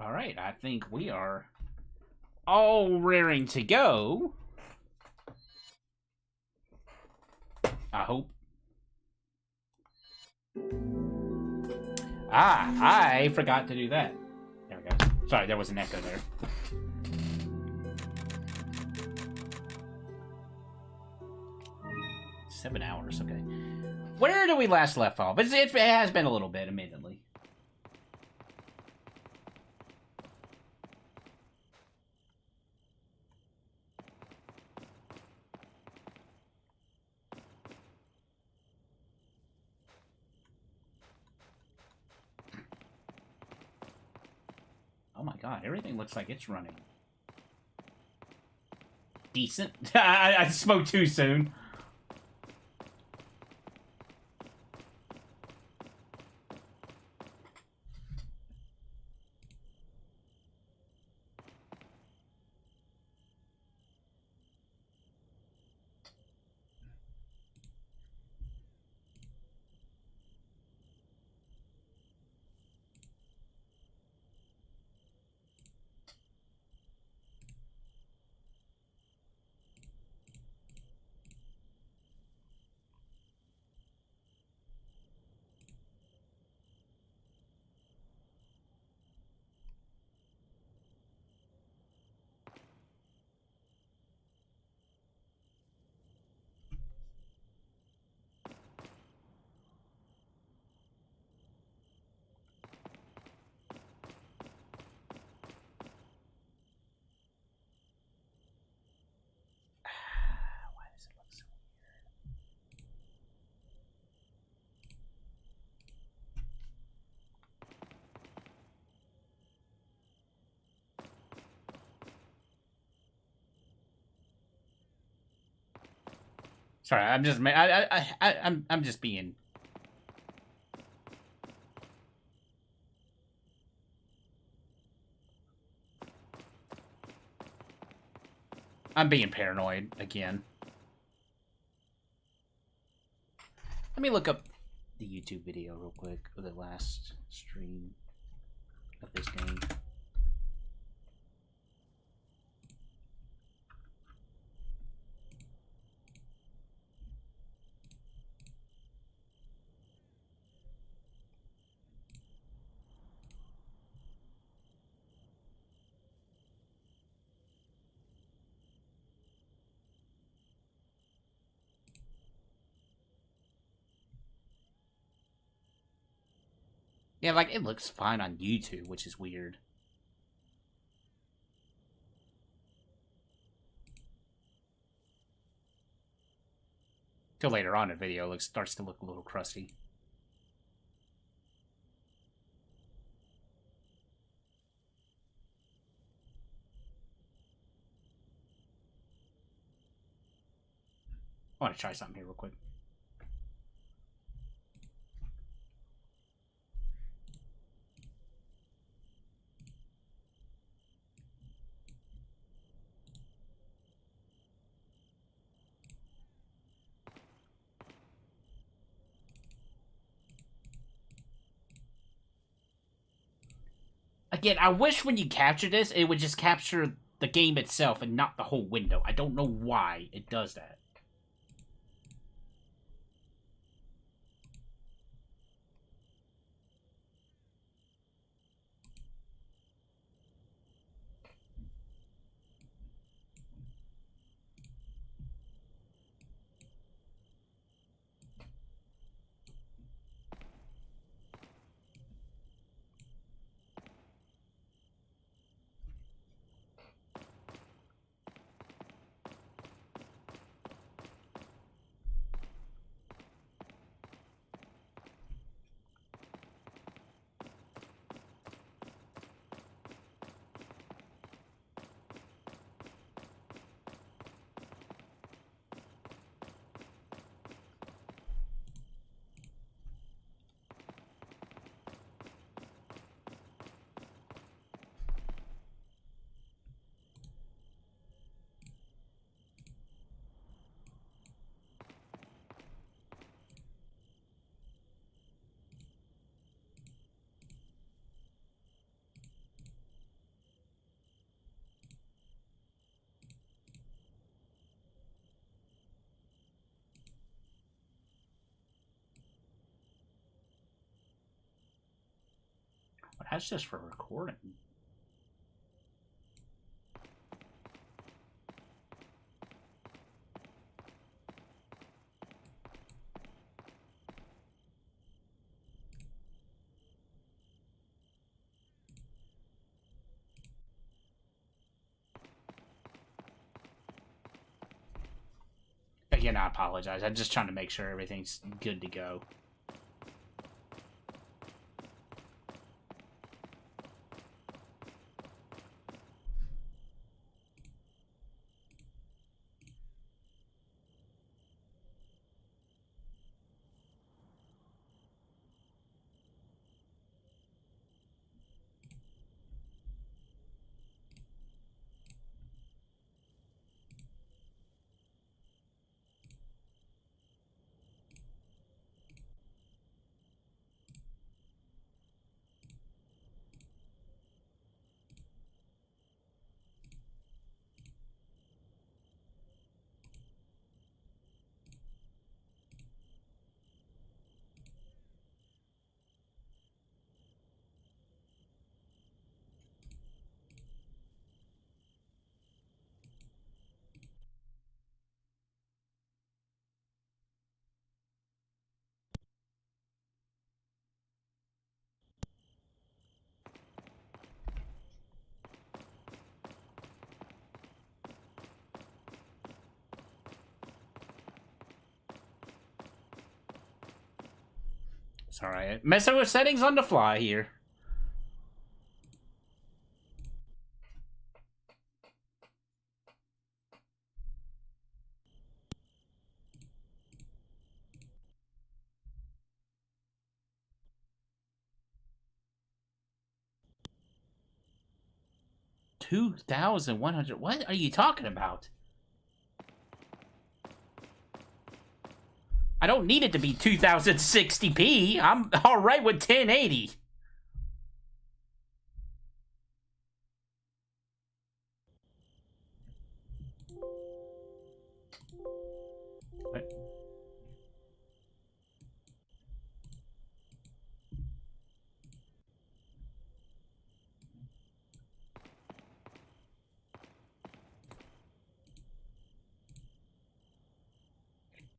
Alright, I think we are all raring to go. I hope. I forgot to do that. There we go. Sorry, there was an echo there. Seven hours, okay. Where do we last left off? It has been a little bit, admittedly. Oh my god, everything looks like it's running decent. I spoke too soon. Sorry, I'm just being. I'm being paranoid again. Let me look up the YouTube video real quick of the last stream of this game. Yeah, like, it looks fine on YouTube, which is weird. Till later on in the video, it starts to look a little crusty. I want to try something here real quick. Again, I wish when you capture this, it would just capture the game itself and not the whole window. I don't know why it does that. That's just for recording. Again, I apologize. I'm just trying to make sure everything's good to go. It's alright. Messing with settings on the fly here. $2,100. What are you talking about? I don't need it to be 2060p. I'm alright with 1080. What?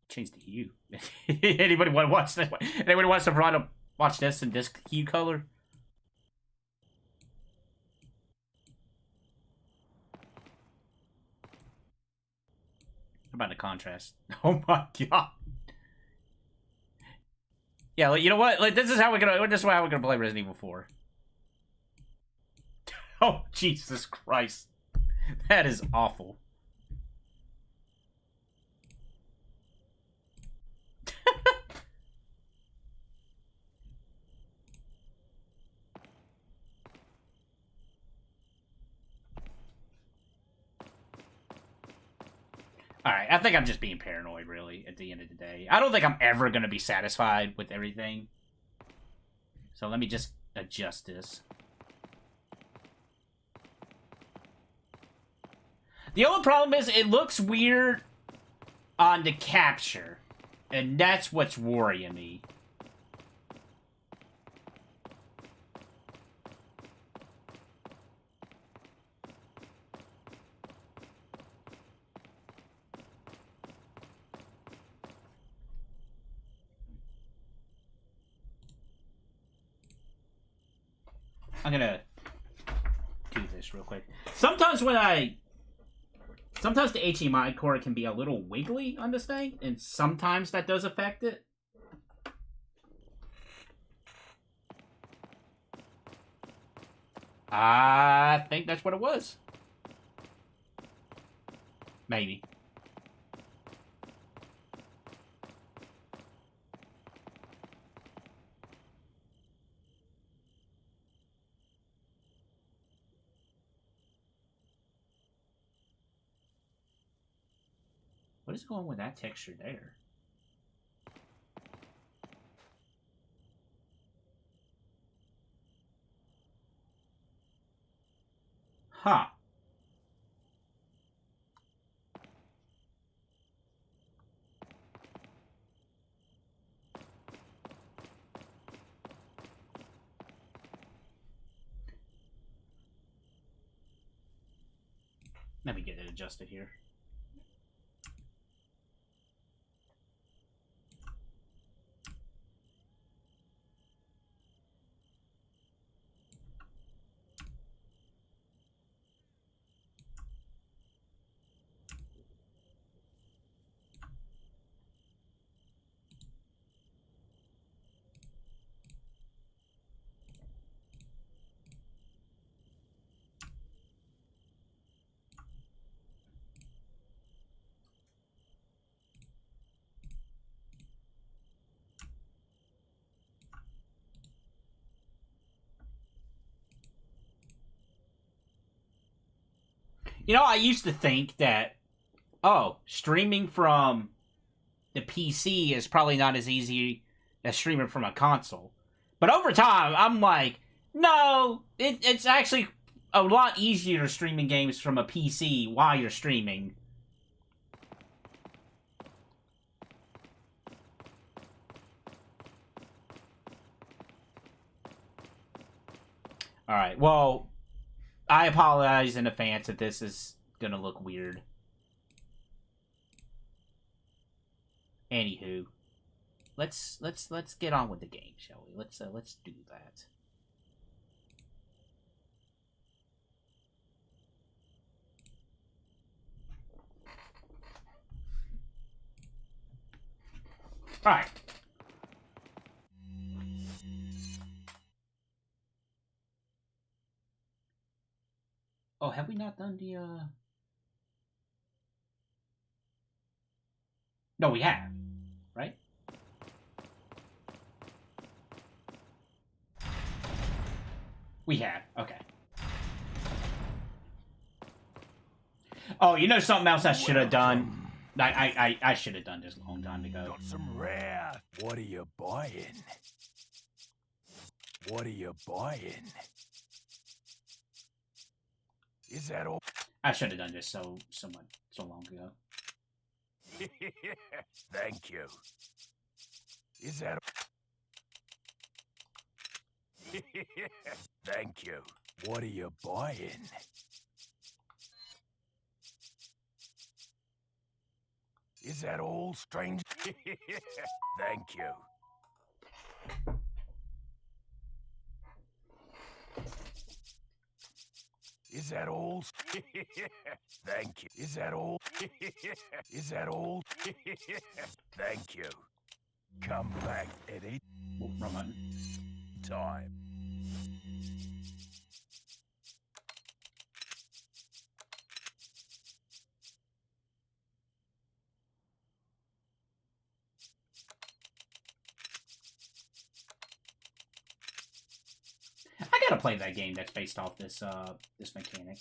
Change the hue. Anybody want to watch this? Anybody wants to watch this in this hue color? How about the contrast? Oh my god. Yeah, like, you know what? Like, this is how we're gonna play Resident Evil 4. Oh, Jesus Christ. That is awful. Alright, I think I'm just being paranoid, really, at the end of the day. I don't think I'm ever going to be satisfied with everything. So let me just adjust this. The only problem is it looks weird on the capture. And that's what's worrying me. I'm gonna do this real quick. Sometimes the HDMI cord can be a little wiggly on this thing, and sometimes that does affect it. I think that's what it was. Maybe. What is going on with that texture there? Huh. Let me get it adjusted here. You know, I used to think that, oh, streaming from the PC is probably not as easy as streaming from a console. But over time, I'm like, no, it's actually a lot easier streaming games from a PC while you're streaming. Alright, well, I apologize in advance that this is gonna look weird. Anywho, let's get on with the game, shall we? Let's do that. All right. Oh, have we not done the No, we have. Right? We have. Okay. Oh, you know something else I should have done? I should have done this a long time ago. Got some rare. What are you buying? What are you buying? Is that all? I should have done this so long ago. Thank you. Is that? Thank you. What are you buying? Is that all, strange? Thank you. Is that all? Thank you. Is that all? Is that all? Thank you. Come back, Eddie. Oh, wrong button. Time. I gotta play that game that's based off this this mechanic.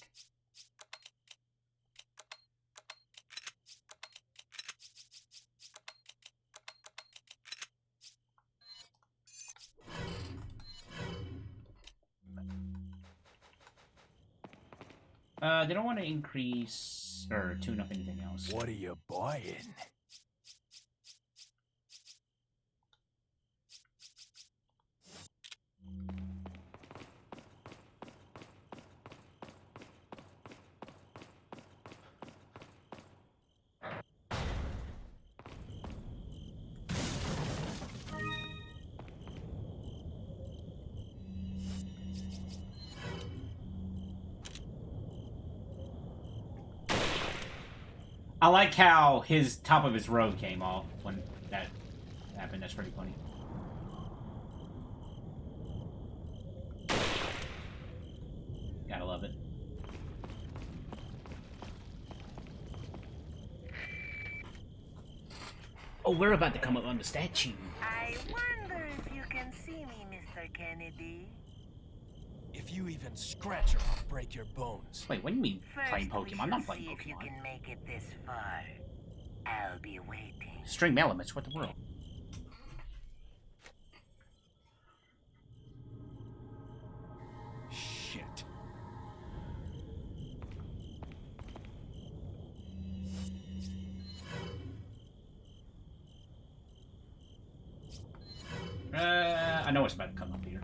They don't want to increase or tune up anything else. What are you buying? I like how his top of his robe came off when that happened. That's pretty funny. Gotta love it. Oh, we're about to come up on the statue. I wonder if you can see me, Mr. Kennedy. If you even scratch her, I'll break your bones. Wait, what do you mean playing First, we Pokemon? I'm not shall playing see if you Pokemon. can make it this far. I'll be waiting. String elements, what the world? Shit. I know it's about to come up here.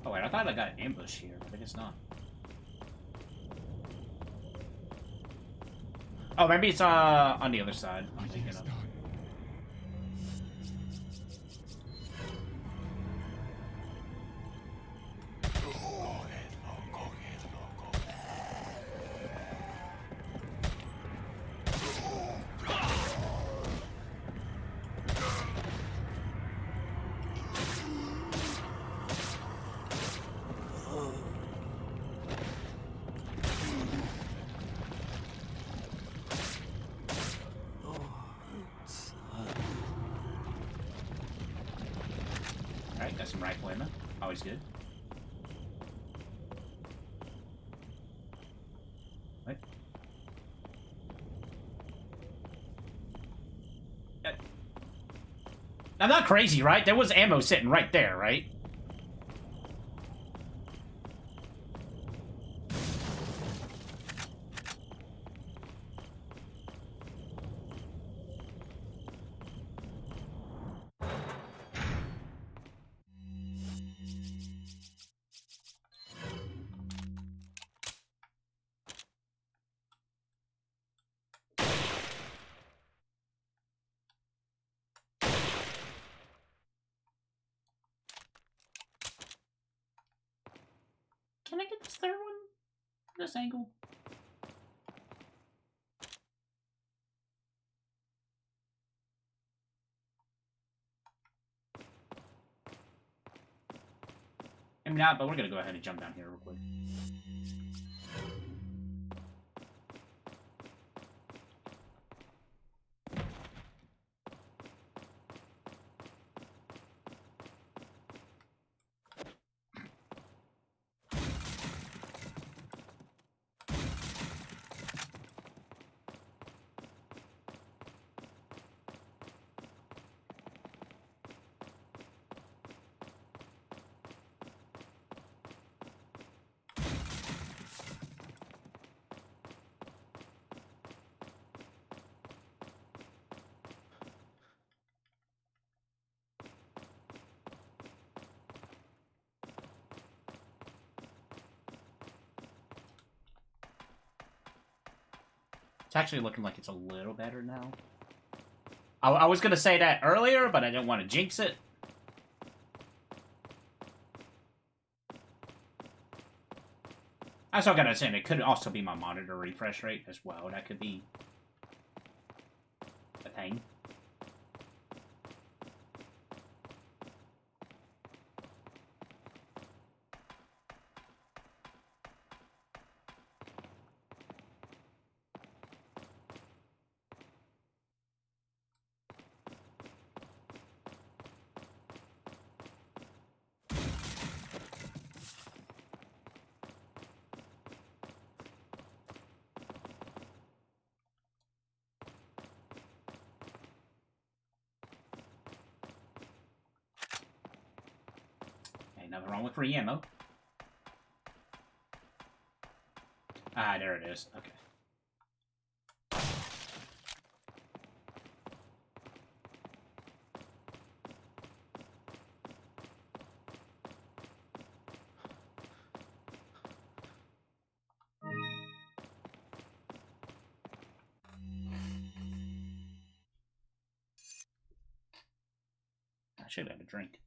Oh wait, I thought I got an ambush here, but I guess not. Oh, maybe it's on the other side. I'm thinking of. Alright, got some rifle ammo. Always good. What? I'm not crazy, right? There was ammo sitting right there, right? Can I get this third one? This angle? Maybe not, but we're gonna go ahead and jump down here real quick. It's actually looking like it's a little better now. I was gonna say that earlier, but I didn't want to jinx it. I still gotta say, it could also be my monitor refresh rate as well. That could be a thing. Nothing wrong with free ammo. Ah, there it is. Okay. I should have a drink.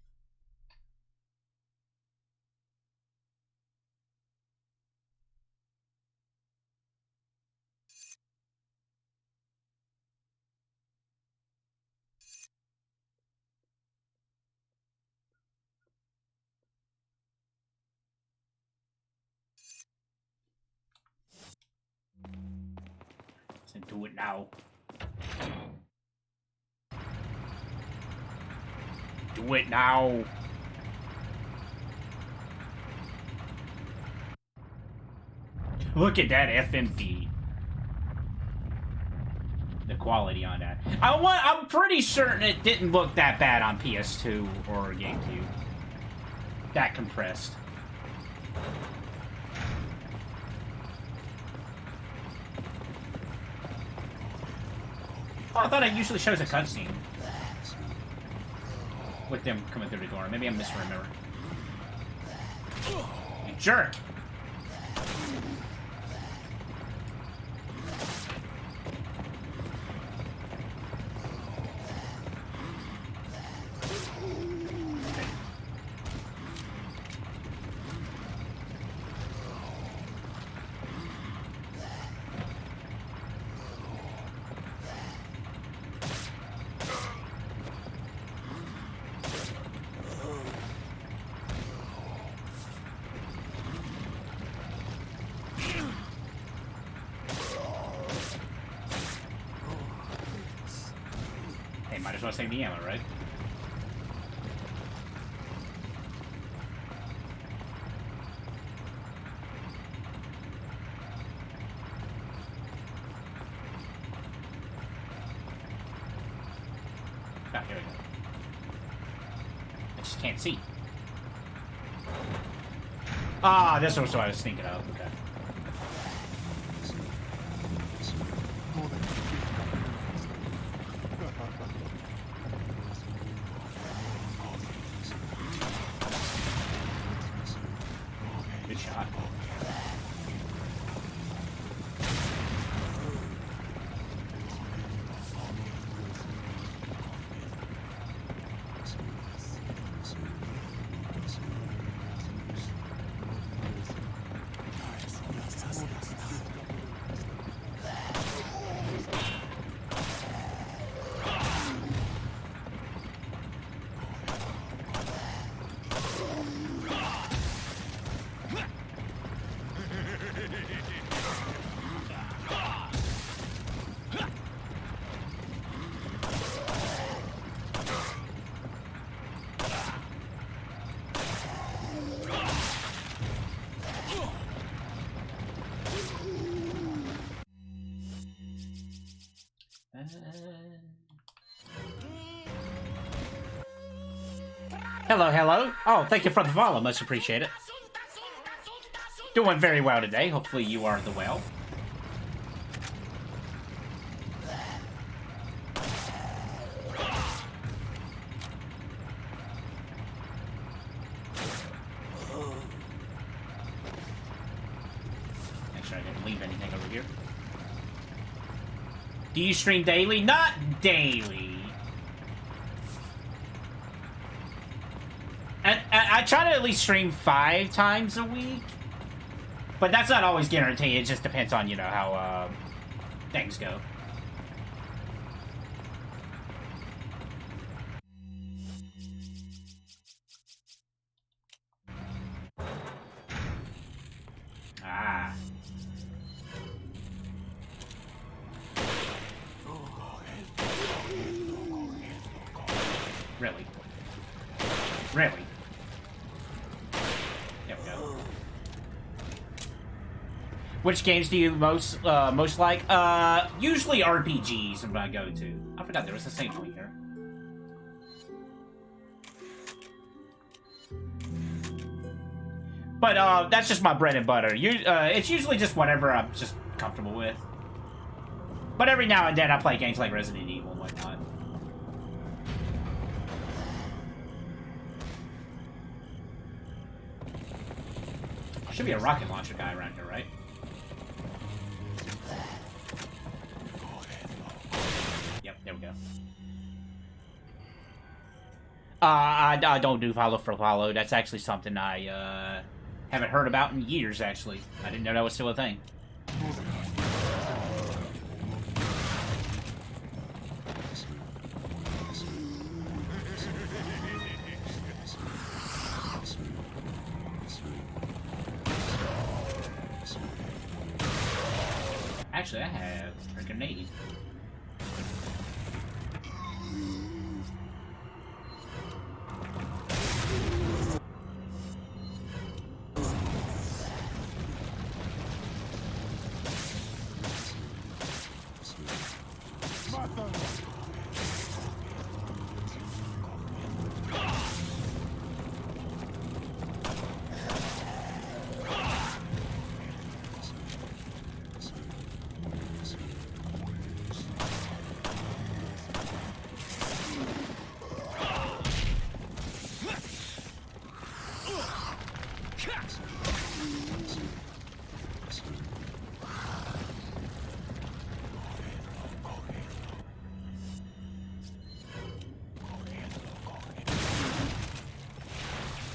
So do it now. Do it now. Look at that FMV. The quality on that. I'm pretty certain it didn't look that bad on PS2 or GameCube. That compressed. Oh, I thought it usually shows a cutscene with them coming through the door. Maybe I'm misremembering. Sure. Hey, might as well save the ammo, right? Ah, here we go. I just can't see. Ah, this was what I was thinking of. Okay. Good shot. Hello, hello. Oh, thank you for the follow. Much appreciate it. Doing very well today. Hopefully you are the well. Make sure I didn't leave anything over here. Do you stream daily? Not daily. I try to at least stream 5 times a week. But that's not always guaranteed. It just depends on, you know, how things go. Ah. Really? Really? There we go. Which games do you most like? Usually RPGs is what I go to. I forgot there was a save point here. But that's just my bread and butter. It's usually just whatever I'm just comfortable with. But every now and then I play games like Resident Evil and whatnot. Should be a rocket launcher guy around here, right? Yep, there we go. I don't do follow for follow. That's actually something I haven't heard about in years, actually. I didn't know that was still a thing. Actually, I have a grenade.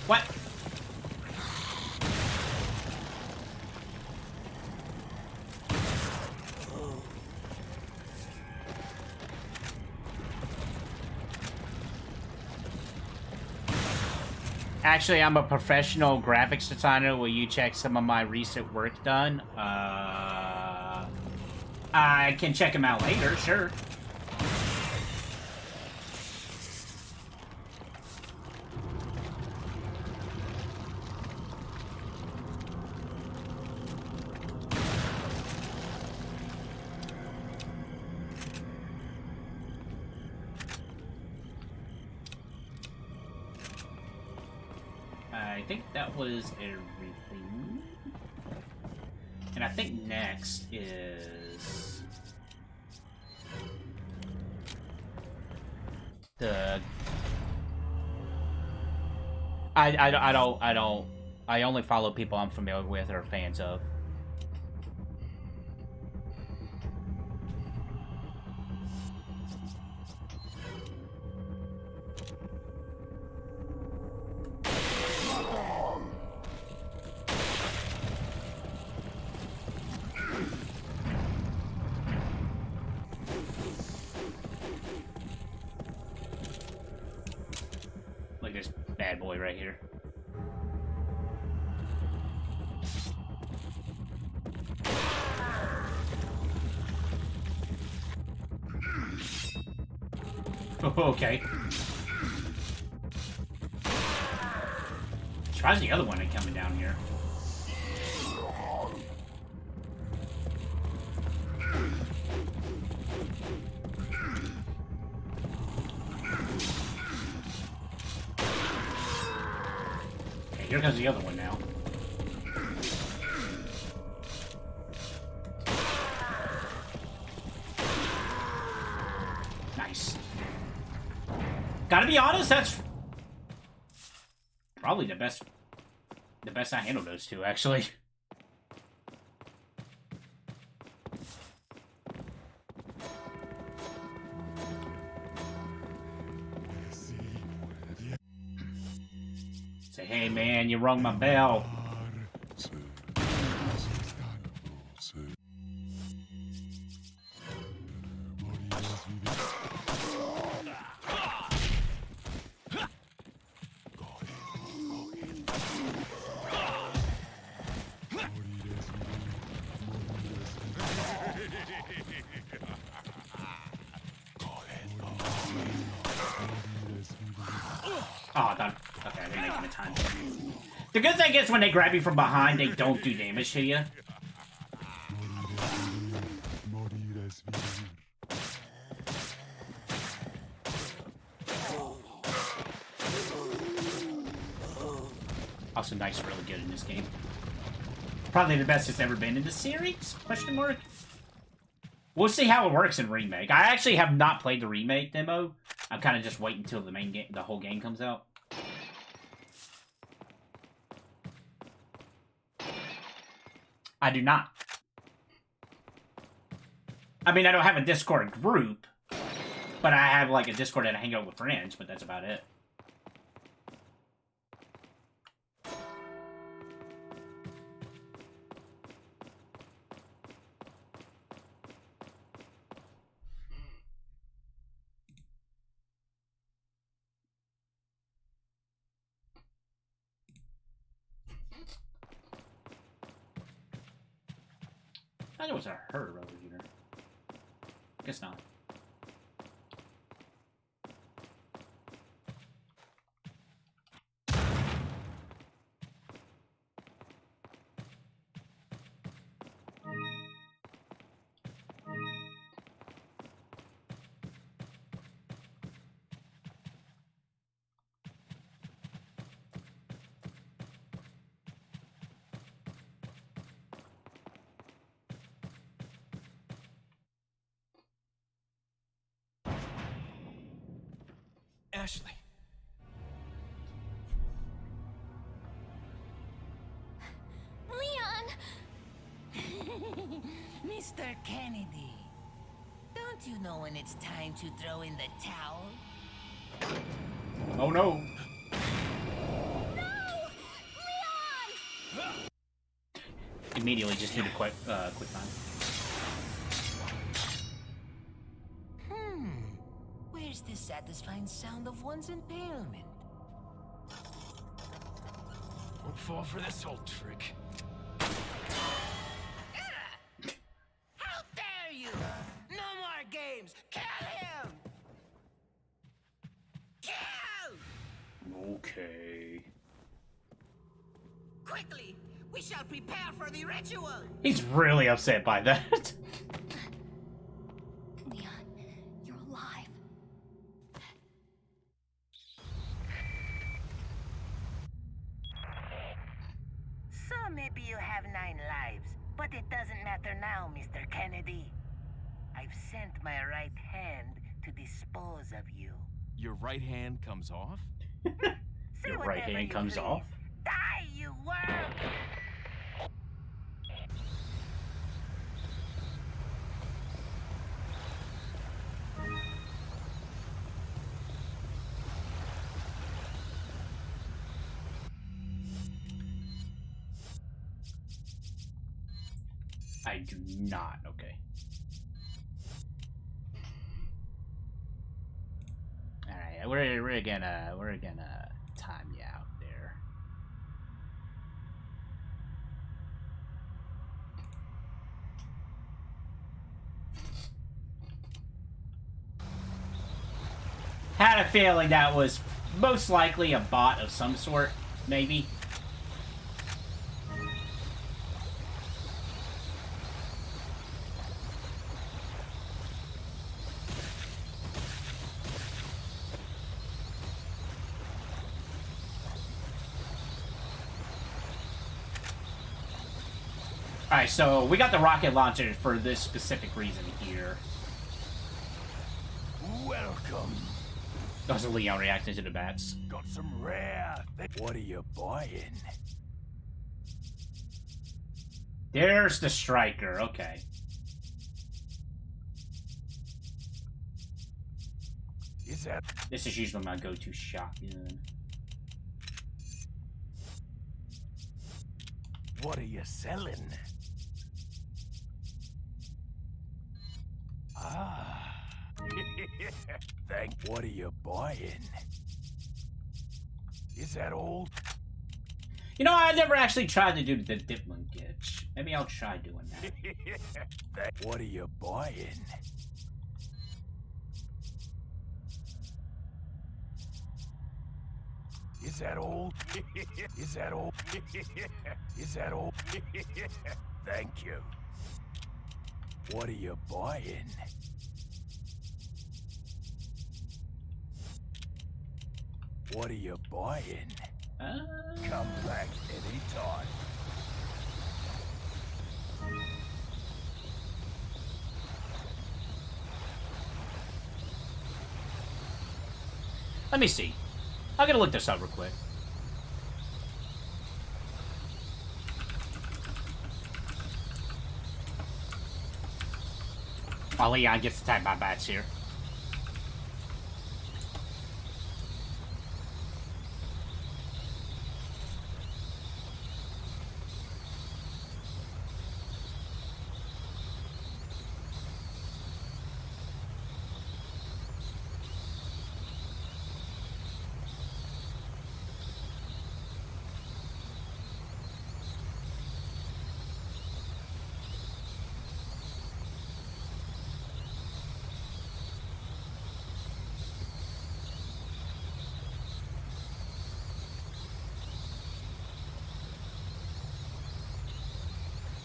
What? Actually, I'm a professional graphics designer. Will you check some of my recent work done? I can check them out later, sure. I think that was everything. And I think next is the I only follow people I'm familiar with or fans of. Like this bad boy right here. Okay. Surprised the other one ain't coming down here. Okay, here comes the other one now. Nice. Gotta be honest, that's probably the best I handled those two, actually. Say, hey man, you rung my bell. Oh, I thought... Okay, I didn't make him a time. The good thing is when they grab you from behind, they don't do damage to you. Also, Knight's really good in this game. Probably the best it's ever been in the series? Question mark? We'll see how it works in Remake. I actually have not played the Remake demo. I'm kind of just waiting until the main game, the whole game comes out. I do not. I mean, I don't have a Discord group, but I have like a Discord that I hang out with friends, but that's about it. I thought it was a her over here. Guess not. Ashley. Leon! Mr. Kennedy, don't you know when it's time to throw in the towel? Oh no. Immediately just do the quick time. Where's the satisfying sound of one's impalement? Won't fall for this old trick. How dare you! No more games! Kill him! Kill! Okay. Quickly! We shall prepare for the ritual! He's really upset by that. Leon, you're alive. So maybe you have 9 lives, but it doesn't matter now, Mr. Kennedy. I've sent my right hand to dispose of you. Your right hand comes off? Say Your right whatever hand you comes please. off? Die, you worm! I do not. Okay. All right, we're gonna time you out there. Had a feeling that was most likely a bot of some sort, maybe. Alright, so we got the rocket launcher for this specific reason here. Welcome. That was Leon reacting to the bats. Got some rare. What are you buying? There's the striker, okay. Is that This is usually my go-to shotgun. what are you selling? Ah. Thank. What are you buying? Is that all? You know, I never actually tried to do the Dipman glitch. Maybe I'll try doing that. What are you buying? Is that all? Is that all? Is that all? Thank you. What are you buying? What are you buying? Come back anytime. Let me see. I'm gonna look this up real quick. While Leon gets attacked by bats here.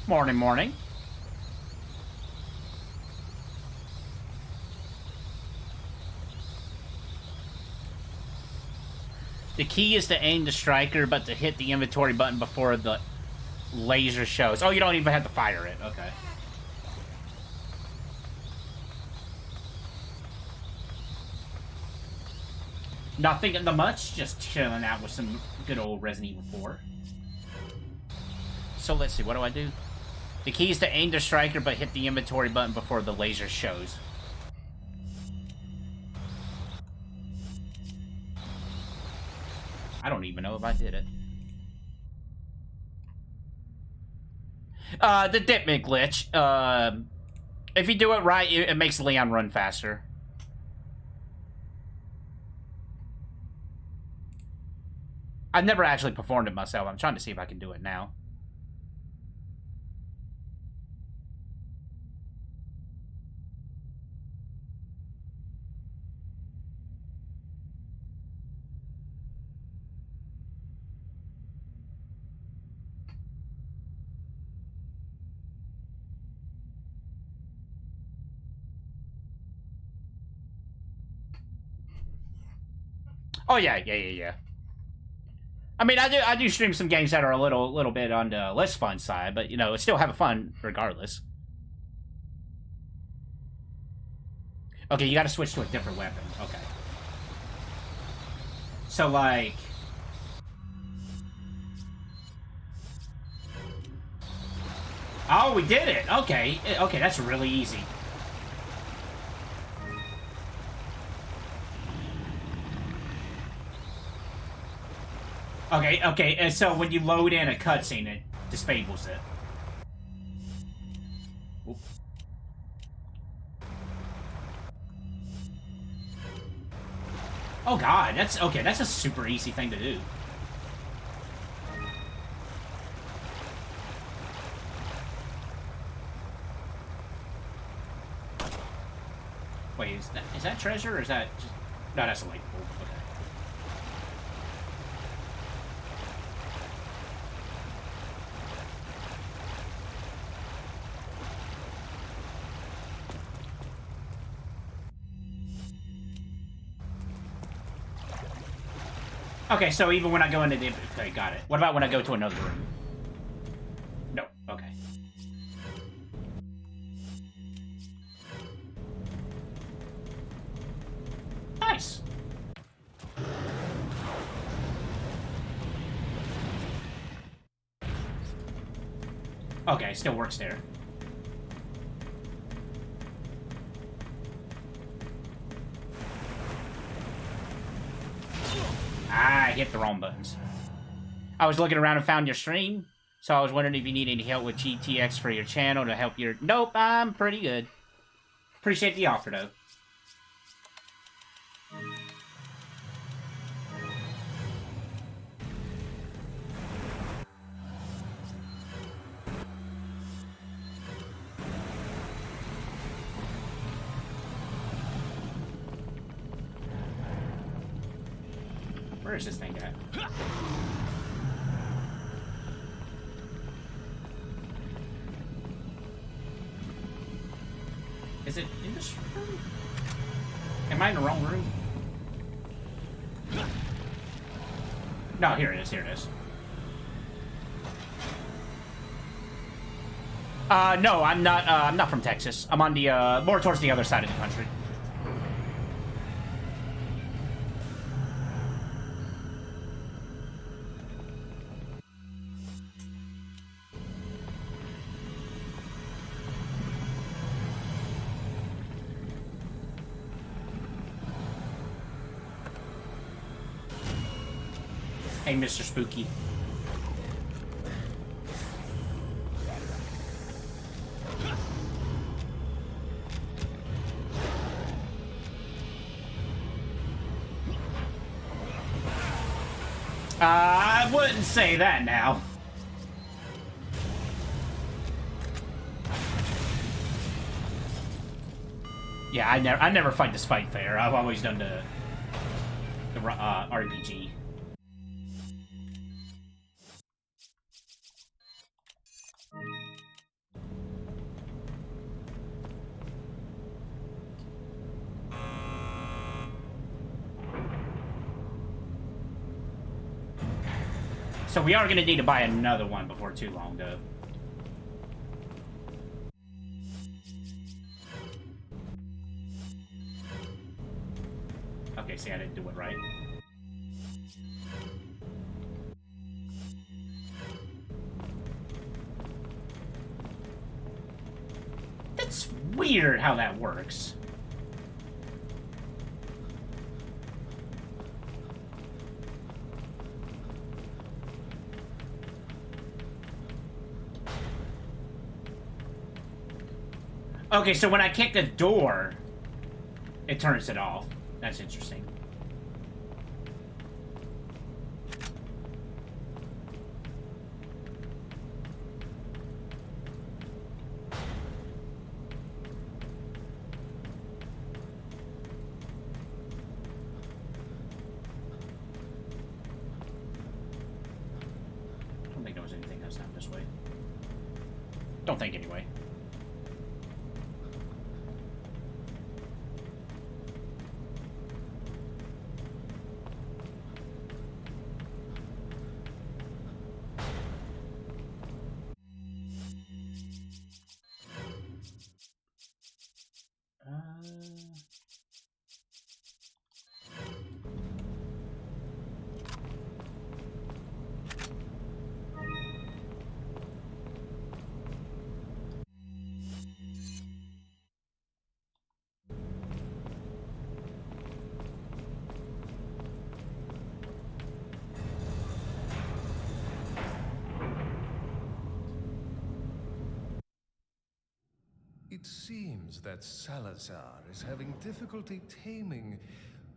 Morning, morning. The key is to aim the striker, but to hit the inventory button before the laser shows. Oh, you don't even have to fire it. Okay. Not thinking of much, just chilling out with some good old Resident Evil 4. So let's see, what do I do? The key is to aim the striker, but hit the inventory button before the laser shows. I don't even know if I did it. The dipment glitch. If you do it right, it makes Leon run faster. I've never actually performed it myself. I'm trying to see if I can do it now. Oh yeah. I mean, I do stream some games that are a little bit on the less fun side, but you know, still have fun regardless. Okay, you got to switch to a different weapon. Okay. So like, oh, we did it. Okay, that's really easy. Okay, and so when you load in a cutscene, it disables it. Oop. Oh god, that's a super easy thing to do. Wait, is that treasure or is that just... No, that's a light bulb. Okay. Okay, so even when I go into the... Okay, got it. What about when I go to another room? No, okay. Nice! Okay, still works there. I hit the wrong buttons. I was looking around and found your stream, so I was wondering if you need any help with GTX for your channel to help your... Nope, I'm pretty good. Appreciate the offer, though. Where is this thing at? Is it in this room? Am I in the wrong room? No, here it is, here it is. No, I'm not from Texas. I'm on the, more towards the other side of the country. Hey, Mr. Spooky. I wouldn't say that now. Yeah, I never fight this fight fair. I've always done the RPG. So we are going to need to buy another one before too long, though. Okay, see, I didn't do it right. It's weird how that works. Okay, so when I kick a door, it turns it off. That's interesting. I don't think there was anything else down this way. Don't think anyway. It seems that Salazar is having difficulty taming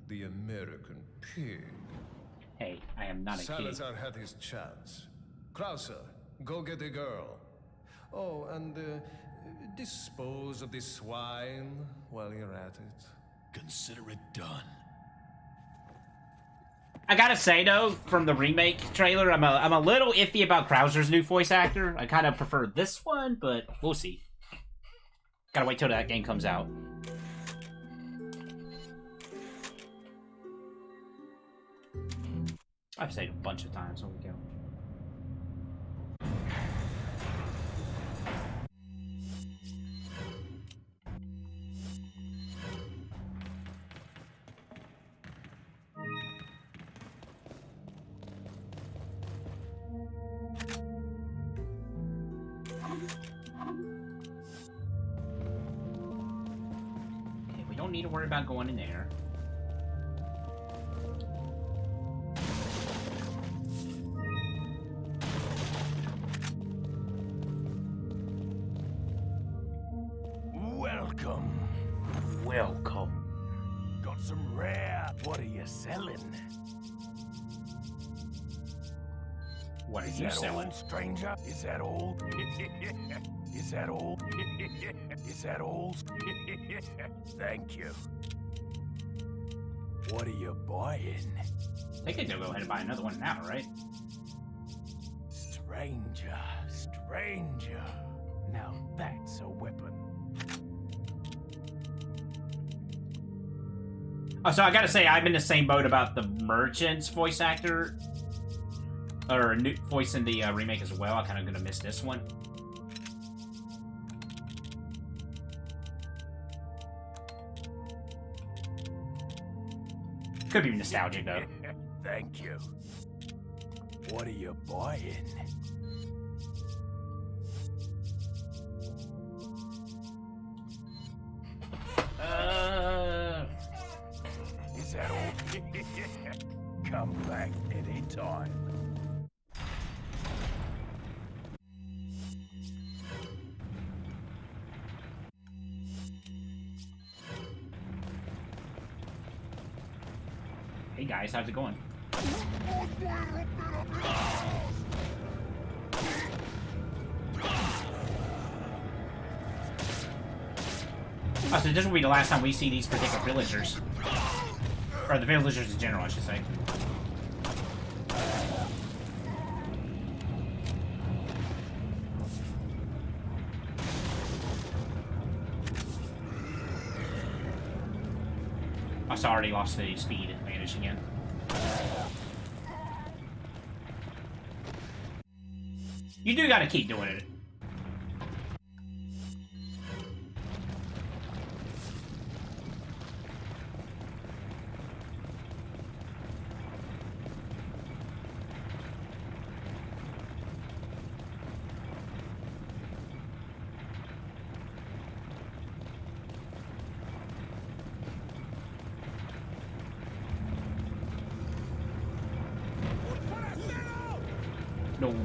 the American pig. Hey, I am not a kid. Salazar had his chance. Krauser, go get the girl. Oh, and dispose of the swine while you're at it. Consider it done. I gotta say though, from the remake trailer, I'm a little iffy about Krauser's new voice actor. I kind of prefer this one, but we'll see. Gotta wait till that game comes out. I've said it a bunch of times. Here we go. Okay, we don't need to worry about going in there. Welcome. Welcome. Got some rare. What are you selling? What are Is you that selling? all, stranger? Is that all? Is that all? Is that all? Thank you. What are you buying? They could go ahead and buy another one now, right? Stranger, stranger. Now that's a weapon. Oh, so I gotta say, I'm in the same boat about the merchant's voice actor. Or new voice in the remake as well. I'm kind of gonna miss this one. Could be nostalgic though. Thank you. What are you buying? Is that all? Come back anytime. Hey guys, how's it going? Oh, so this will be the last time we see these particular villagers. Or the villagers in general, I should say. I already lost the speed advantage again. You do gotta keep doing it.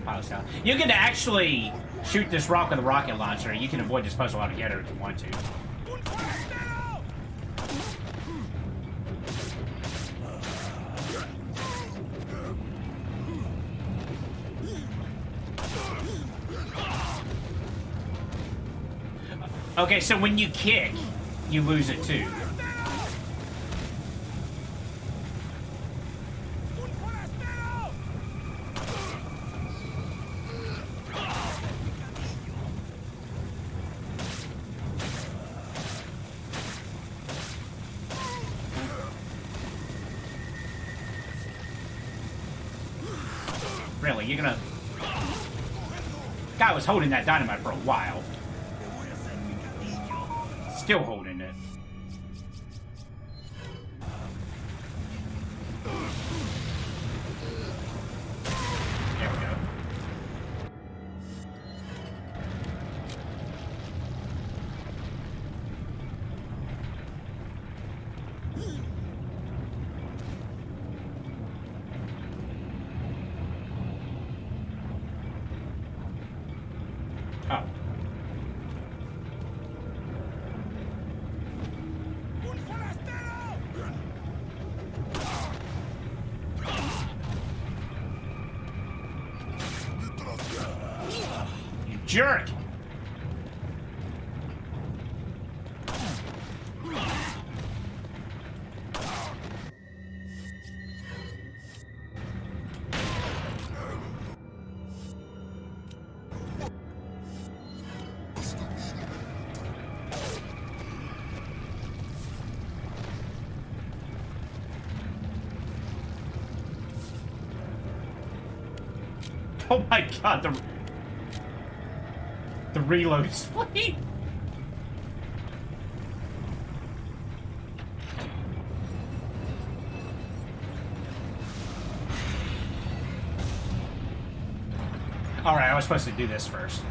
pilot style. You can actually shoot this rock with a rocket launcher. You can avoid this puzzle altogether if you want to. Okay, so when you kick, you lose it too. Really, you're gonna... Guy was holding that dynamite for a while. Still holding it. There we go. Oh. You jerk! Oh my god, the reload speed. Alright, I was supposed to do this first.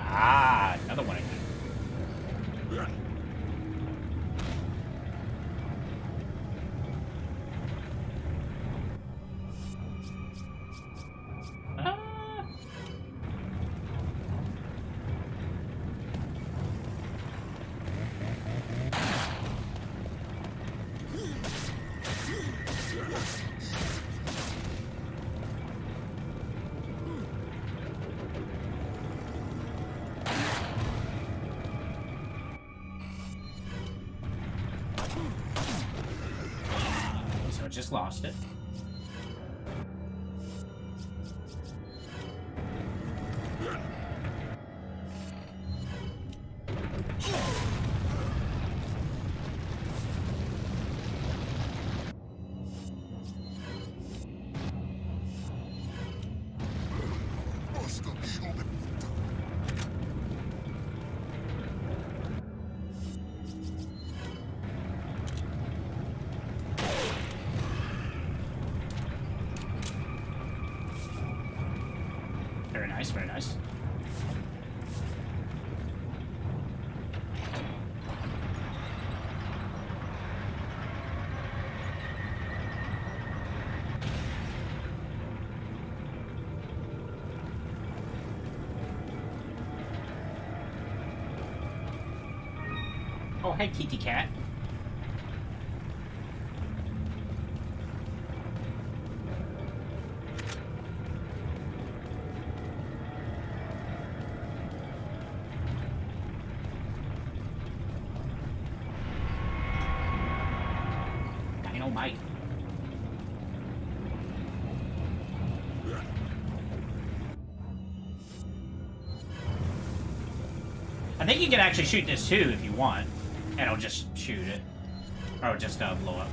Ah, another one again. So I just lost it. Very nice, very nice. Oh, hey, kitty cat. almighty. I think you can actually shoot this too if you want. And it'll just shoot it. Or it'll just blow up.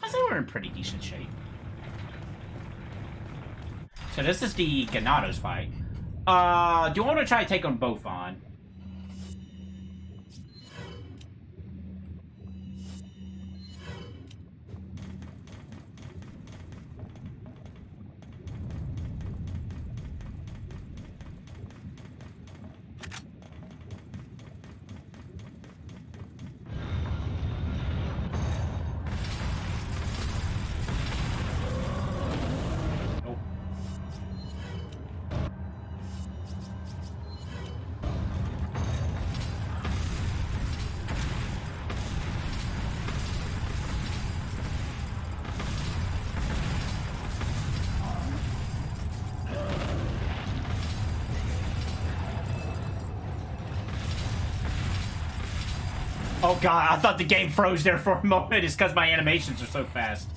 I say we're in pretty decent shape. So this is the Ganados fight. Do you want to try to take them both on? Oh god, I thought the game froze there for a moment. It's because my animations are so fast.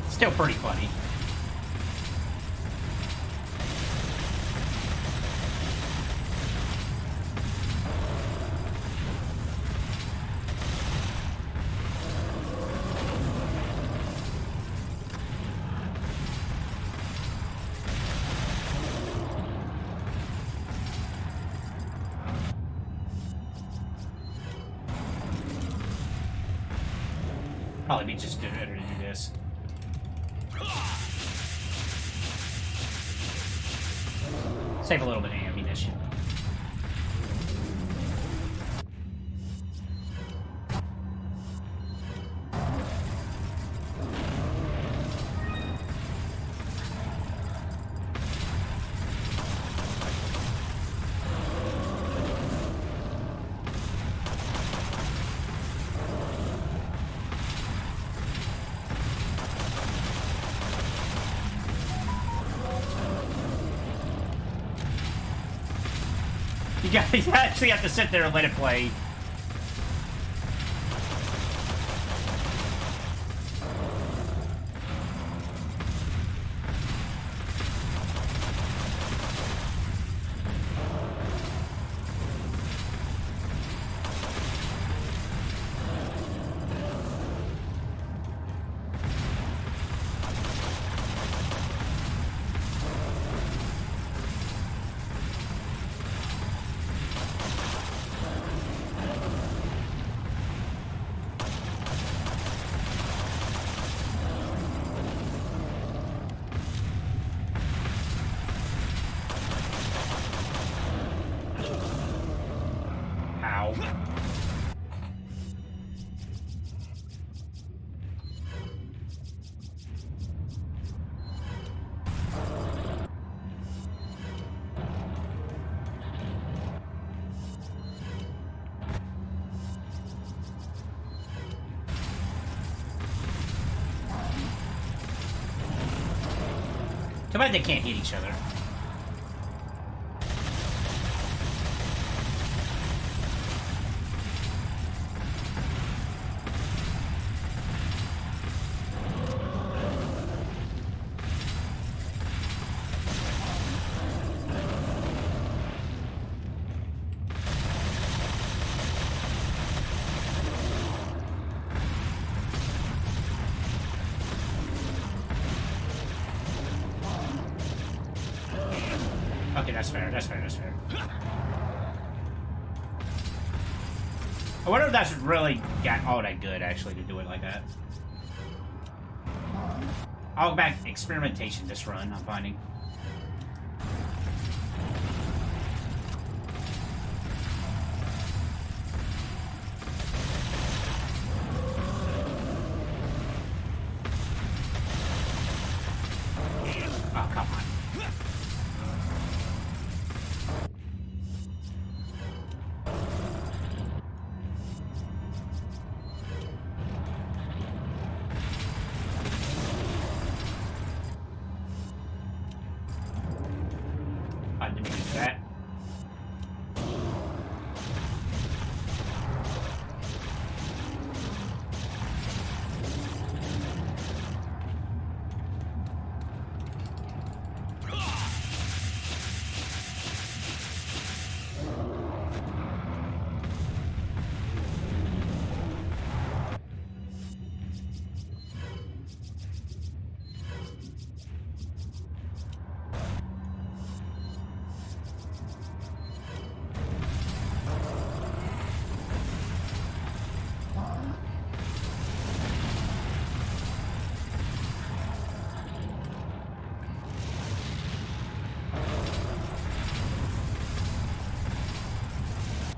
Still pretty funny. Probably be just better to do this. Save a little bit of ammunition. You actually have to sit there and let it play. Too bad they can't hit each other. Okay, that's fair. That's fair. That's fair. I wonder if that's really got all that good, actually, to do it like that. I'll go back experimentation this run, I'm finding. Oh, come on. I didn't do that.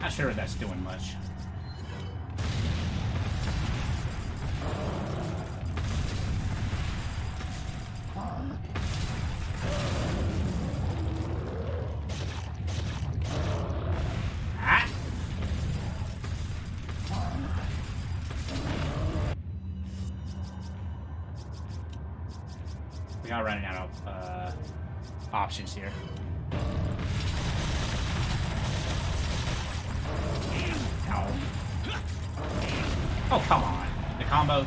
Not sure if that's doing much. Ah! We are running out of options here. Ow. Oh, come on. The combo.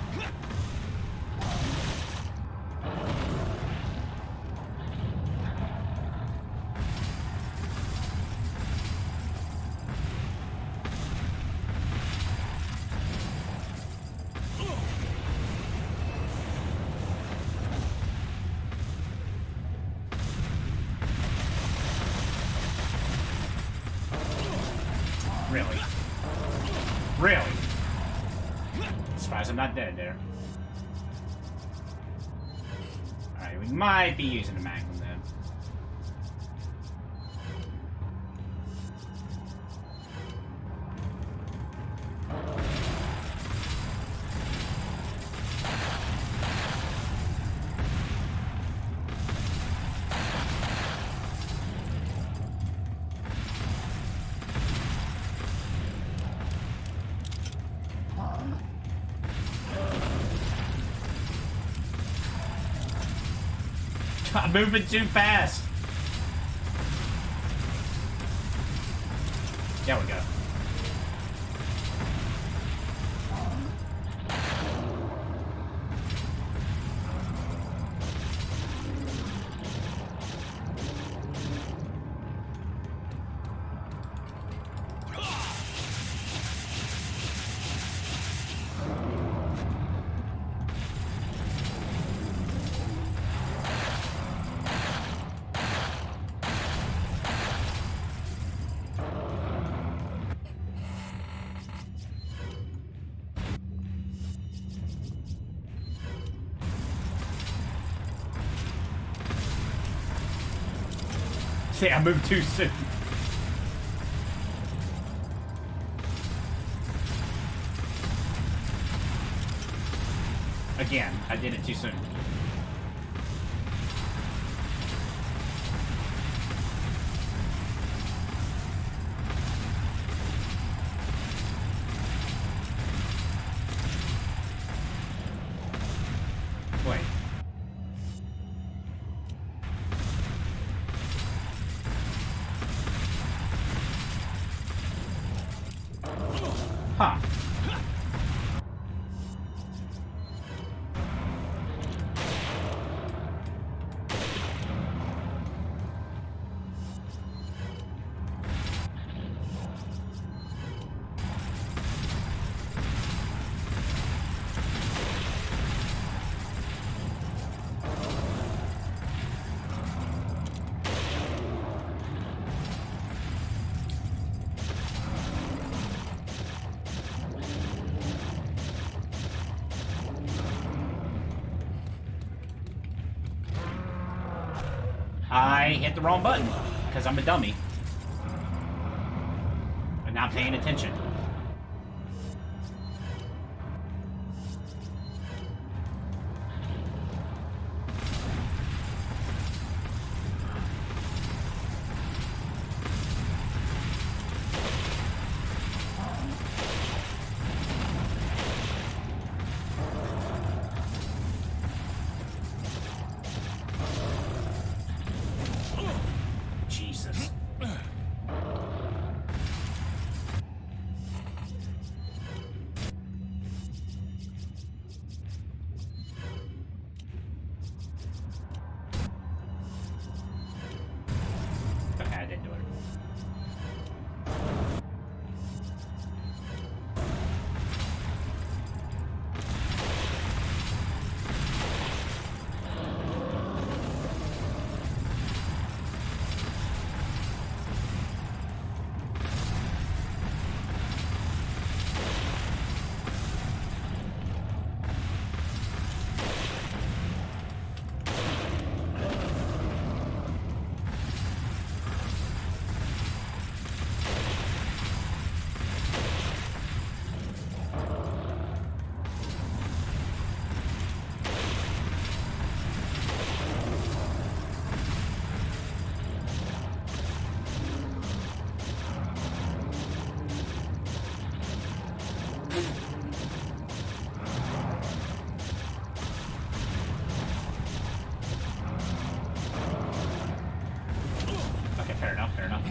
Really? Really? Surprised I'm not dead there. Alright, we might be using the Magnum then. I'm moving too fast. There we go. See, I moved too soon. Again, I did it too soon. Wait. Huh. I hit the wrong button because I'm a dummy. I'm not paying attention. Jesus. Okay, I didn't do it. Okay, fair enough, fair enough.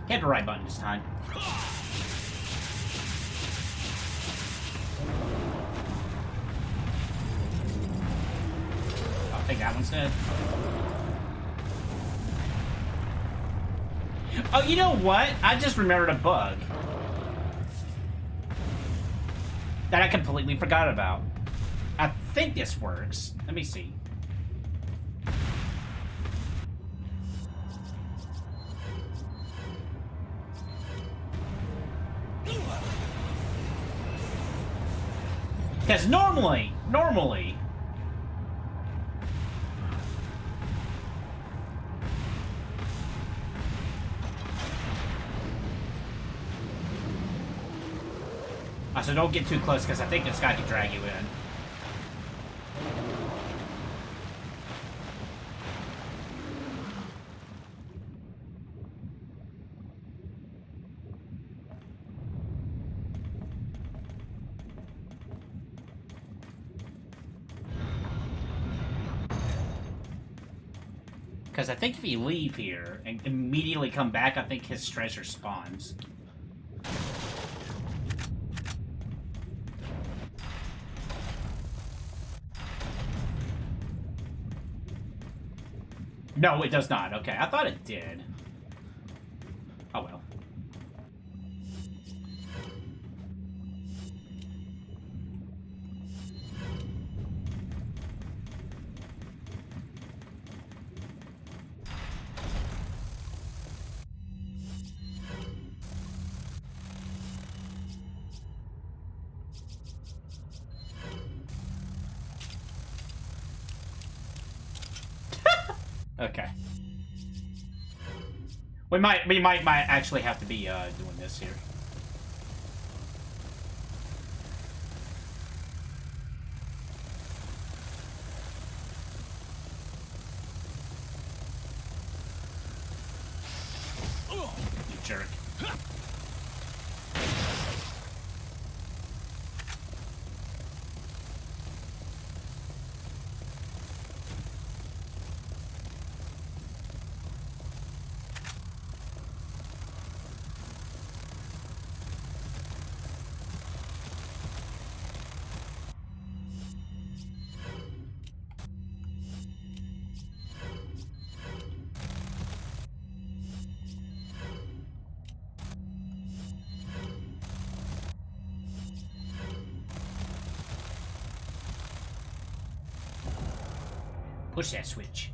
Hit the right button this time. I think that one's dead. Oh, you know what? I just remembered a bug that I completely forgot about. I think this works. Let me see. Because normally... So don't get too close, because I think this guy can drag you in. Because I think if you leave here and immediately come back, I think his treasure spawns. No, it does not. Okay, I thought it did. Oh well. Okay. We might actually have to be doing this here. You jerk. Push that switch.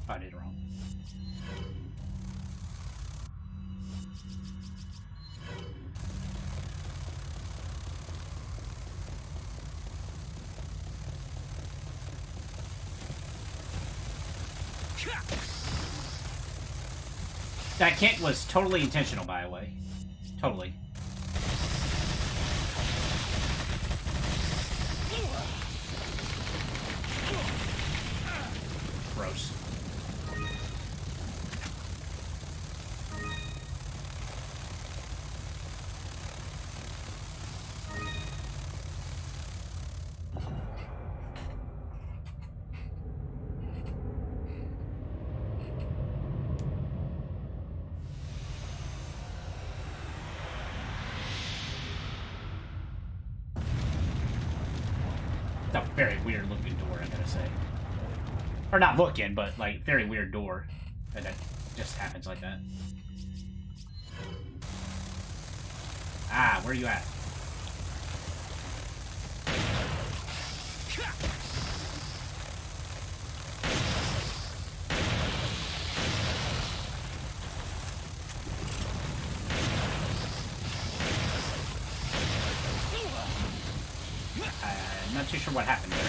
I did it wrong. That kick was totally intentional, by the way. Totally. Gross. It's a very weird looking door, I gotta say. Or not looking, but like very weird door. That just happens like that. Ah, where are you at? I'm not too sure what happened there.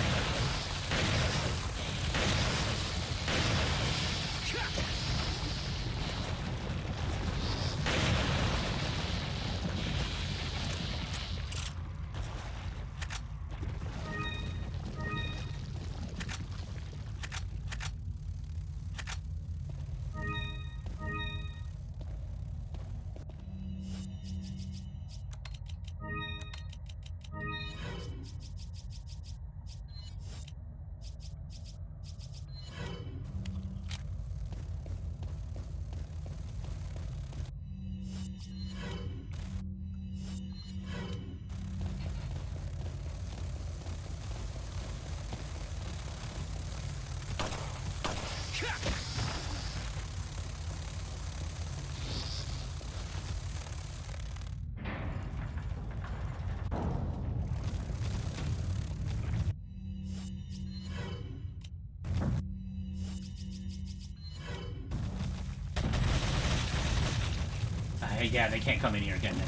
Yeah, they can't come in here, can they?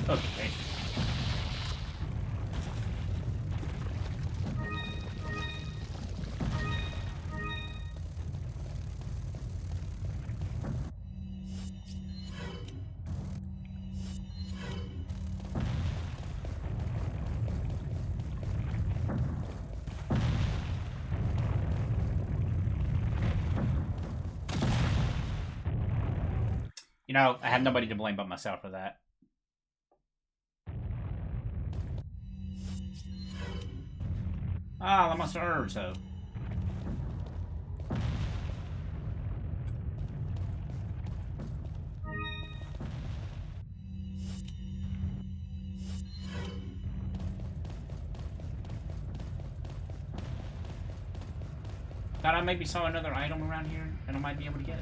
Okay. You know, I have nobody to blame but myself for that. Ah, I must have heard so. Thought I maybe saw another item around here that I might be able to get.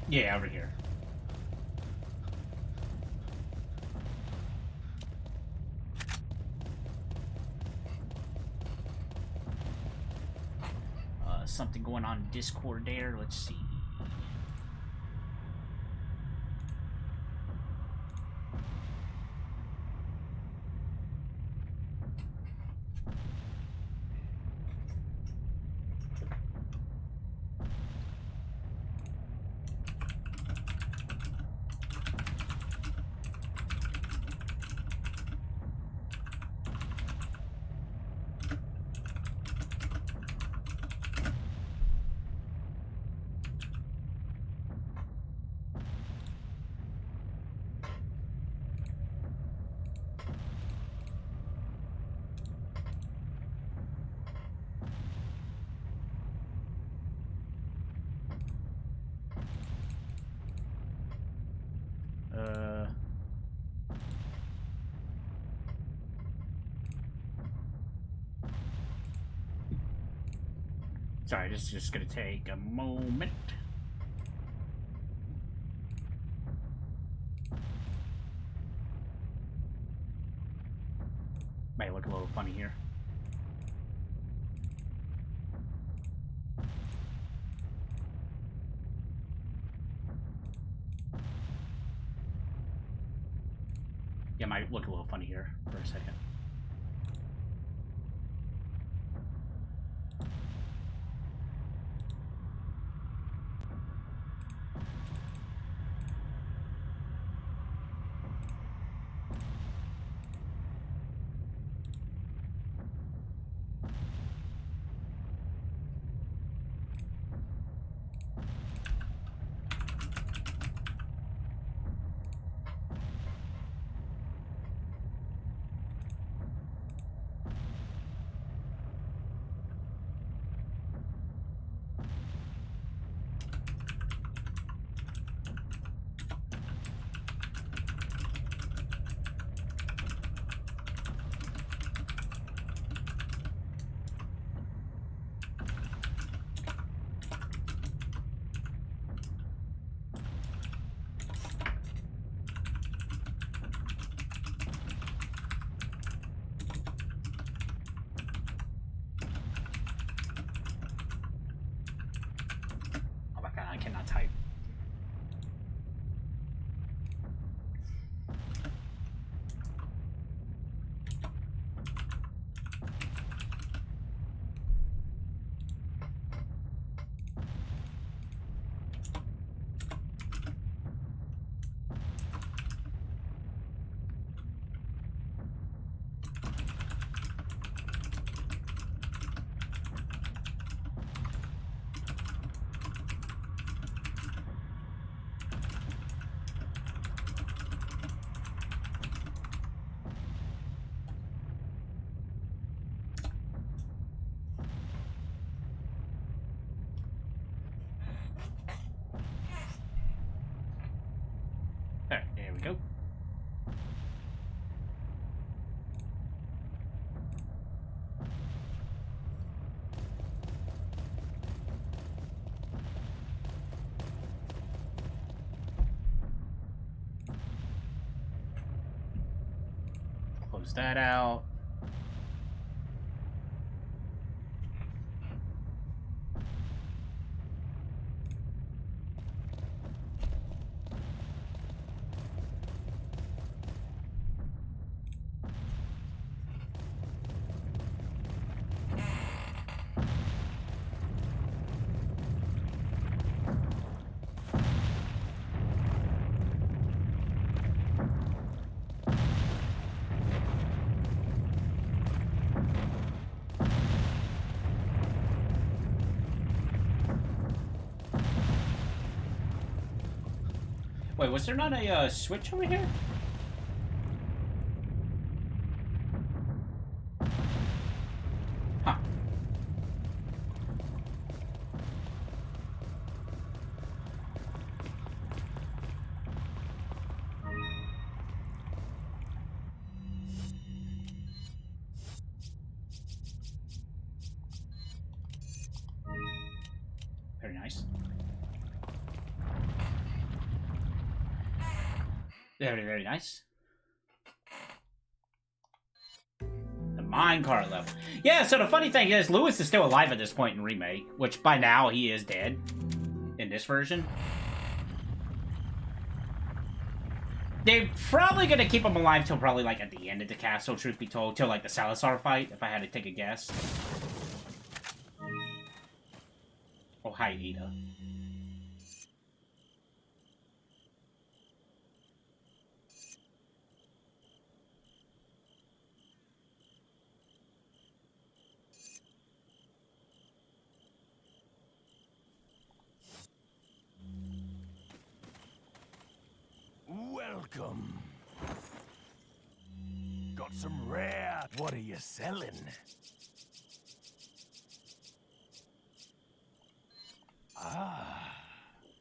Yeah, over here. Something going on in Discord there. Let's see. Sorry, this is just gonna take a moment. Might look a little funny here. Yeah, might look a little funny here for a second. I cannot type. There we go. Close that out. Wait, was there not a switch over here? Huh. Very, very nice. The minecart level. Yeah, so the funny thing is, Lewis is still alive at this point in Remake, which by now he is dead in this version. They're probably going to keep him alive till probably, like, at the end of the castle, truth be told. Till, like, the Salazar fight, if I had to take a guess. Oh, hi, Ida. Welcome. Got some rare. What are you selling? Ah,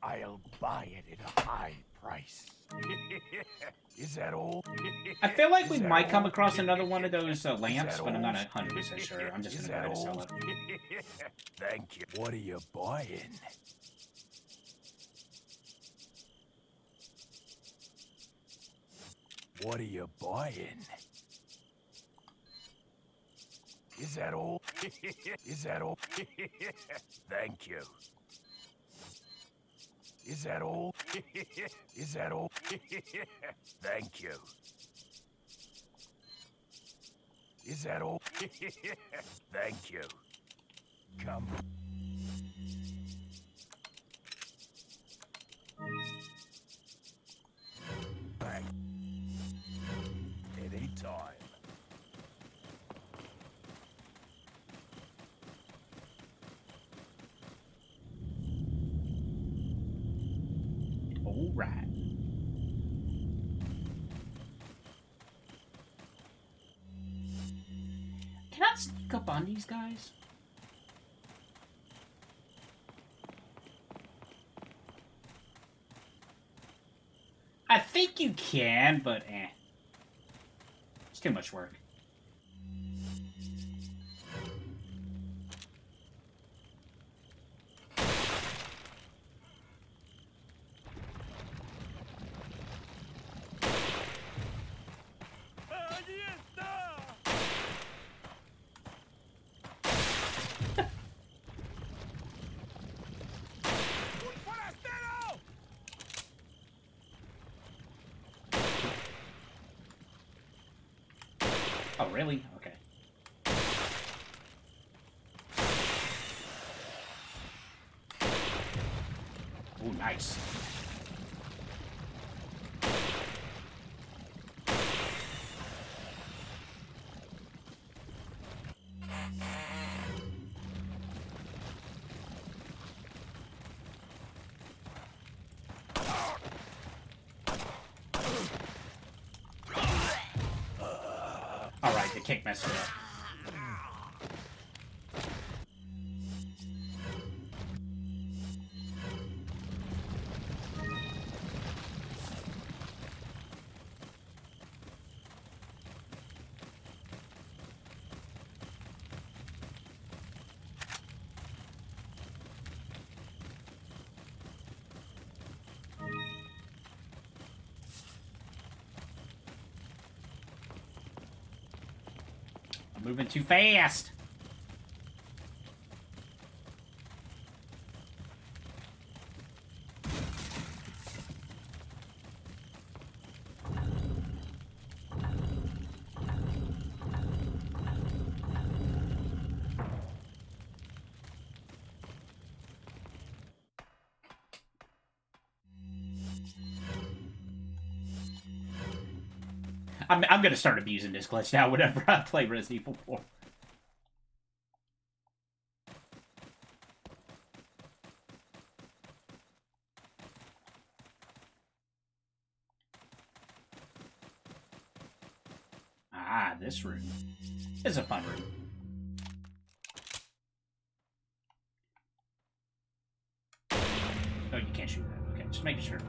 I'll buy it at a high price. Is that all? I feel like Is we that might come all? across another one of those lamps, that but I'm not all? 100% sure. I'm just Is going to go that ahead and all? sell it. Thank you. What are you buying? What are you buying? Is that all? Is that all? Thank you. Is that all? Is that all? Thank you. Is that all? Thank you. Come. Back. Anytime. All right. Can I sneak up on these guys? I think you can, but it's too much work. Oh, really? Okay. Oh, nice. Alright, the kick messed it up. I'm moving too fast. I'm gonna start abusing this glitch now whenever I play Resident Evil 4. Ah, this room is a fun room. Oh, you can't shoot that. Okay, just making sure.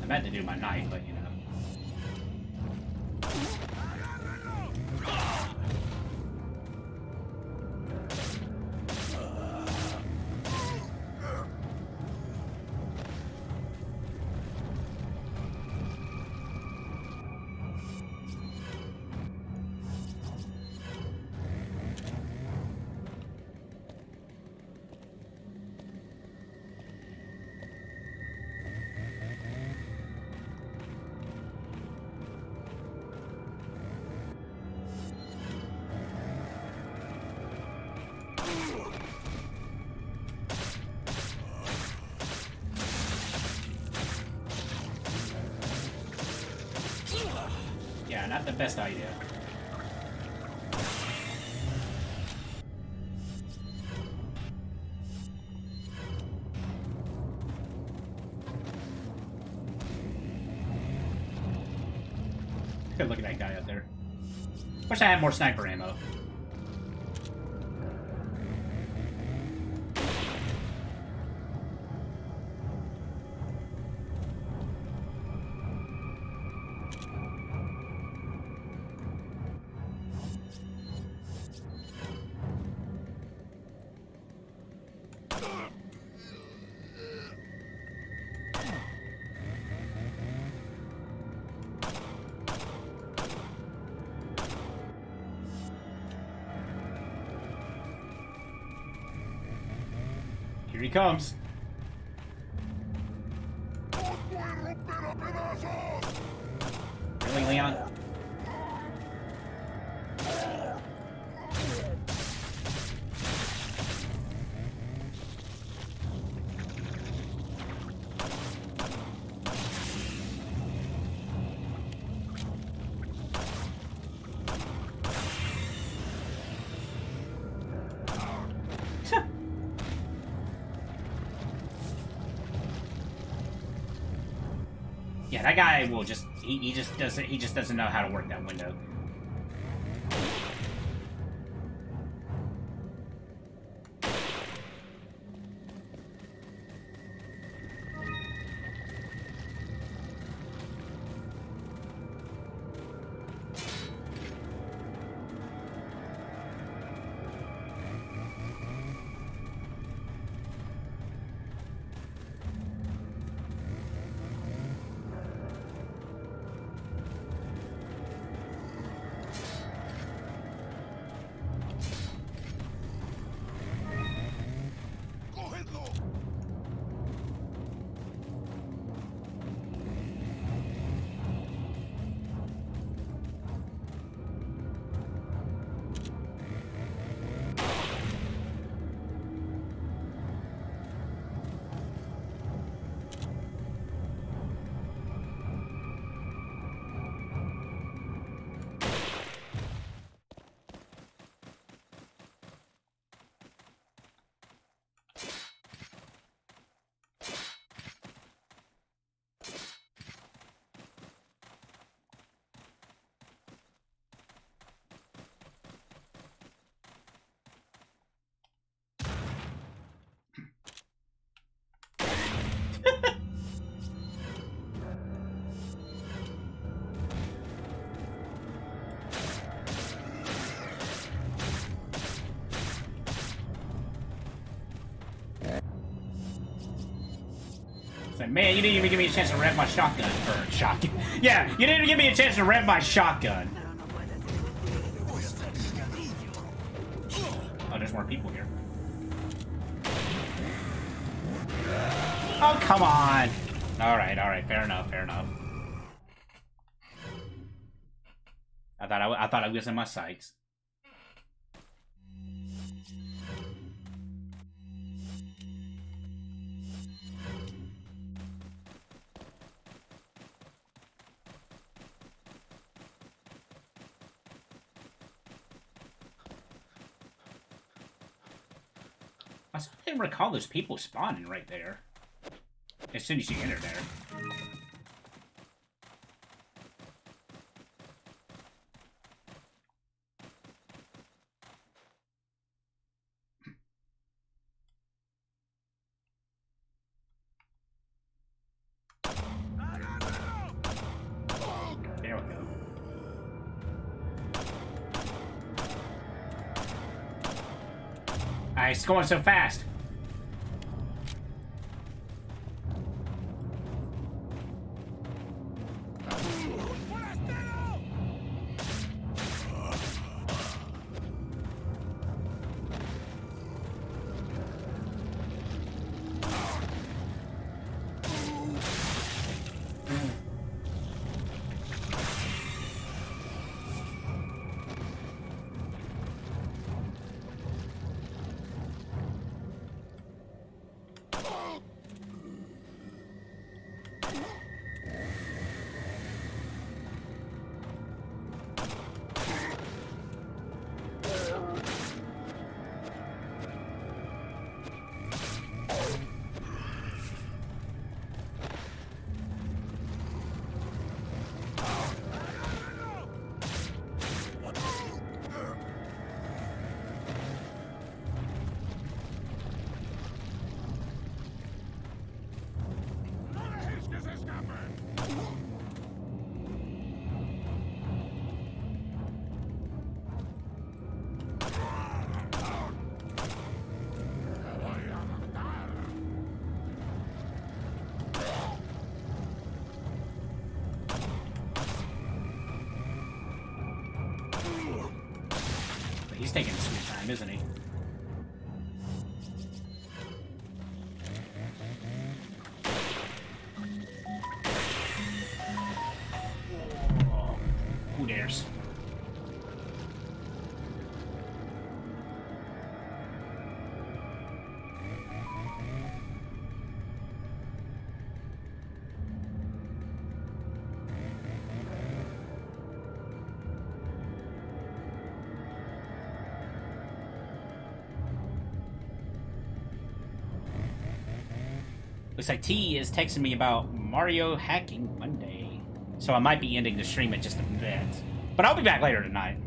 I meant to do my knife, but you know. not the best idea. Good look at that guy up there. Wish I had more sniper ammo. Here he comes. Really, Leon? Yeah, that guy will just he just doesn't know how to work that window. Like, man, you didn't even give me a chance to rev my shotgun. Or shotgun. Yeah, you didn't even give me a chance to rev my shotgun. Oh, there's more people here. Oh, come on. Alright, fair enough. I thought I was in my sights. I didn't recall those people spawning right there. As soon as you enter there. There we go. It's going so fast. He's taking his sweet time, isn't he? Oh, who dares? Looks like T is texting me about Mario Hacking Monday. So I might be ending the stream in just a bit. But I'll be back later tonight.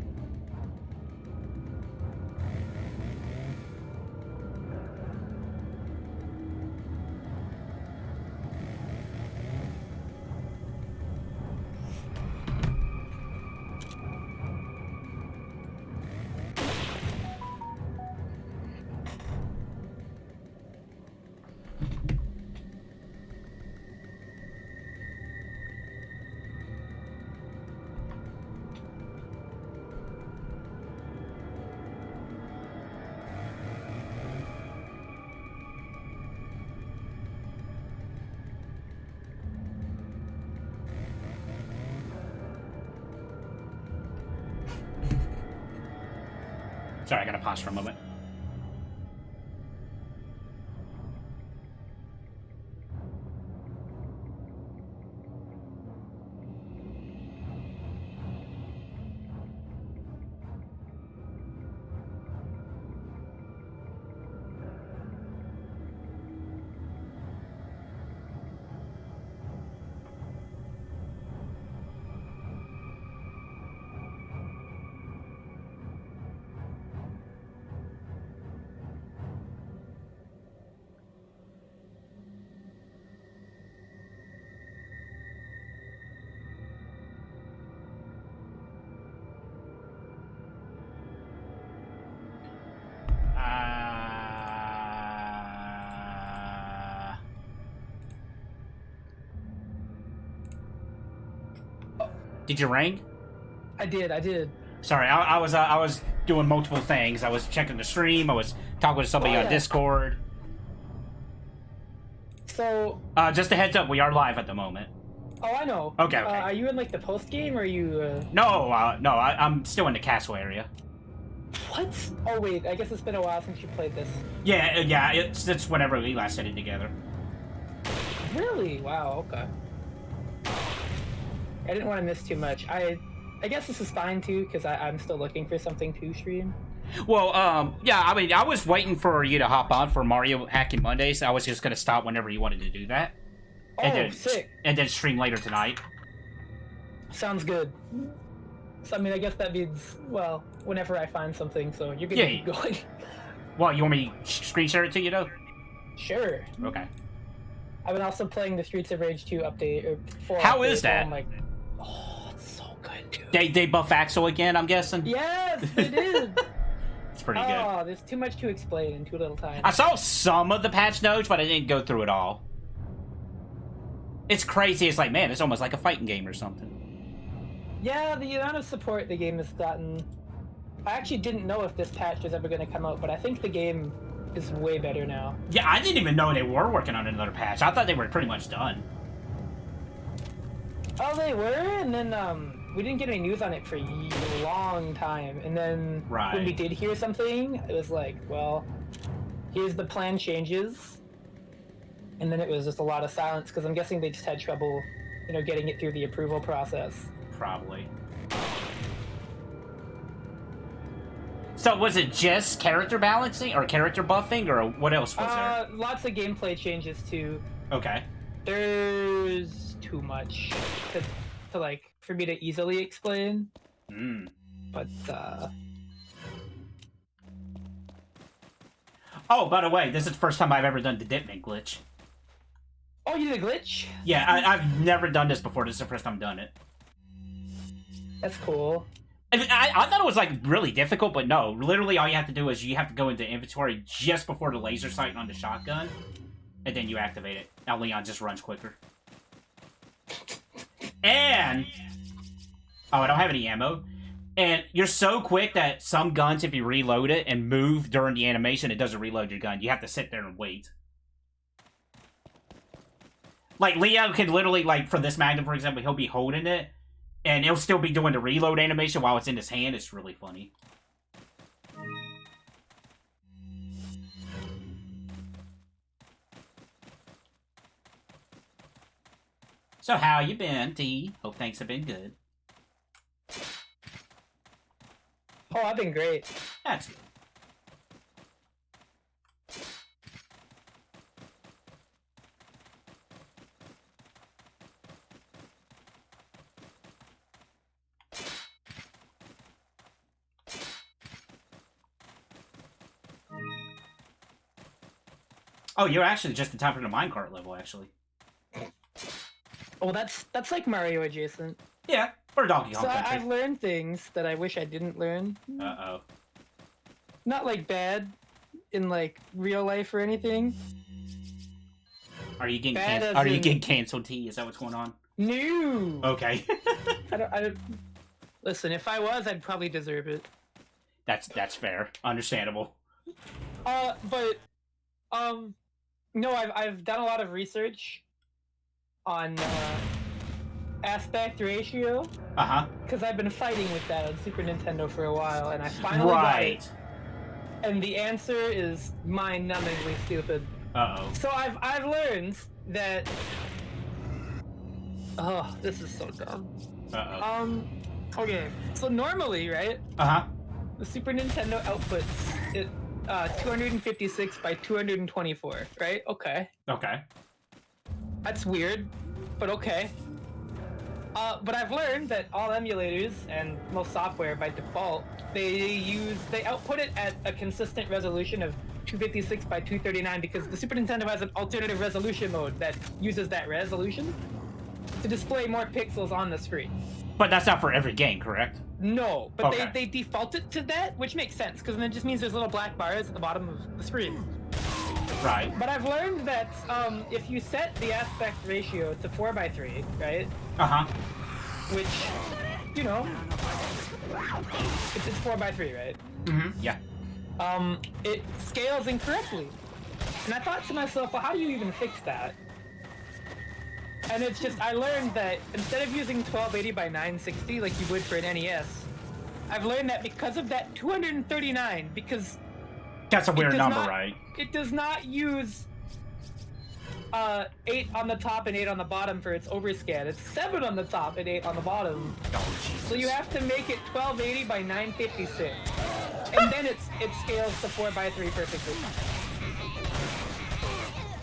Sorry, I gotta pause for a moment. Did you ring? I did. Sorry, I was doing multiple things. I was checking the stream. I was talking to somebody on Discord. So, just a heads up, we are live at the moment. oh, I know. Okay. Are you in like the post game, or are you? No, I'm still in the castle area. What? Oh wait, I guess it's been a while since you played this. Yeah, it's whenever we last did it together. Really? Wow. Okay. I didn't want to miss too much. I guess this is fine too, because I'm still looking for something to stream. Well, yeah, I mean, I was waiting for you to hop on for Mario Hacking Mondays. I was just gonna stop whenever you wanted to do that. Oh, And then, sick. And then stream later tonight. Sounds good. So, I mean, I guess that means, well, whenever I find something, so you're gonna keep going. Well, you want me to screen share it to you, though? Sure. Okay. I've been also playing the Streets of Rage 2 update, or 4 How update, is so that? I'm like, oh, it's so good, dude. They buff Axel again, I'm guessing? Yes, they did! It's pretty good. Oh, there's too much to explain in too little time. I saw some of the patch notes, but I didn't go through it all. It's crazy. It's like, man, it's almost like a fighting game or something. Yeah, the amount of support the game has gotten... I actually didn't know if this patch was ever going to come out, but I think the game is way better now. Yeah, I didn't even know they were working on another patch. I thought they were pretty much done. Oh, they were? And then, we didn't get any news on it for a long time. And then when we did hear something, it was like, well, here's the plan changes. And then it was just a lot of silence, because I'm guessing they just had trouble, you know, getting it through the approval process. Probably. So was it just character balancing or character buffing, or what else was there? Lots of gameplay changes too. Okay. There's too much to like for me to easily explain. But Oh, by the way, this is the first time I've ever done the Dipman glitch. Oh, you did a glitch? Yeah, I've never done this before. This is the first time I've done it. That's cool. I thought it was, like, really difficult, but no. Literally, all you have to do is you have to go into inventory just before the laser sight on the shotgun, and then you activate it. Now Leon just runs quicker. And... Oh, I don't have any ammo. And you're so quick that some guns, if you reload it and move during the animation, it doesn't reload your gun. You have to sit there and wait. Like, Leo can literally, like, for this Magnum, for example, he'll be holding it, and he'll still be doing the reload animation while it's in his hand. It's really funny. So how you been, T? Hope things have been good. Oh, I've been great. That's good. Oh, you're actually just in time for the minecart level, actually. Oh, that's like Mario adjacent. Yeah, or Donkey Kong So Country. I've learned things that I wish I didn't learn. Uh-oh. Not like bad in like real life or anything. Are you getting Bad Are you as in- getting canceled, T? Is that what's going on? No. Okay. I don't. Listen, if I was, I'd probably deserve it. That's fair. Understandable. But no, I've done a lot of research on aspect ratio. Uh-huh. Because I've been fighting with that on Super Nintendo for a while, and I finally got it. And the answer is mind-numbingly stupid. Uh-oh. So I've learned that. Oh, this is so dumb. Uh-oh. Okay. So normally, right? Uh-huh. The Super Nintendo outputs it 256 by 224, right? Okay. Okay. That's weird, but okay. But I've learned that all emulators and most software by default, they output it at a consistent resolution of 256 by 239 because the Super Nintendo has an alternative resolution mode that uses that resolution to display more pixels on the screen. But that's not for every game, correct? No, but Okay. they default it to that, which makes sense because then it just means there's little black bars at the bottom of the screen. Right. But I've learned that if you set the aspect ratio to 4:3, right? Uh-huh. Which, you know, it's 4:3, right? Mm-hmm. Yeah. It scales incorrectly. And I thought to myself, well, how do you even fix that? And it's just, I learned that instead of using 1280 by 960 like you would for an NES, I've learned that because of that 239, because That's a weird number, not, right? it does not use 8 on the top and 8 on the bottom for its overscan. It's 7 on the top and 8 on the bottom. Oh, Jesus. So you have to make it 1280 by 956. And then it scales to 4:3 perfectly.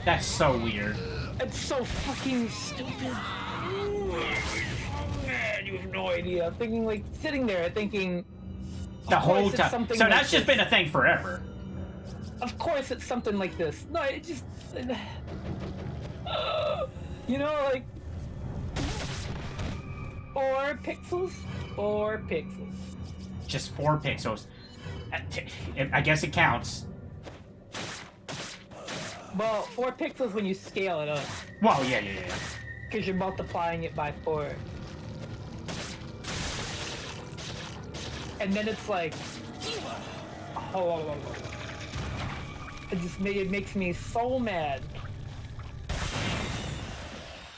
That's so weird. It's so fucking stupid. Man, you have no idea. I'm thinking, like, sitting there thinking... The whole it's time. something So like that's just this. been a thing forever. Of course it's something like this. No, it just... you know, like... 4 pixels? 4 pixels. Just 4 pixels. I guess it counts. Well, 4 pixels when you scale it up. Well, yeah. Because you're multiplying it by 4. And then it's like... Oh. It makes me so mad.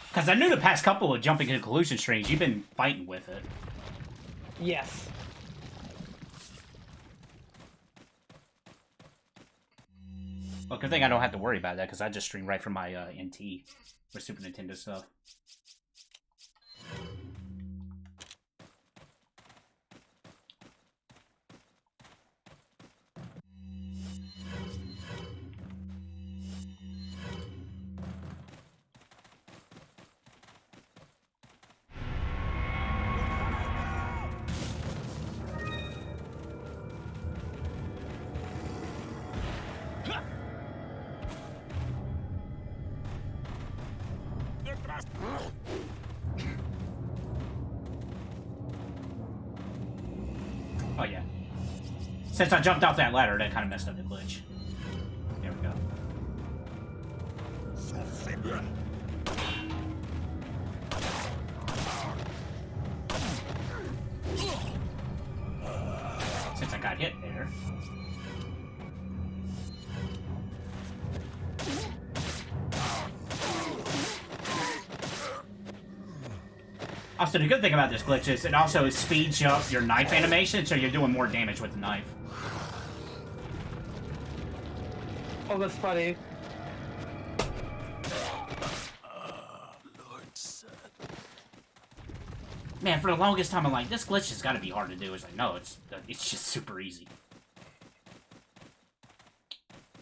Because I knew the past couple of jumping conclusion streams, you've been fighting with it. Yes. Well, good thing I don't have to worry about that, because I just stream right from my NT with Super Nintendo stuff. Oh, yeah. Since I jumped off that ladder, that kind of messed up the glitch. There we go. got hit there. Also, the good thing about this glitch is it also speeds up your knife animation, so you're doing more damage with the knife. Oh, that's funny. Man, for the longest time, I'm like, this glitch has got to be hard to do. It's like, no, it's just super easy.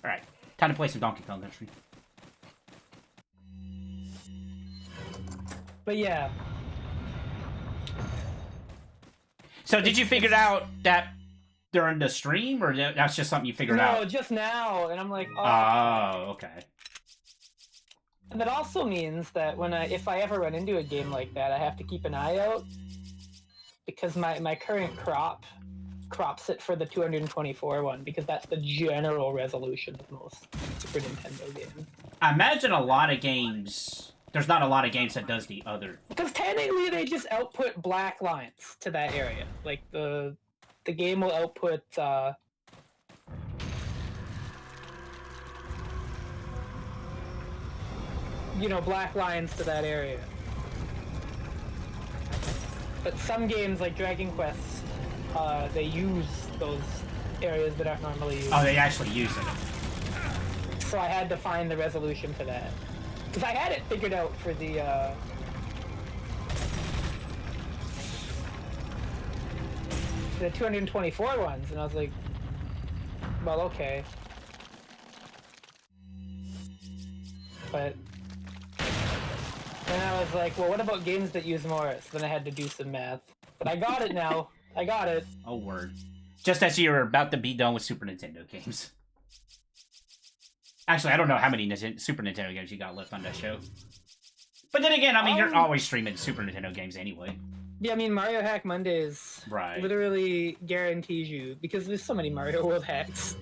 Alright, time to play some Donkey Kong Country. But yeah. So, did you figure out that during the stream, or that's just something you figured out? No, just now, and I'm like, oh. Oh, okay. And that also means that if I ever run into a game like that, I have to keep an eye out, because my current crops it for the 224 one, because that's the general resolution of most Super Nintendo games. I imagine a lot of games. There's not a lot of games that does the other. Because technically, they just output black lines to that area. Like the game will output. Black lines to that area. But some games, like Dragon Quest, they use those areas that aren't normally used. Oh, they actually use it. So I had to find the resolution for that. Because I had it figured out for the 224 ones, and I was like, well, okay. But then I was like, well, what about games that use Morse? Then I had to do some math. But I got it now. I got it. Oh, word. Just as you were about to be done with Super Nintendo games. Actually, I don't know how many Super Nintendo games you got left on that show. But then again, I mean, you're always streaming Super Nintendo games anyway. Yeah, I mean, Mario Hack Mondays literally guarantees you, because there's so many Mario World hacks.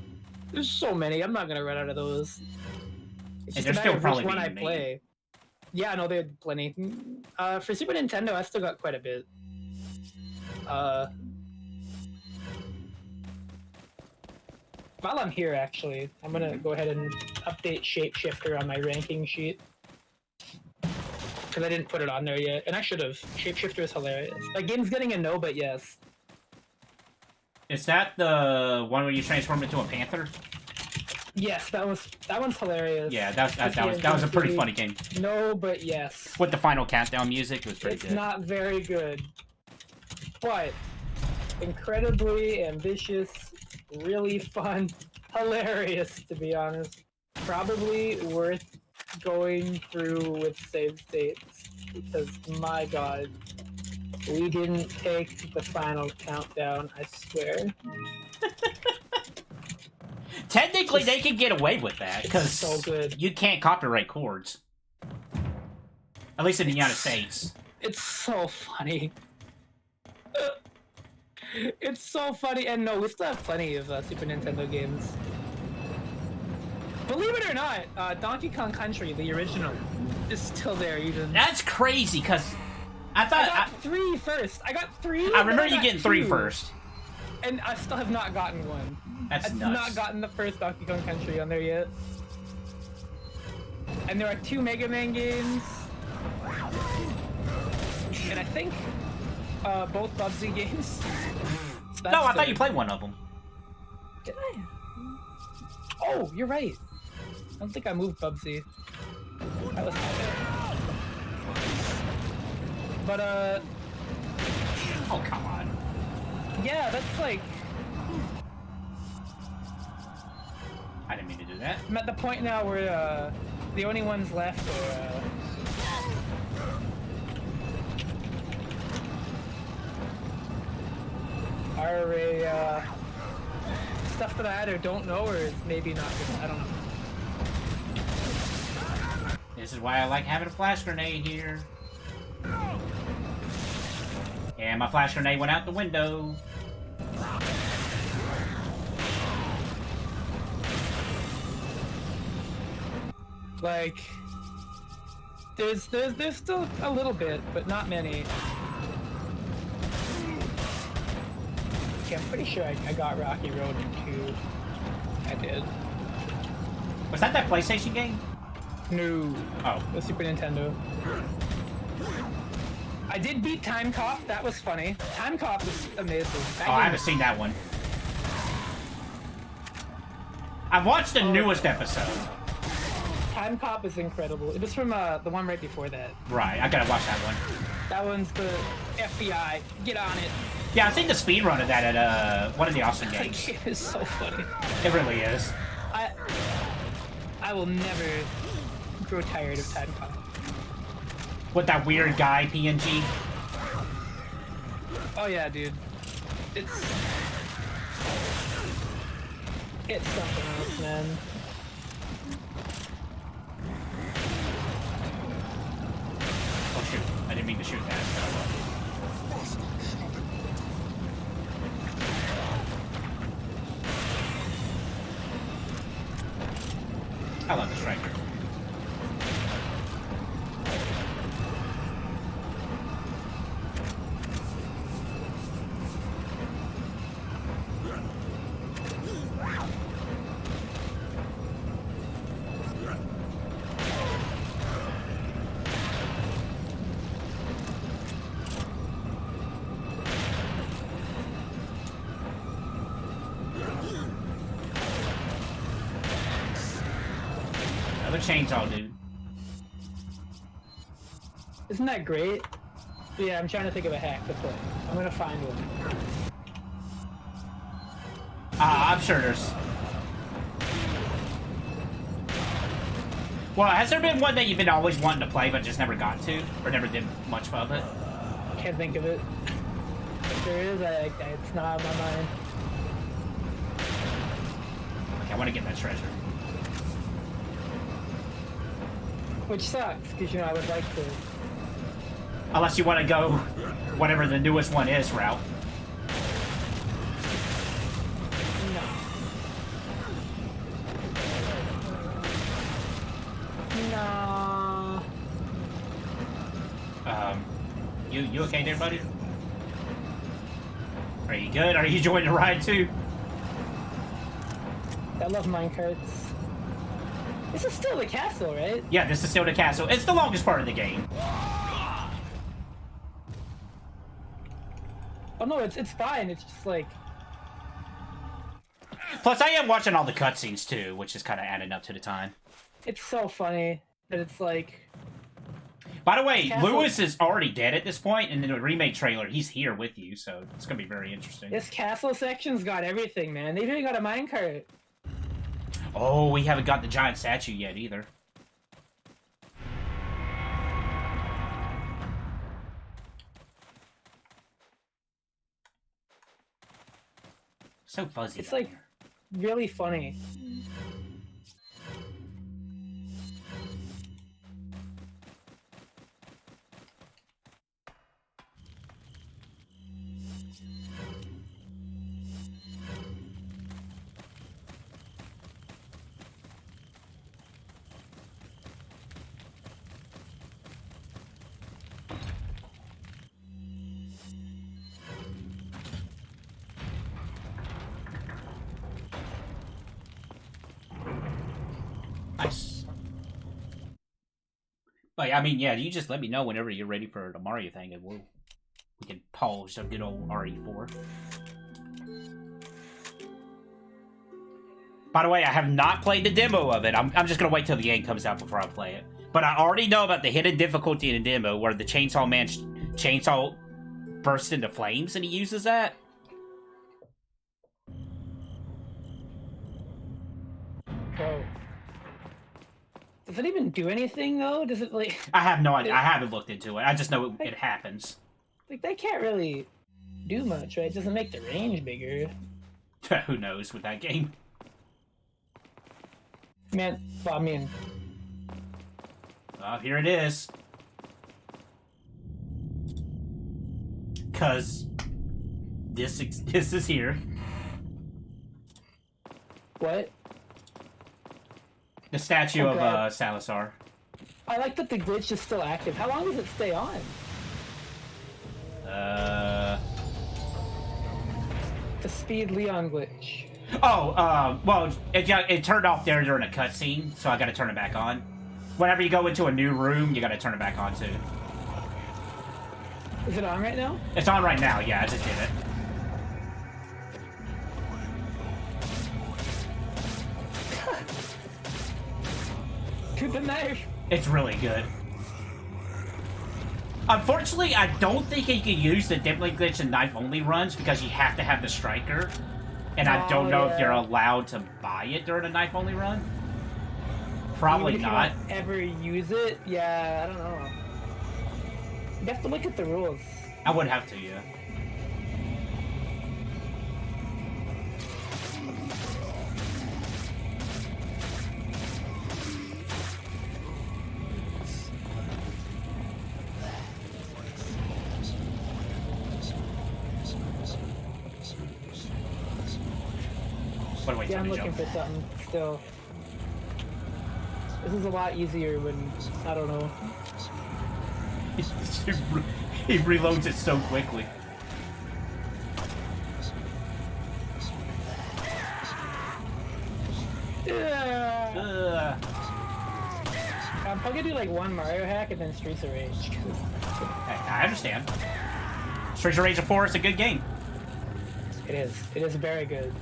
There's so many, I'm not gonna run out of those. It's just and there's still probably one I play. Yeah, no, there's plenty. For Super Nintendo, I still got quite a bit. While I'm here, actually, I'm gonna go ahead and update Shapeshifter on my ranking sheet. Because I didn't put it on there yet, and I should have. Shapeshifter is hilarious. That game's getting a no, but yes. Is that the one where you transform into a panther? Yes, that one's hilarious. Yeah, that was a pretty funny game. No, but yes. With the final countdown music, it was pretty good. It's not very good, but incredibly ambitious, really fun, hilarious, to be honest. Probably worth going through with save states, because my god, we didn't take the final countdown, I swear. Technically, they can get away with that, because so good. You can't copyright chords. At least in the United States. It's so funny. It's so funny, and no, we still have plenty of Super Nintendo games. Believe it or not, Donkey Kong Country, the original, is still there even. That's crazy, because I thought... I got 3 first. I got 3. I remember you getting 3 first. And I still have not gotten one. That's nuts. I've not gotten the first Donkey Kong Country on there yet. And there are 2 Mega Man games. And I think both Bubsy games. So no, I thought you played one of them. Did I? Oh, you're right. I don't think I moved Bubsy. That was my bad. But oh, come on. Yeah, that's like... I didn't mean to do that. I'm at the point now where the only ones left are stuff that I either don't know or is maybe not good. I don't know. This is why I like having a flash grenade here. And my flash grenade went out the window. Like, there's still a little bit, but not many. Okay, I'm pretty sure I got Rocky Road in 2. I did. Was that PlayStation game? No. Oh. The Super Nintendo. I did beat Time Cop. That was funny. Time Cop was amazing. I haven't seen that one. I've watched the newest episode. Time Cop is incredible. It was from the one right before that. Right, I gotta watch that one. That one's the FBI. Get on it. Yeah, I've seen the speedrun of that at one of the Austin games. It is so funny. It really is. I will never grow tired of Time Cop. With that weird guy, PNG. Oh yeah, dude. It's something else, man. Oh shoot, I didn't mean to shoot that. I love the striker. Another chainsaw, dude. Isn't that great? Yeah, I'm trying to think of a hack to play. I'm gonna find one. I'm sure there's... Well, has there been one that you've been always wanting to play but just never got to? Or never did much of it? Can't think of it. If there is, it's not on my mind. Okay, I want to get that treasure. Which sucks, because, you know, I would like to... Unless you want to go whatever the newest one is route. No. You okay there, buddy? Are you good? Are you enjoying the ride too? I love minecarts. This is still the castle, right? Yeah, this is still the castle. It's the longest part of the game. Oh no, it's fine. It's just like... Plus, I am watching all the cutscenes too, which is kind of adding up to the time. It's so funny that it's like... By the way, Castle... Lewis is already dead at this point, and in the remake trailer, he's here with you, so it's gonna be very interesting. This castle section's got everything, man. They've even got a minecart. Oh, we haven't got the giant statue yet either. So fuzzy. It's like really funny. Nice. But I mean, yeah, you just let me know whenever you're ready for the Mario thing, and we can pause some good old RE4. By the way, I have not played the demo of it. I'm just gonna wait till the game comes out before I play it. But I already know about the hidden difficulty in the demo, where the Chainsaw Man's chainsaw bursts into flames, and he uses that. Whoa. Does it even do anything though? Does it like? I have no idea. I haven't looked into it. I just know it happens. Like they can't really do much, right? It doesn't make the range bigger. Who knows with that game? Man, well, I mean, here it is. Cause this is here. what? The statue of Salazar. I like that the glitch is still active. How long does it stay on? The speed Leon glitch. Oh, well, it turned off there during a cutscene, so I gotta turn it back on. Whenever you go into a new room, you gotta turn it back on, too. Is it on right now? It's on right now, yeah, I just did it. To the knife! It's really good. Unfortunately, I don't think you can use the Dimpling glitch in knife-only runs because you have to have the striker. And I don't know if you're allowed to buy it during a knife-only run. Probably Even if not. You don't ever use it? Yeah, I don't know. You have to look at the rules. I would have to, yeah. Yeah, I'm looking for something still. This is a lot easier when, I don't know. He reloads it so quickly. I'm probably gonna do like one Mario hack and then Streets of Rage. Hey, I understand. Streets of Rage 4 is a good game. It is. It is very good.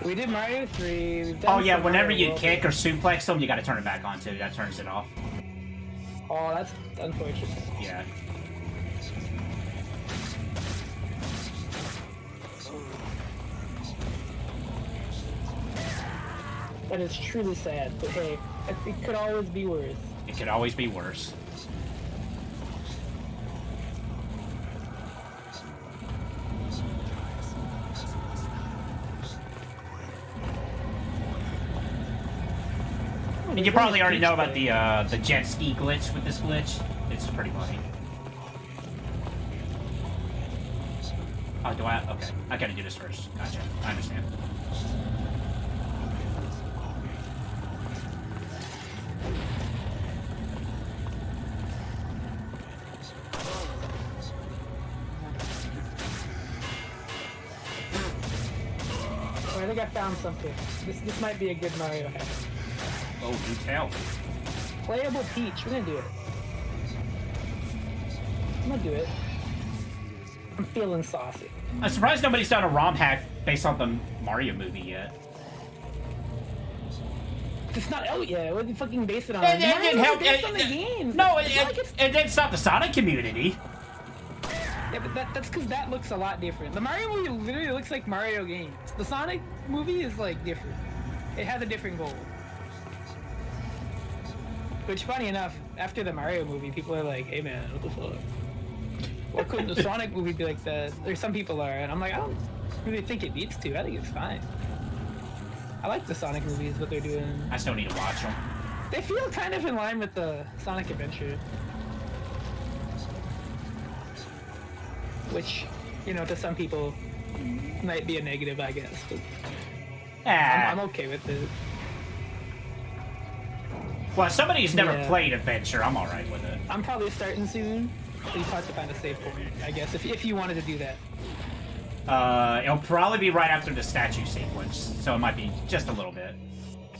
We did Mario 3. We've done yeah, whenever Mario you kick or suplex them, you gotta turn it back on too. That turns it off. Oh, that's unfortunate. Yeah. That is truly sad, but hey, it could always be worse. It could always be worse. And you probably already know about the jet ski glitch with this glitch. It's pretty funny. Oh, do I? Okay. I gotta do this first. Gotcha. I understand. Oh, I think I found something. This might be a good Mario hack. Oh, do tell. Playable Peach. We're gonna do it. I'm gonna do it. I'm feeling saucy. I'm surprised nobody's done a ROM hack based on the Mario movie yet. It's not out yet. What are you fucking based it on? It didn't help. Based on the games. No, it's not the Sonic community. Yeah, but that's because that looks a lot different. The Mario movie literally looks like Mario games. The Sonic movie is like different. It has a different goal. Which, funny enough, after the Mario movie, people are like, "Hey man, what the fuck? Why couldn't the Sonic movie be like that?" There's some people are, and I'm like, I don't really think it needs to. I think it's fine. I like the Sonic movies, what they're doing. I still need to watch them. They feel kind of in line with the Sonic Adventure. Which, you know, to some people might be a negative, I guess. But I'm okay with it. Well, as somebody who's never played Adventure, I'm alright with it. I'm probably starting soon. So you have to find a save point, I guess, if you wanted to do that. It'll probably be right after the statue sequence, so it might be just a little bit.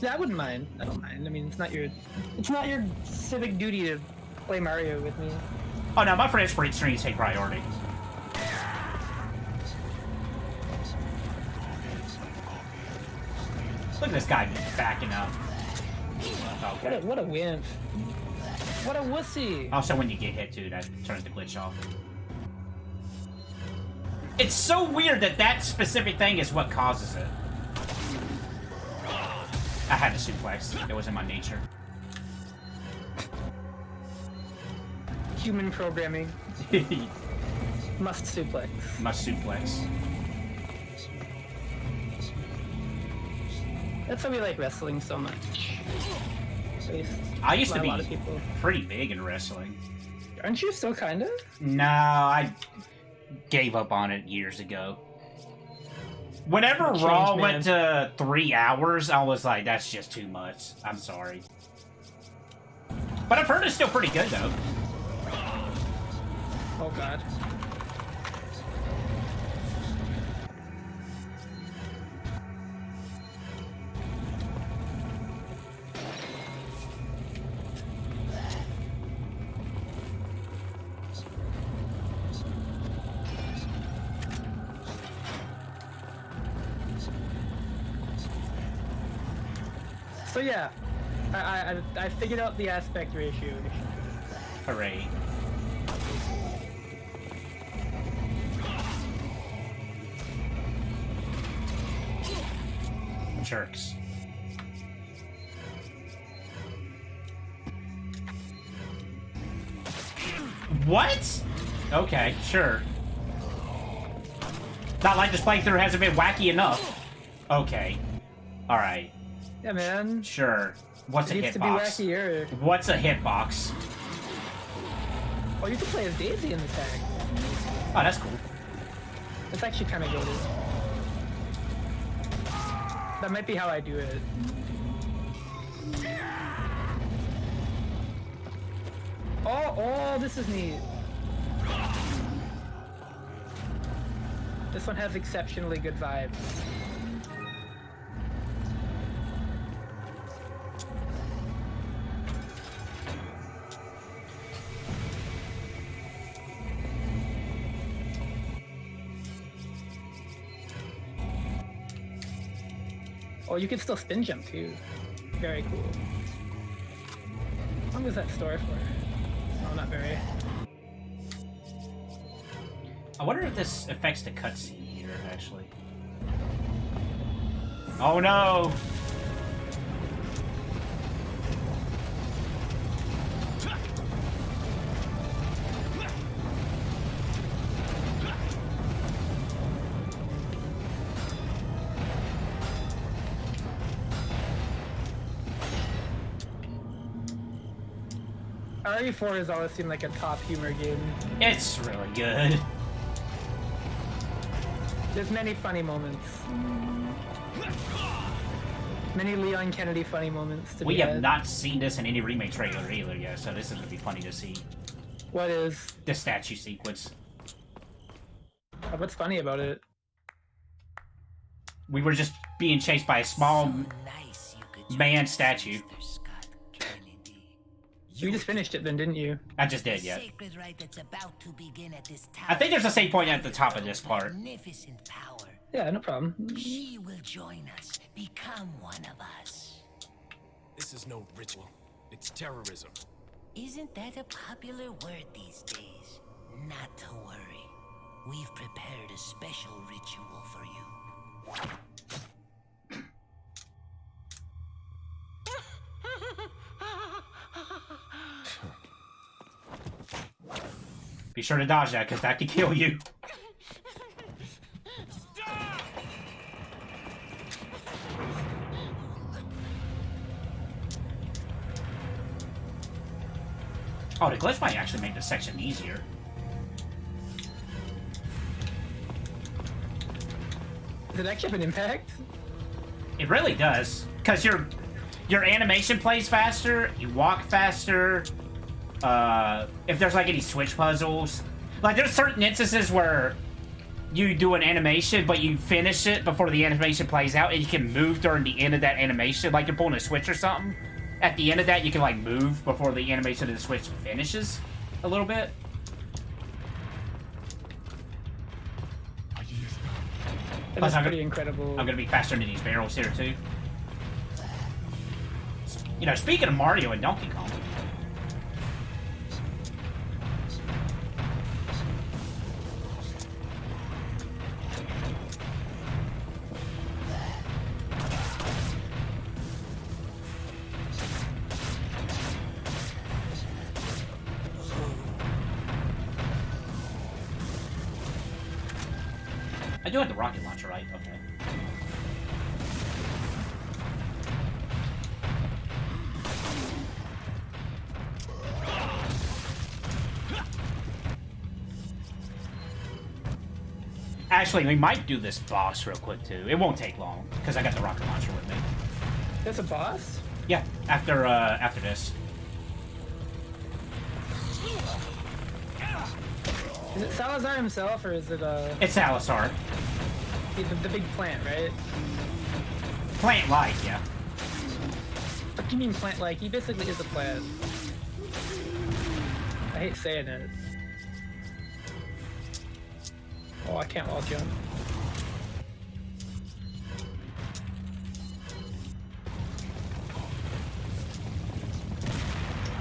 Yeah, I wouldn't mind. I don't mind. I mean, it's not your civic duty to play Mario with me. Oh no, my friends for streams take priority. Look at this guy backing up. Okay. What a wimp. What a wussy. Also, when you get hit too, that turns the glitch off. It's so weird that that specific thing is what causes it. I had to suplex. It was in my nature. Human programming. Must suplex. Must suplex. That's why we like wrestling so much. I used to be pretty big in wrestling. Aren't you still kind of? No, I gave up on it years ago. Whenever Raw went to 3 hours, I was like, that's just too much. I'm sorry. But I've heard it's still pretty good, though. Oh, God. So yeah, I figured out the aspect ratio. Hooray. Jerks. What? Okay, sure. Not like this playthrough hasn't been wacky enough. Okay. Alright. Yeah, man. Sure. What's a it needs to be wackier. What's a hitbox? Oh, you can play as Daisy in the tag. Oh, that's cool. It's actually kind of good. That might be how I do it. Oh, this is neat. This one has exceptionally good vibes. Oh, you can still spin jump too. Very cool. How long does that store for? Oh, not very. I wonder if this affects the cutscene here, actually. Oh no! RE4 has always seemed like a top humor game. It's really good. There's many funny moments. Many Leon Kennedy funny moments to We be have had. not seen this in any remake trailer either yet, so this is gonna be funny to see. What is? The statue sequence. What's funny about it? We were just being chased by a small Nice you could man statue. Mr. Scott Kennedy. You just finished it then, didn't you? I just did, yeah. Sacred rite that's about to begin at this tower. I think there's a save point at the top of this part. Magnificent power. Yeah, no problem. She will join us, become one of us. This is no ritual. It's terrorism. Isn't that a popular word these days? Not to worry. We've prepared a special ritual for you. Be sure to dodge that, because that could kill you. Oh, the glitch might actually make this section easier. Does it actually have an impact? It really does, because your animation plays faster, you walk faster. If there's like any switch puzzles, like there's certain instances where you do an animation, but you finish it before the animation plays out, and you can move during the end of that animation, like you're pulling a switch or something. At the end of that, you can like move before the animation of the switch finishes a little bit. That's pretty incredible. I'm gonna be faster into these barrels here too. You know, speaking of Mario and Donkey Kong. I do have the rocket launcher, right? Okay. Actually, we might do this boss real quick, too. It won't take long, because I got the rocket launcher with me. There's a boss? Yeah, after this. Is it Salazar himself, or is it It's Salazar. the big plant, right? Plant-like, yeah. What do you mean plant-like? He basically is a plant. I hate saying it. Oh, I can't wall jump.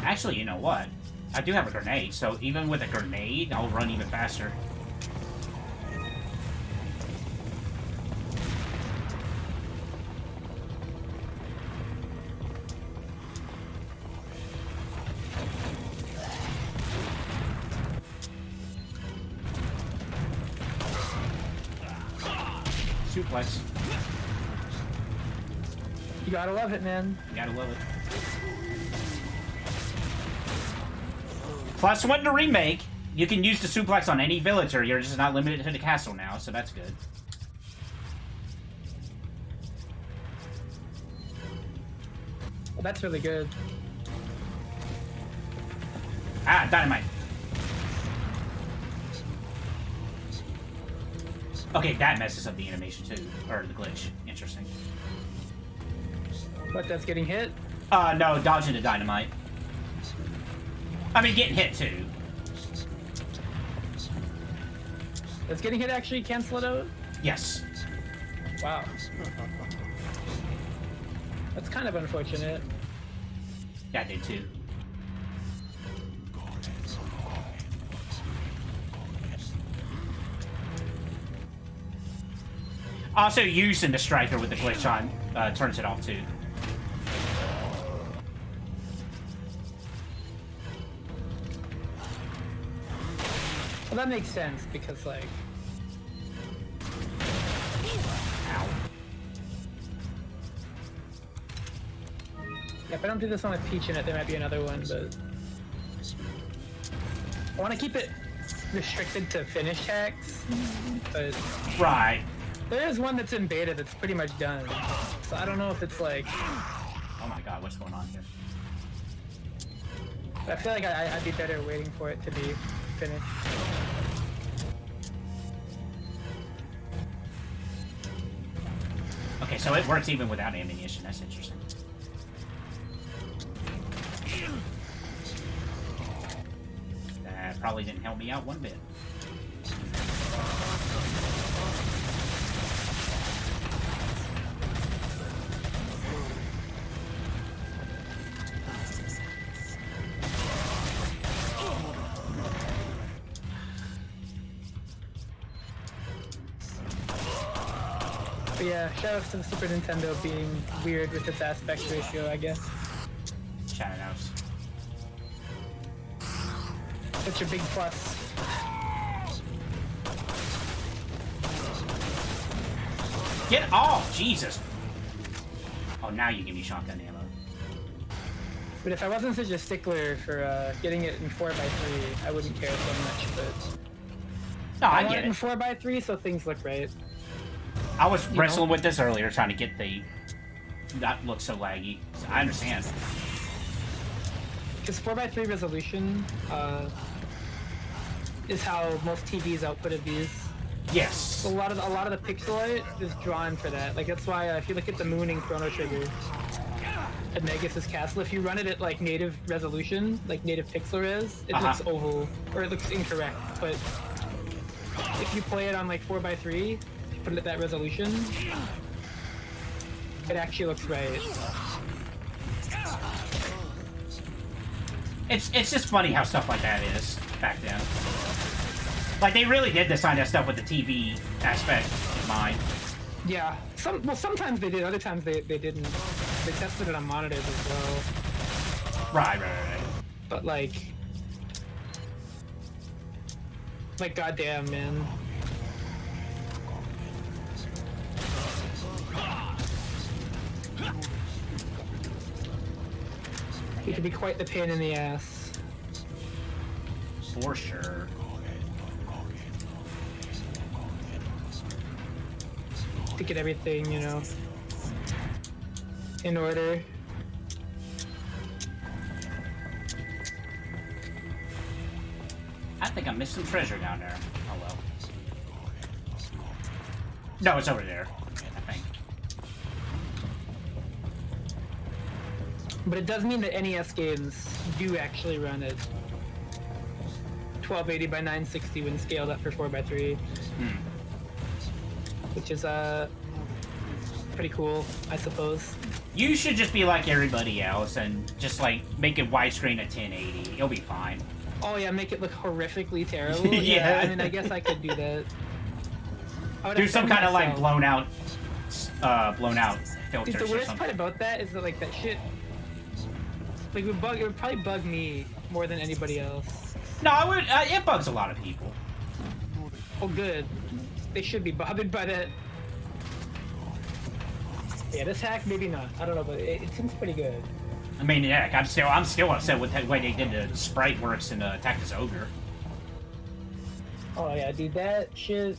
Actually, you know what? I do have a grenade, so even with a grenade, I'll run even faster. Suplex. You gotta love it, man. You gotta love it. Plus, when the remake, you can use the suplex on any villager. You're just not limited to the castle now, so that's good. Well, that's really good. Ah, dynamite. Okay, that messes up the animation too, or the glitch. Interesting. But that's getting hit? No, dodging the dynamite. I mean, getting hit too. Does getting hit actually cancel it out? Yes. Wow. That's kind of unfortunate. That did too. Also, using the striker with the glitch on turns it off too. Well, that makes sense because, like. Ow. Yeah, if I don't do this one with Peach in it, there might be another one, but. I want to keep it restricted to finish hacks, but. Right. There is one that's in beta that's pretty much done. So I don't know if it's like. Oh my god, what's going on here? I feel like I'd be better waiting for it to be finished. Okay, so it works even without ammunition. That's interesting. That probably didn't help me out one bit. But yeah, shoutouts to the Super Nintendo being weird with its aspect ratio, I guess. Shoutouts. Such a big plus. Get off! Jesus! Oh, now you give me shotgun ammo. But if I wasn't such a stickler for getting it in 4x3, I wouldn't care so much, but... No, I want get it in it. 4x3 so things look right. I was wrestling with this earlier, trying to get the... That looks so laggy. I understand. Because 4x3 resolution is how most TVs outputted these. Yes. So a lot of the pixel art is drawn for that. Like that's why if you look at the Moon and Chrono Trigger at Magus' Castle, if you run it at like native resolution, like native pixel res, it looks oval or it looks incorrect. But if you play it on like 4x3, you put it at that resolution, it actually looks right. It's just funny how stuff like that is back then. Like, they really did design that stuff with the TV aspect in mind. Yeah. Sometimes they did, other times they didn't. They tested it on monitors as well. Right. But like goddamn, man. He could be quite the pain in the ass. For sure. To get everything, you know, in order. I think I missed some treasure down there. Oh well. No, it's over there, I think. But it does mean that NES games do actually run at 1280 by 960 when scaled up for 4x3. Which is pretty cool, I suppose. You should just be like everybody else and just like make it widescreen at 1080. You'll be fine. Oh yeah, make it look horrifically terrible. Yeah. I mean, I guess I could do that. Do some kind of like blown out filters. Dude, the worst part about that is that like that shit, like it would probably bug me more than anybody else. No, it bugs a lot of people. Oh, good. They should be bothered by that. Yeah, this hack maybe not. I don't know, but it seems pretty good. I mean, heck, I'm still upset with the way they did the sprite works in Attack this Ogre. Oh yeah, dude, that shit.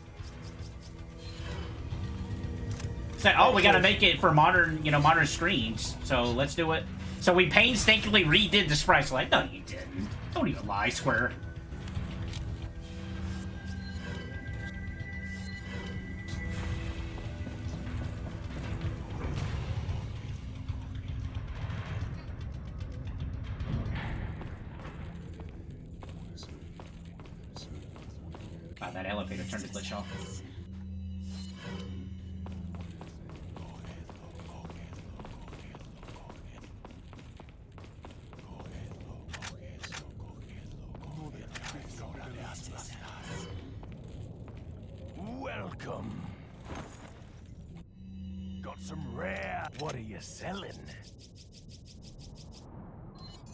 Said, oh, we gotta make it for modern, modern screens. So let's do it. So we painstakingly redid the sprites. Like, no, you didn't. Don't even lie, Square. Wow, that elevator turned the glitch off. Welcome. Got some rare. What are you selling?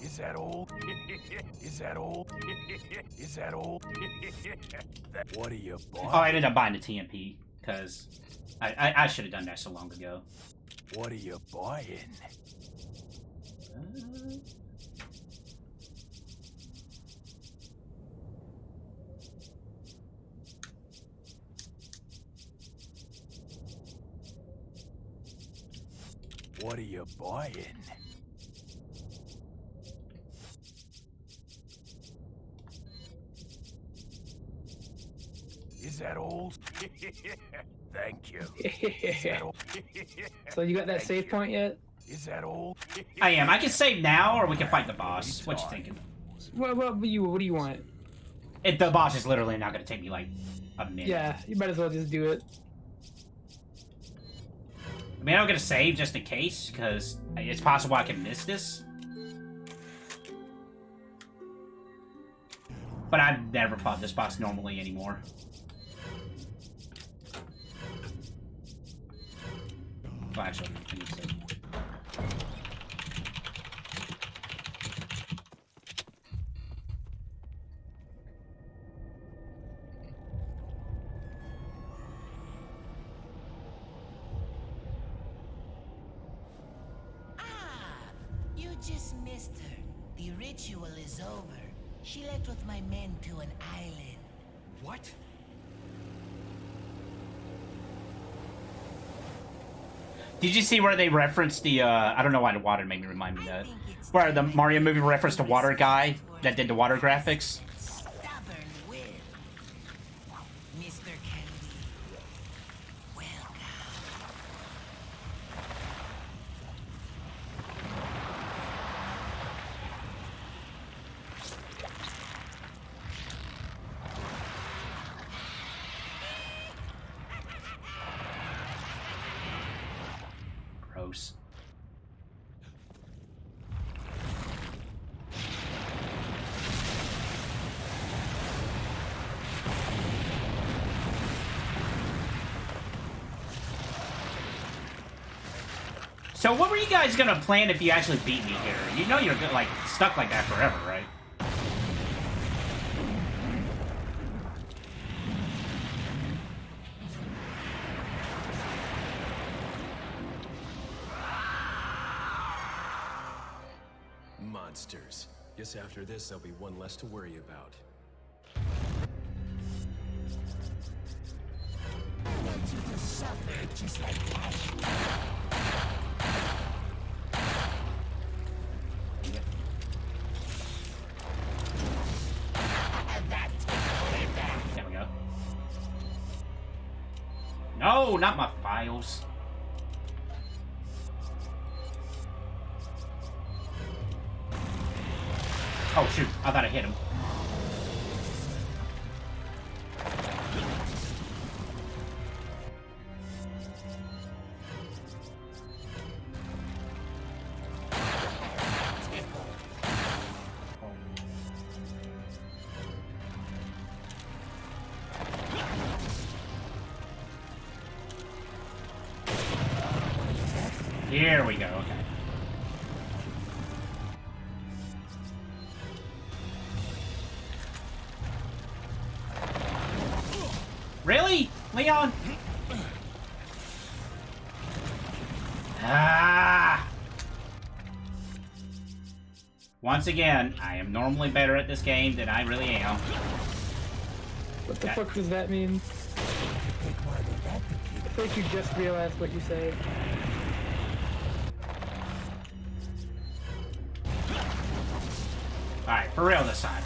Is that all? Is that all? Is that all? What are you buying? Oh, I ended up buying the TMP because I should have done that so long ago. What are you buying? What are you buying? Is that all? Thank you. Is that all? So you got that save point yet? Is that all? I am. I can save now, or we can fight the boss. What you thinking? What do you want? The boss is literally not going to take me like a minute. Yeah, you might as well just do it. I mean, I'm going to save just in case, because it's possible I can miss this. But I've never fought this boss normally anymore. Well, actually, I need to save. You just missed her. The ritual is over. She left with my men to an island. What? Did you see where they referenced the, I don't know why the water made me remind me of that. Where the Mario movie referenced the water guy that did the water graphics? Stubborn will. Mr. Kennedy. Welcome. Gross. So what were you guys gonna plan if you actually beat me here? You know you're like stuck like that forever, right? Monsters. Guess after this, there'll be one less to worry about. I want you to suffer just like that. That No, not my files. Oh shoot, I thought I hit him. Here we go, okay. Really? Leon? Ah! Once again, I am normally better at this game than I really am. What the fuck does that mean? I think you just realized what you said. Alright, for real this time.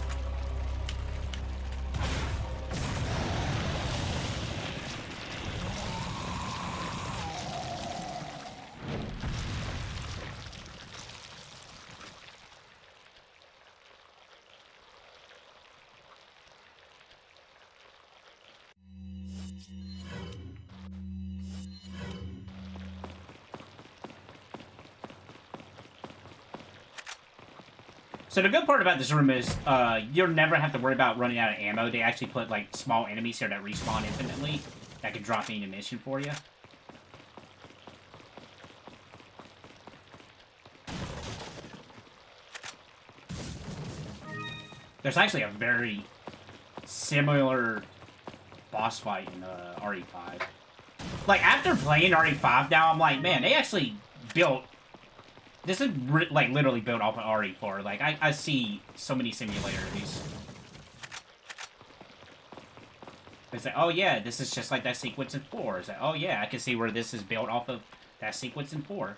So the good part about this room is, you'll never have to worry about running out of ammo. They actually put, like, small enemies here that respawn infinitely that can drop ammunition for you. There's actually a very similar boss fight in RE5. Like, after playing RE5 now, I'm like, man, they actually built... This is, like, literally built off of RE4. Like, I see so many similarities. It's like, oh yeah, this is just like that sequence in 4. It's like, oh yeah, I can see where this is built off of that sequence in 4.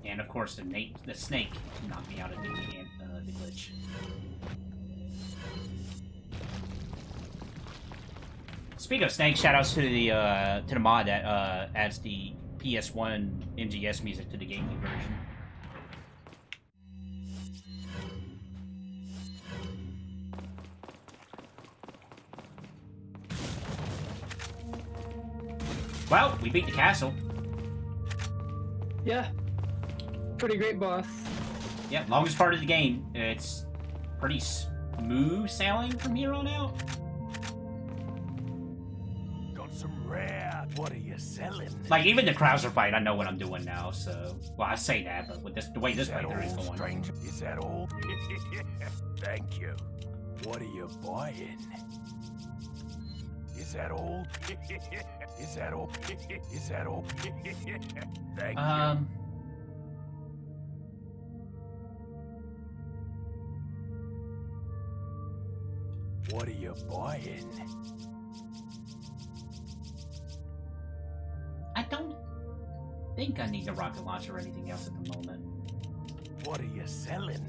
And of course, the snake knocked me out of the glitch. Speaking of snakes, shoutouts to the mod that adds the PS1 MGS music to the gaming version. Well, we beat the castle. Yeah. Pretty great boss. Yeah, longest part of the game. It's pretty smooth sailing from here on out. Got some rare. What are you selling? Like, even the Krauser fight, I know what I'm doing now, so... Well, I say that, but with this, the way this playthrough is going... Stranger? Is that all? Thank you. What are you buying? Is that all? Is that all? Is that all? Thank you. What are you buying? I don't think I need a rocket launcher or anything else at the moment. What are you selling?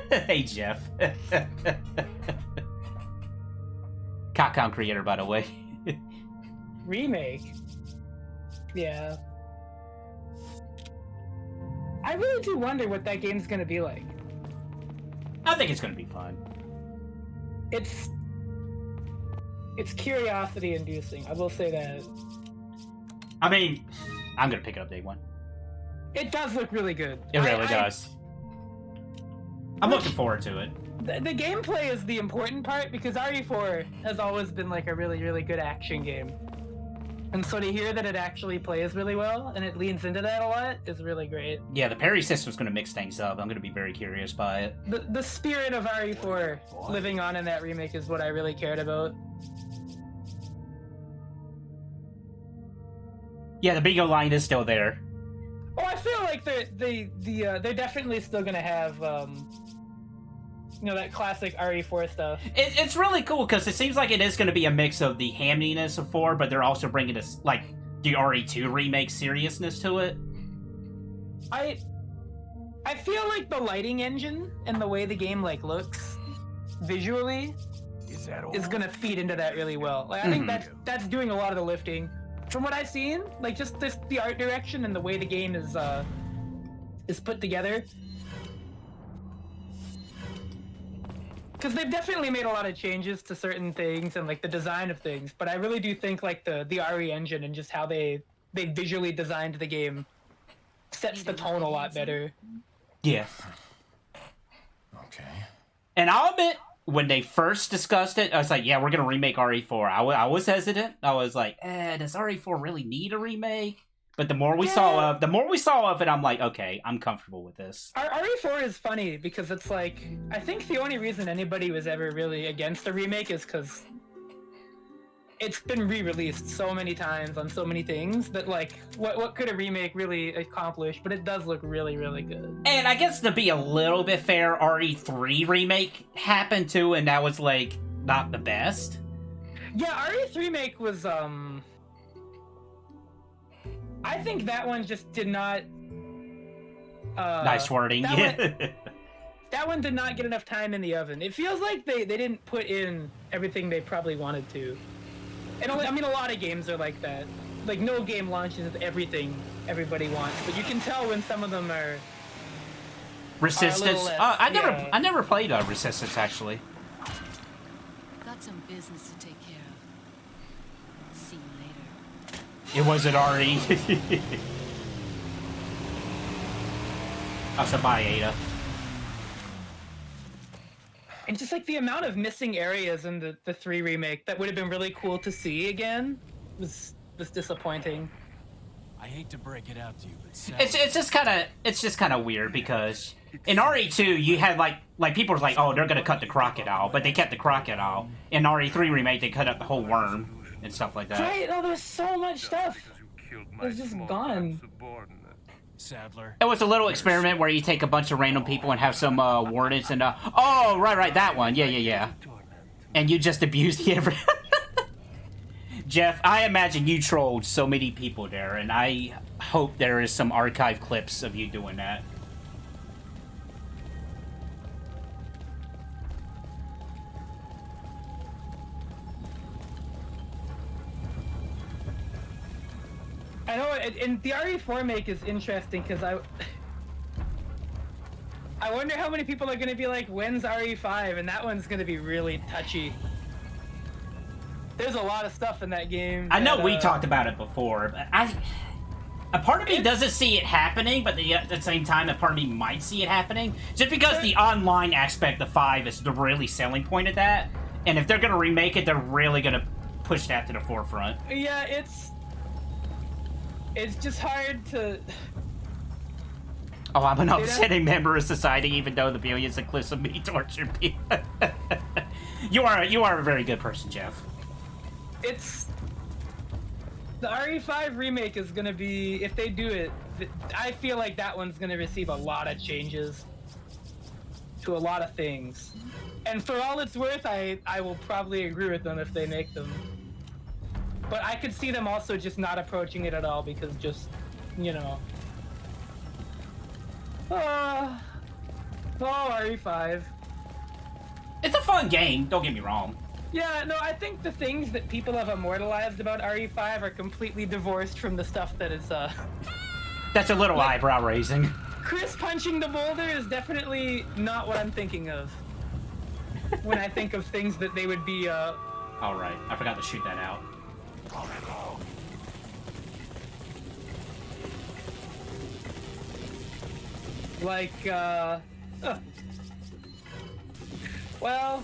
Hey, Jeff. Capcom creator, by the way. Remake? Yeah. I really do wonder what that game's gonna be like. I think it's gonna be fun. It's curiosity inducing, I will say that. I mean, I'm gonna pick it up day one. It does look really good. It really does. I'm looking forward to it. The gameplay is the important part, because RE4 has always been like a really, really good action game. And so to hear that it actually plays really well and it leans into that a lot is really great. Yeah, the parry system's going to mix things up. I'm going to be very curious by it. The spirit of RE4 living on in that remake is what I really cared about. Yeah, the bingo line is still there. Oh, I feel like they're definitely still gonna have that classic RE4 stuff. It's really cool because it seems like it is going to be a mix of the hamminess of 4, but they're also bringing this like the RE2 remake seriousness to it. I feel like the lighting engine and the way the game like looks visually is gonna feed into that really well. Like I think that's doing a lot of the lifting. From what I've seen, like just the art direction and the way the game is put together. Because they've definitely made a lot of changes to certain things and like the design of things, but I really do think like the RE engine and just how they visually designed the game sets the tone a lot better. Yeah. Okay. And I'll admit, when they first discussed it, I was like, yeah, we're going to remake RE4. I was hesitant. I was like, does RE4 really need a remake? But the more we saw of it, I'm like, okay, I'm comfortable with this. RE4 is funny because it's like, I think the only reason anybody was ever really against a remake is because it's been re-released so many times on so many things that like, what could a remake really accomplish? But it does look really, really good. And I guess to be a little bit fair, RE3 remake happened too, and that was like not the best. Yeah, RE3 remake was I think that one just did not nice wording. That one did not get enough time in the oven. It feels like they didn't put in everything they probably wanted to. And I mean, a lot of games are like that. Like, no game launches with everything everybody wants, but you can tell when some of them are Resistance. I never played Resistance actually. Got some business to take care of. See you later. It wasn't RE. I said bye, Ada. And just like the amount of missing areas in the 3 remake that would have been really cool to see again was disappointing. I hate to break it out to you, but It's just kind of weird because in RE2 you had like people were like, oh, they're gonna cut the crocodile, but they kept the crocodile. In RE3 remake they cut up the whole worm and stuff like that. Right? Oh, there's so much stuff. It was just gone. Sadler. It was a little experiment where you take a bunch of random people and have some wardens and oh, right, that one. Yeah. And you just abuse the Jeff, I imagine you trolled so many people there, and I hope there is some archive clips of you doing that. I know, and the RE4 make is interesting because I wonder how many people are going to be like, when's RE5? And that one's going to be really touchy. There's a lot of stuff in that game. I know we talked about it before, but a part of me doesn't see it happening, but at the same time, a part of me might see it happening. Just because the online aspect of 5 is the really selling point of that. And if they're going to remake it, they're really going to push that to the forefront. Yeah, it's just hard to... Oh, I'm an upsetting member of society, even though the billions and clips of me torture people. You are a very good person, Jeff. The RE5 remake is gonna be, if they do it, I feel like that one's gonna receive a lot of changes to a lot of things. And for all it's worth, I will probably agree with them if they make them. But I could see them also just not approaching it at all because just, you know... Oh, RE5. It's a fun game, don't get me wrong. Yeah, no, I think the things that people have immortalized about RE5 are completely divorced from the stuff that is, That's a little eyebrow raising. Chris punching the boulder is definitely not what I'm thinking of. When I think of things that they would be, Alright, I forgot to shoot that out. like, well...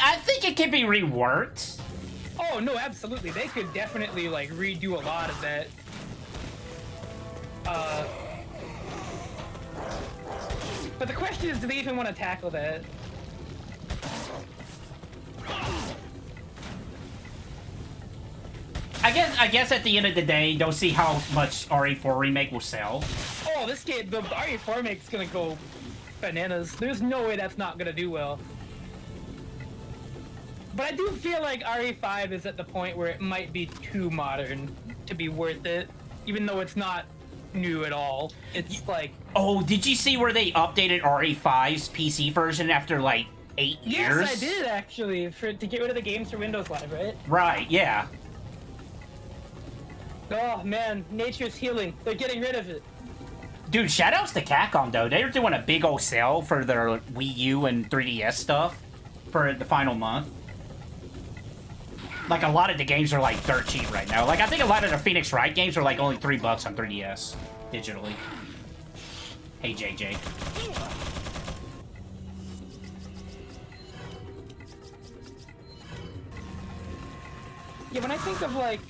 I think it can be reworked. Oh no, absolutely. They could definitely like redo a lot of that. But the question is, do they even want to tackle that? I guess at the end of the day, they'll see how much RE4 remake will sell. Oh, this game, the RE4 remake's gonna go bananas. There's no way that's not gonna do well. But I do feel like RE5 is at the point where it might be too modern to be worth it, even though it's not new at all. It's like... Oh, did you see where they updated RE5's PC version after, like, 8 years? Yes, I did, actually, to get rid of the games for Windows Live, right? Right, yeah. Oh, man, nature's healing. They're getting rid of it. Dude, shoutouts to Capcom, though. They're doing a big old sale for their Wii U and 3DS stuff for the final month. Like, a lot of the games are, like, dirt cheap right now. Like, I think a lot of the Phoenix Wright games are, like, only $3 on 3DS, digitally. Hey, JJ. Yeah, when I think of, like,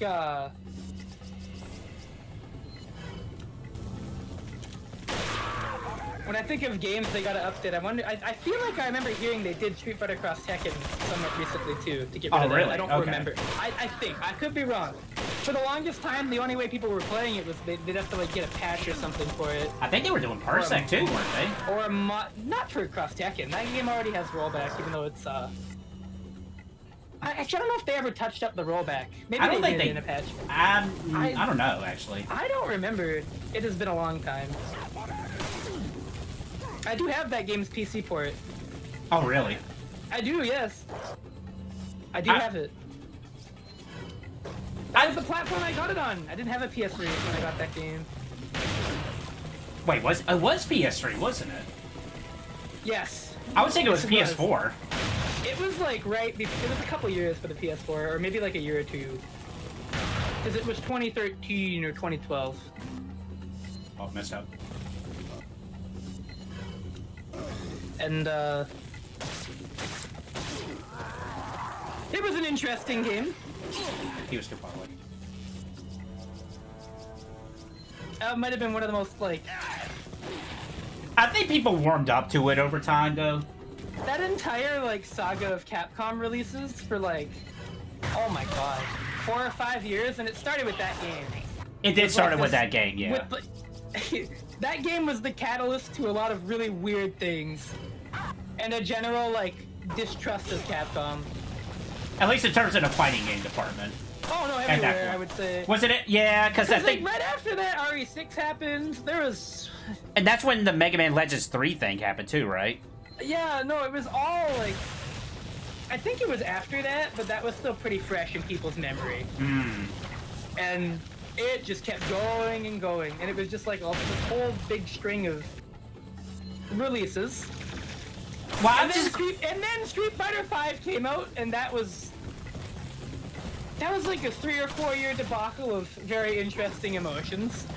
when I think of games they gotta update, I wonder. I feel like I remember hearing they did Street Fighter Cross Tekken somewhat recently too to get rid of that. Really? I don't remember. I think I could be wrong. For the longest time, the only way people were playing it was they'd have to like get a patch or something for it. I think they were doing Parsec too, weren't they? Or a not for Cross Tekken. That game already has rollback, even though it's Actually, I don't know if they ever touched up the rollback. Maybe I don't think did they in a patch. I don't know actually. I don't remember. It has been a long time. I do have that game's PC port. Oh, really? I do, yes. I do have it. That was the platform I got it on. I didn't have a PS3 when I got that game. Wait, it was PS3, wasn't it? Yes. I would think it was PS4. It was like right before, it was a couple years for the PS4, or maybe like a year or two. Because it was 2013 or 2012. Oh, messed up. And it was an interesting game. He was too far away. It might have been one of the most like... I think people warmed up to it over time, though. That entire like saga of Capcom releases for like, oh my god, 4 or 5 years, and it started with that game. It did start with that game, yeah. That game was the catalyst to a lot of really weird things, and a general like distrust of Capcom. At least in terms of the fighting game department. Oh no, everywhere I would say. Wasn't it? Yeah, because I think like, right after that RE6 happened, there was. And that's when the Mega Man Legends 3 thing happened too, right? Yeah, no, it was all like. I think it was after that, but that was still pretty fresh in people's memory. And it just kept going and going, and it was just like this whole big string of releases. Well, and then Street Fighter V came out, and that was like a 3 or 4 year debacle of very interesting emotions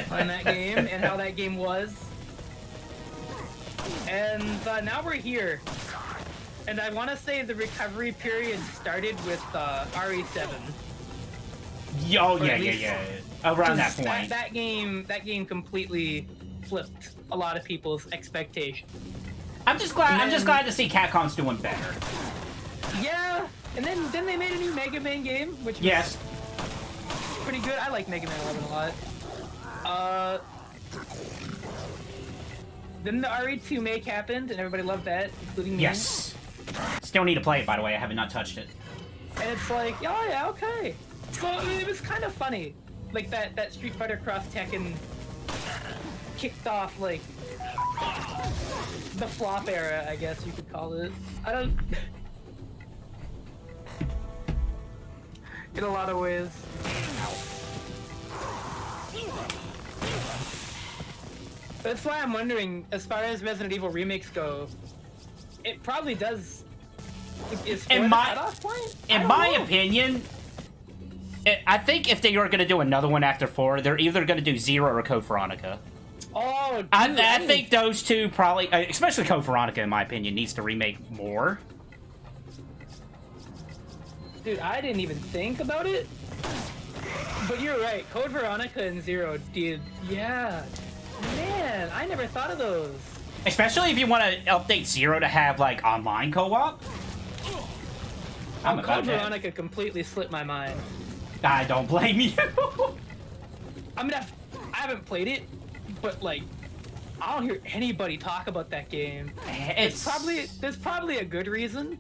on that game and how that game was. And now we're here. And I want to say the recovery period started with RE7. Oh, yeah. Around that point. That game completely flipped a lot of people's expectations. I'm just glad to see Capcom's doing better. Yeah, and then they made a new Mega Man game, which was pretty good. I like Mega Man 11 a lot. Then the RE2 make happened, and everybody loved that, including me. Yes. Still need to play it, by the way. I have not touched it. And it's like, oh yeah, okay. So it was kind of funny, like that Street Fighter Cross Tekken kicked off like the flop era, I guess you could call it. I don't. In a lot of ways. That's why I'm wondering, as far as Resident Evil remakes go, it probably does. In my opinion, I think if they are going to do another one after 4, they're either going to do 0 or Code Veronica. Oh, dude, I think those two probably, especially Code Veronica, in my opinion, needs to remake more. Dude, I didn't even think about it. But you're right. Code Veronica and Zero did. Yeah. Man, I never thought of those. Especially if you want to update Zero to have, like, online co-op. Code Veronica completely slipped my mind. I don't blame you. I mean, I haven't played it, but, like, I don't hear anybody talk about that game. There's probably a good reason.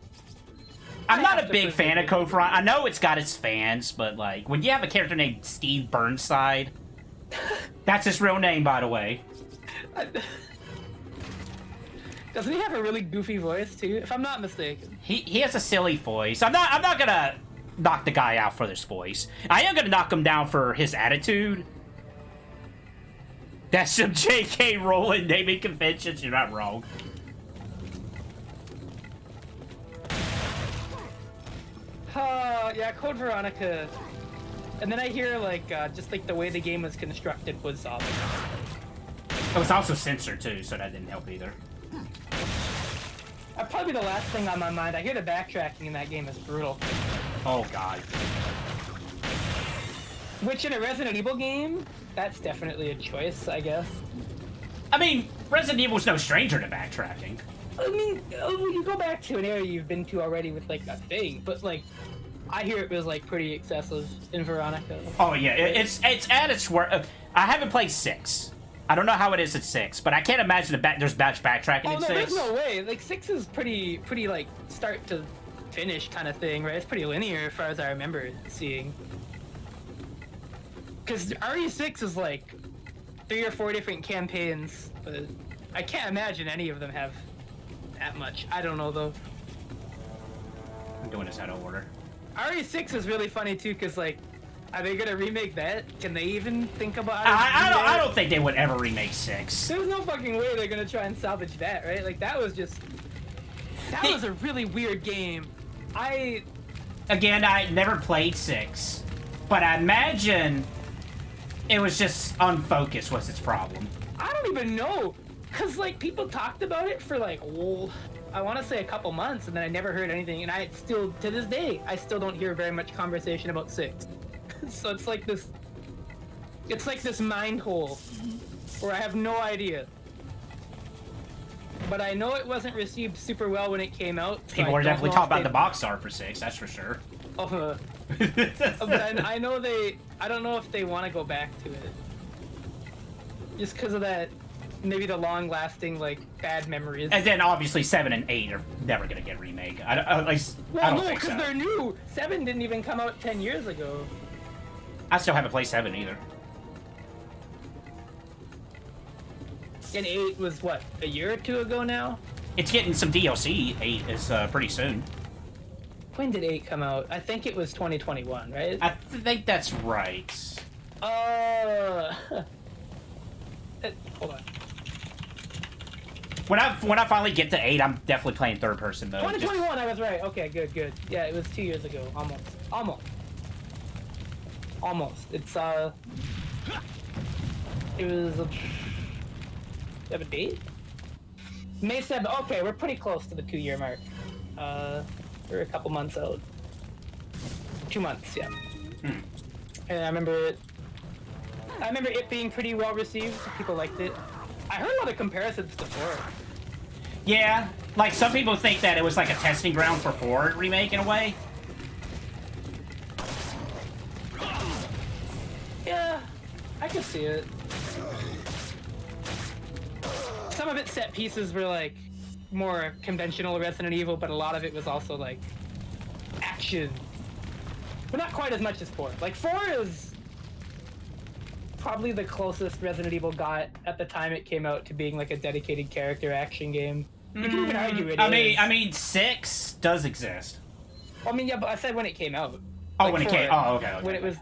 I'm not a big fan of Code Veronica. I know it's got its fans, but, like, when you have a character named Steve Burnside, that's his real name, by the way. Doesn't he have a really goofy voice too? If I'm not mistaken. He has a silly voice. I'm not gonna knock the guy out for this voice. I am gonna knock him down for his attitude. That's some J.K. Rowling naming conventions. You're not wrong. Yeah, Code Veronica. And then I hear like just like the way the game was constructed was it was also censored too, so that didn't help either. Probably the last thing on my mind. I hear the backtracking in that game is brutal. Oh god. Which in a Resident Evil game, that's definitely a choice, I guess. I mean, Resident Evil's no stranger to backtracking. I mean, you go back to an area you've been to already with like a thing, but like, I hear it was like pretty excessive in Veronica. Oh yeah, it's at its worst. I haven't played 6. I don't know how it is at 6, but I can't imagine there's backtracking in 6. There's no way. Like 6 is pretty like start to finish kind of thing, right? It's pretty linear as far as I remember seeing. Because RE6 is like 3 or 4 different campaigns, but I can't imagine any of them have that much. I don't know though. I'm doing this out of order. RE6 is really funny too, because like, are they gonna remake that? Can they even think about it? I don't think they would ever remake 6. There's no fucking way they're gonna try and salvage that, right? Like that was a really weird game. Again, I never played 6, but I imagine it was just unfocused was its problem. I don't even know, cause like people talked about it for like, I want to say a couple months, and then I never heard anything, and I still, to this day, I still don't hear very much conversation about 6. So it's like this mind hole where I have no idea. But I know it wasn't received super well when it came out. So People were definitely talking about the box art for 6, that's for sure. But I know I don't know if they want to go back to it. Just because of that, maybe the long-lasting, like, bad memories. And then, obviously, 7 and 8 are never going to get remade. At least, I don't think so. Because they're new! 7 didn't even come out 10 years ago. I still haven't played 7 either. And 8 was, what, a year or 2 ago now? It's getting some DLC. 8 is pretty soon. When did 8 come out? I think it was 2021, right? I think that's right. Hold on. When I finally get to 8, I'm definitely playing third person mode. 2021, I was right. Okay, good. Yeah, it was 2 years ago. Almost. It's it was have a date? May 7th. Okay, we're pretty close to the 2-year mark. We're a couple months out. 2 months, yeah. And I remember it being pretty well received. People liked it. I heard a lot of comparisons to 4. Yeah, like some people think that it was like a testing ground for 4 remake in a way. Yeah, I can see it. Some of its set pieces were like more conventional Resident Evil, but a lot of it was also like action. But not quite as much as 4. Like 4 is probably the closest Resident Evil got at the time it came out to being like a dedicated character action game. You can even argue it is. I mean 6 does exist. I mean, yeah, but I said when it came out. Oh, like when 4, it came. Oh, okay. When it was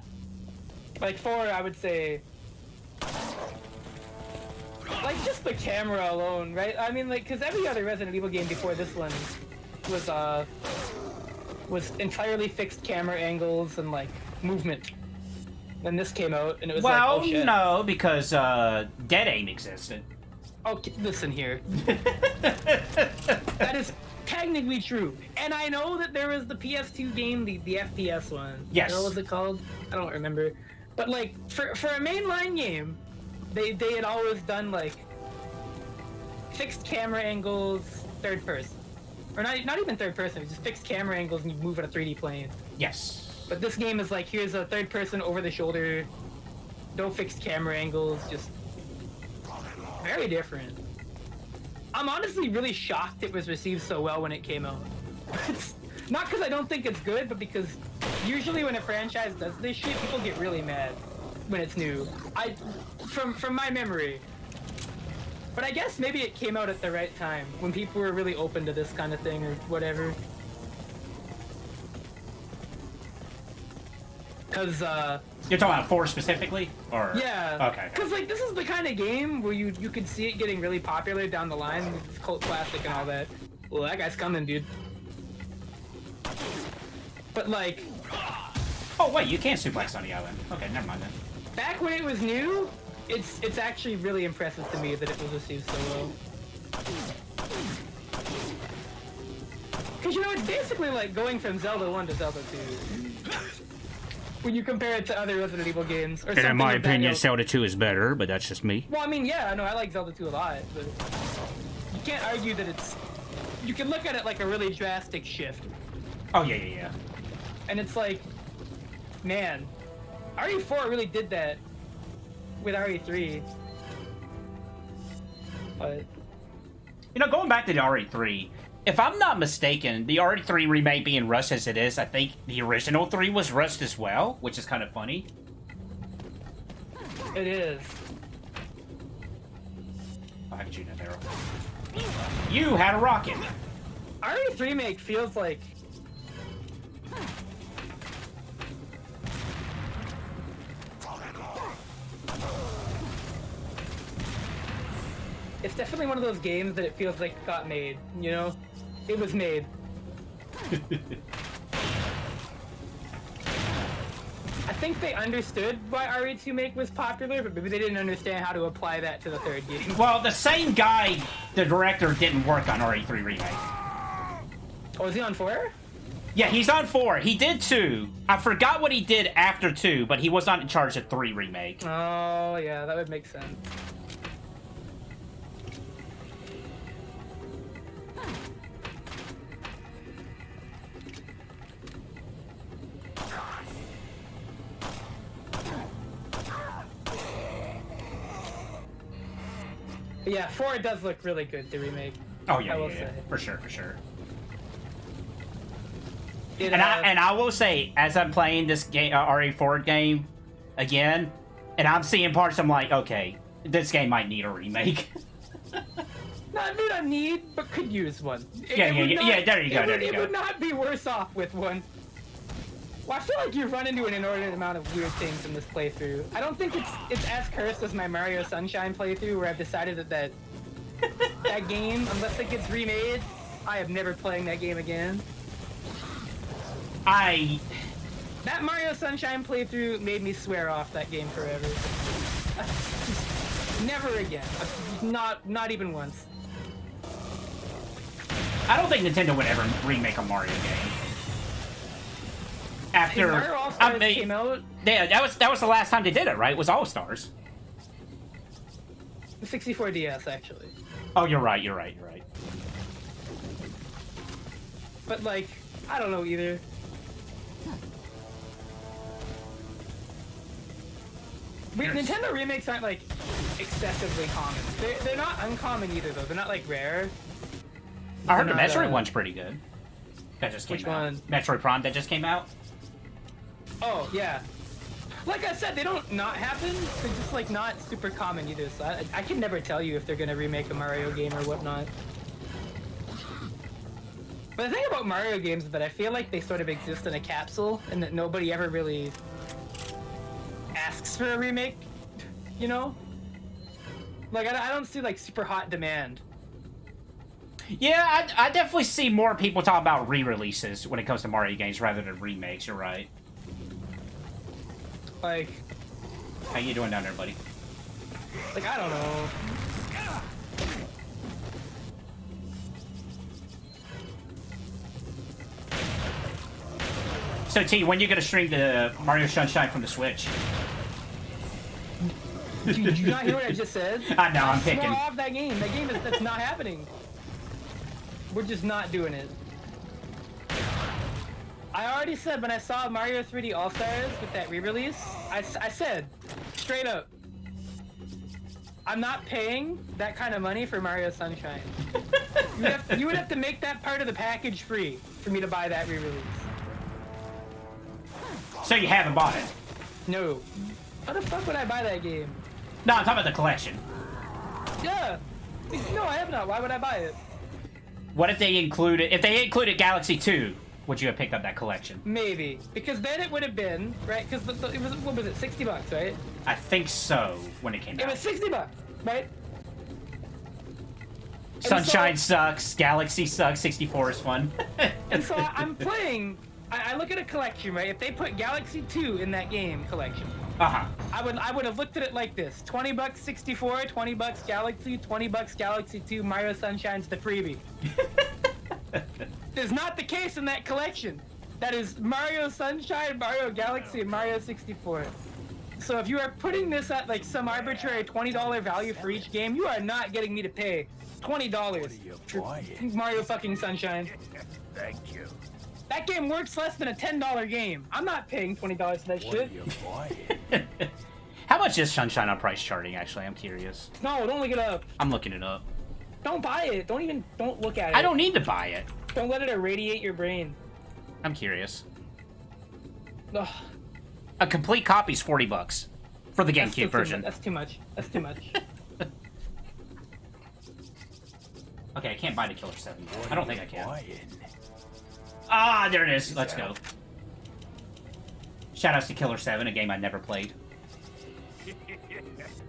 like 4, I would say. Like, just the camera alone, right? I mean, like, because every other Resident Evil game before this one was entirely fixed camera angles and, like, movement. Then this came out, and it was like, oh, shit. No, because, Dead Aim existed. Okay, listen here. That is technically true. And I know that there was the PS2 game, the FPS one. Yes. What was it called? I don't remember. But like for a mainline game, they had always done like fixed camera angles, third person. Or not even third person, just fixed camera angles and you move on a 3D plane. Yes. But this game is like, here's a third person over the shoulder, no fixed camera angles, just very different. I'm honestly really shocked it was received so well when it came out. It's not because I don't think it's good, but because usually when a franchise does this shit, people get really mad when it's new. From my memory. But I guess maybe it came out at the right time, when people were really open to this kind of thing or whatever. Cause You're talking about 4 specifically? Or yeah. Okay. Cause like this is the kind of game where you could see it getting really popular down the line, it's cult classic and all that. Well, that guy's coming, dude. But like, oh wait, you can't suplex on the island. Okay, never mind then. back when it was new, it's actually really impressive to me that it was received so well. Cause you know, it's basically like going from Zelda 1 to Zelda 2. When you compare it to other Resident Evil games. Or And in my opinion, ilk. Zelda 2 is better, but that's just me. Well, I mean, yeah, no, I like Zelda 2 a lot, but you can't argue that it's... You can look at it like a really drastic shift. Oh, yeah. And it's like, man, RE4 really did that with RE3. But... You know, going back to the RE3, if I'm not mistaken, the RE3 remake being rushed as it is, I think the original 3 was rushed as well, which is kind of funny. It is. Oh, I can shoot an arrow. You had a rocket! RE3 remake feels like... It's definitely one of those games that it feels like got made, you know? It was made. I think they understood why RE2 make was popular, but maybe they didn't understand how to apply that to the third game. Well, the same guy, the director, didn't work on RE3 remake. Oh, is he on 4? Yeah, he's on 4. He did 2. I forgot what he did after 2, but he was not in charge of 3 remake. Oh, yeah, that would make sense. But yeah, 4 does look really good, the remake. Oh, yeah, I will yeah. say. For sure, for sure. It, And I will say, as I'm playing this game, RE4 game again, and I'm seeing parts, I'm like, okay, this game might need a remake. not a need, but could use one. Yeah, there you go, It would not be worse off with one. Well, I feel like you run into an inordinate amount of weird things in this playthrough. I don't think it's as cursed as my Mario Sunshine playthrough, where I've decided that that game, unless it gets remade, I am never playing that game again. That Mario Sunshine playthrough made me swear off that game forever. Never again. Not even once. I don't think Nintendo would ever remake a Mario game. After Mario All-Stars came out, yeah, that was the last time they did it, right? It was All Stars. the 64 DS actually. Oh, you're right. But like, I don't know either. Nintendo remakes aren't like excessively common. They're not uncommon either though. They're not like rare. I heard the Metroid one's pretty good. That just came Which out. one? Metroid Prime that just came out. Oh yeah. Like I said, they don't not happen. They're just like not super common either. So I can never tell you if they're gonna remake a Mario game or whatnot. But the thing about Mario games is that I feel like they sort of exist in a capsule, and that nobody ever really asks for a remake. You know? Like I don't see like super hot demand. Yeah, I definitely see more people talk about re-releases when it comes to Mario games rather than remakes. You're right. Like, how you doing down there, buddy? Like, I don't know. So T, when you gonna stream the Mario Sunshine from the Switch? Did you not hear what I just said? I know, I'm picking. Off that game. That game that's not happening. We're just not doing it. I already said when I saw Mario 3D All-Stars with that re-release, I said, straight up, I'm not paying that kind of money for Mario Sunshine. You would have to make that part of the package free for me to buy that re-release. So you haven't bought it? No. How the fuck would I buy that game? No, I'm talking about the collection. Yeah. No, I have not. Why would I buy it? What if they included... If they included Galaxy 2, would you have picked up that collection? Maybe. Because then it would have been, right? Because it was, what was it, 60 bucks, right? I think so, when it came out. It was 60 bucks, right? Sunshine sucks, Galaxy sucks, 64 is fun. And so I'm playing... I look at a collection, right? If they put Galaxy 2 in that game collection, I would have looked at it like this: 20 bucks 64, 20 bucks Galaxy, 20 bucks Galaxy 2, Mario Sunshine's the freebie. It's not the case in that collection. That is Mario Sunshine, Mario Galaxy, and Mario 64. So if you are putting this at like some arbitrary $20 value for each game, you are not getting me to pay $20 for Mario fucking Sunshine. Thank you. That game works less than a $10 game. I'm not paying $20 for that shit. How much is Sunshine on price charting, actually? I'm curious. No, don't look it up. I'm looking it up. Don't buy it. Don't look at it. I don't need to buy it. Don't let it irradiate your brain. I'm curious. Ugh. A complete copy's 40 bucks for the GameCube version. That's too much. That's too much. Okay, I can't buy the Killer 7 yet. I don't think I can. Ah, there it is. Let's go. Shoutouts to Killer 7, a game I never played.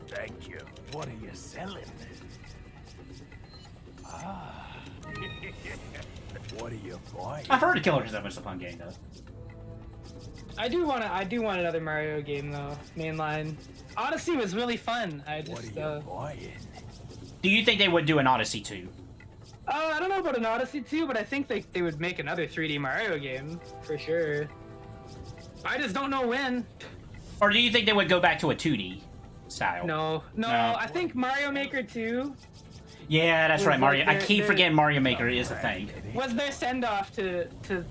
Thank you. What are you selling? Ah. What are you buying? I've heard of Killer 7 was a fun game, though. I do want another Mario game though. Mainline. Odyssey was really fun. What are you buying? Do you think they would do an Odyssey 2? I don't know about an Odyssey 2, but I think they would make another 3D Mario game, for sure. I just don't know when. Or do you think they would go back to a 2D style? No. I think Mario Maker 2... Yeah, that's right, Mario. I keep forgetting Mario Maker is a thing. Was their send-off to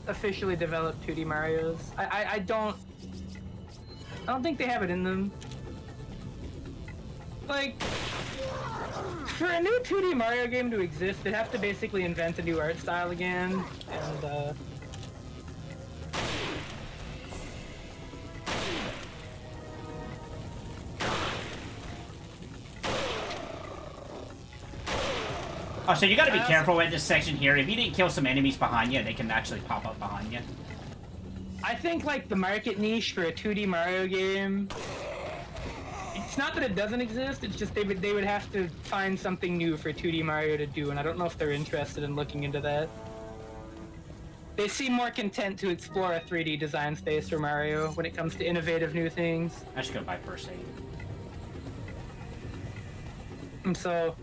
officially develop 2D Marios. I don't think they have it in them. Like... For a new 2D Mario game to exist, they'd have to basically invent a new art style again, and Oh, so you gotta be careful with this section here. If you didn't kill some enemies behind you, they can actually pop up behind you. I think, like, the market niche for a 2D Mario game... It's not that it doesn't exist, it's just they would have to find something new for 2D Mario to do, and I don't know if they're interested in looking into that. They seem more content to explore a 3D design space for Mario when it comes to innovative new things. I should go buy first aid. And so...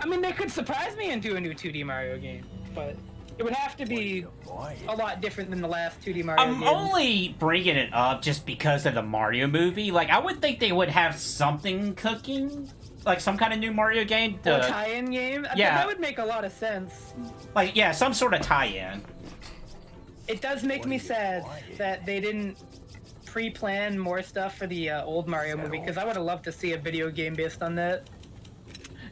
I mean, they could surprise me and do a new 2D Mario game, but... It would have to be a lot different than the last 2D Mario games. I'm only bringing it up just because of the Mario movie. Like, I would think they would have something cooking. Like, some kind of new Mario game. A tie-in game? Yeah. That would make a lot of sense. Like, yeah, some sort of tie-in. It does make me sad that they didn't pre-plan more stuff for the old Mario movie, because I would have loved to see a video game based on that.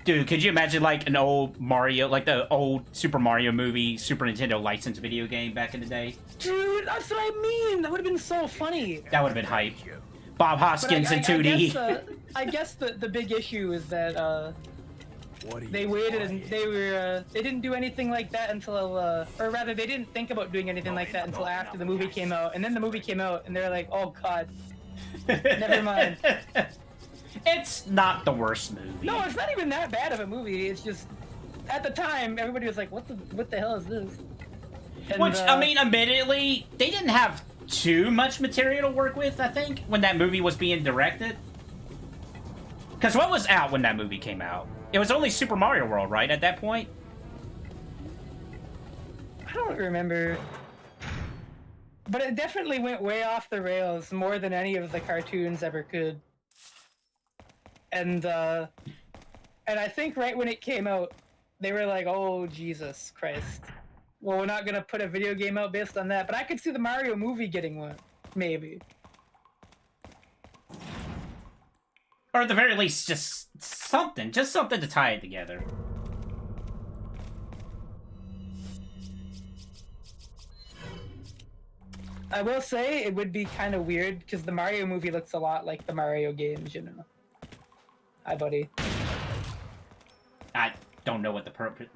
Dude, could you imagine, like, an old Mario, like the old Super Mario movie, Super Nintendo licensed video game back in the day? Dude, that's what I mean! That would have been so funny! That would have been hype. Bob Hoskins in 2D. I guess the big issue is that, they waited and they didn't do anything like that until, or rather, they didn't think about doing anything like that until after the movie came out. And then the movie came out, and they're like, oh god, never mind. It's not the worst movie. No, it's not even that bad of a movie. It's just, at the time, everybody was like, what the hell is this? And, which, I mean, admittedly, they didn't have too much material to work with, I think, when that movie was being directed. Because what was out when that movie came out? It was only Super Mario World, right, at that point? I don't remember. But it definitely went way off the rails, more than any of the cartoons ever could. And I think right when it came out, they were like, oh, Jesus Christ. Well, we're not gonna put a video game out based on that, but I could see the Mario movie getting one. Maybe. Or at the very least, just something to tie it together. I will say it would be kind of weird because the Mario movie looks a lot like the Mario games, you know. Hi, buddy. I don't know what the purpose...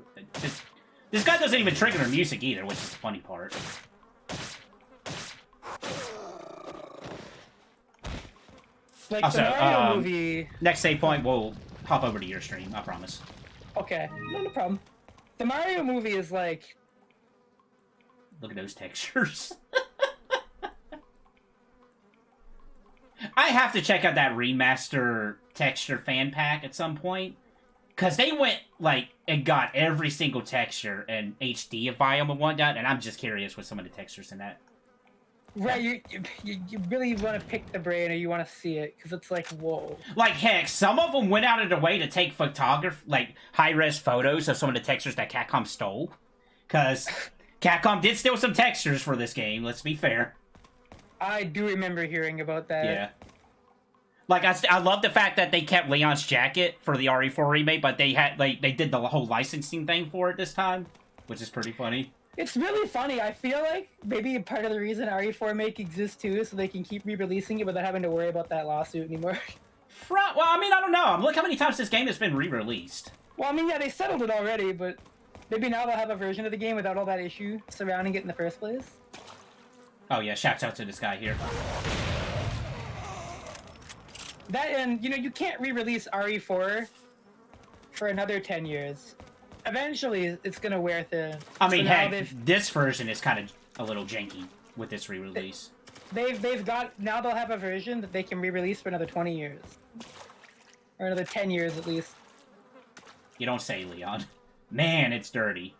This guy doesn't even trigger her music either, which is the funny part. Like also, the Mario movie... Next save point, we'll hop over to your stream, I promise. Okay, no problem. The Mario movie is like... Look at those textures. I have to check out that remaster texture fan pack at some point. Because they went, like, and got every single texture and HD of Biome and whatnot, and I'm just curious with some of the textures in that. Right, you really want to pick the brain or you want to see it, because it's like, whoa. Like, heck, some of them went out of their way to take like, high-res photos of some of the textures that Capcom stole. Because Capcom did steal some textures for this game, let's be fair. I do remember hearing about that. Yeah. Like, I love the fact that they kept Leon's jacket for the RE4 remake, but they did the whole licensing thing for it this time, which is pretty funny. It's really funny. I feel like maybe part of the reason RE4 make exists too is so they can keep re-releasing it without having to worry about that lawsuit anymore. Well, I mean, I don't know. Look how many times this game has been re-released. Well, I mean, yeah, they settled it already, but maybe now they'll have a version of the game without all that issue surrounding it in the first place. Oh yeah, shouts out to this guy here. That, and, you know, you can't re-release RE4 for another 10 years. Eventually, it's gonna wear thin. I mean, heck, this version is kind of a little janky with this re-release. They've got, now they'll have a version that they can re-release for another 20 years. Or another 10 years, at least. You don't say, Leon. Man, it's dirty.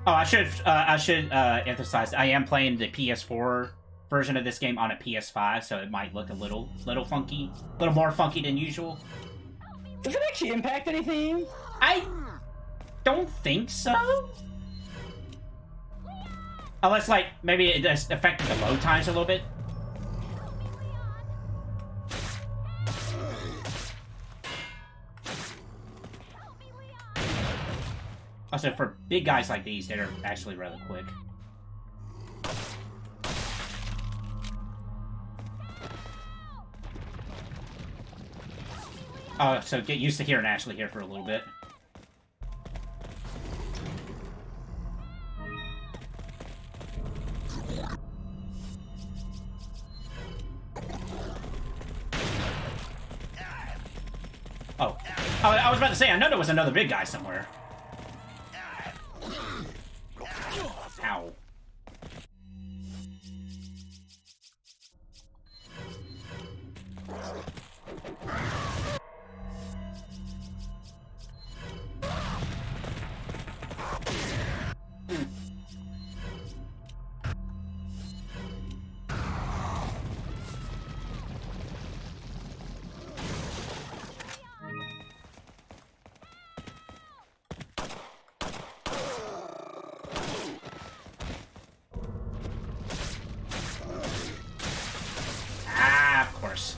Oh, I should emphasize, I am playing the PS4 version of this game on a PS5, so it might look a little funky, a little more funky than usual. Does it actually impact anything? I don't think so. Unless, like, maybe it just affected the load times a little bit. Also, for big guys like these, they're actually rather quick. Oh, so get used to hearing Ashley here for a little bit. Oh. I was about to say, I know there was another big guy somewhere. Ow. Of course.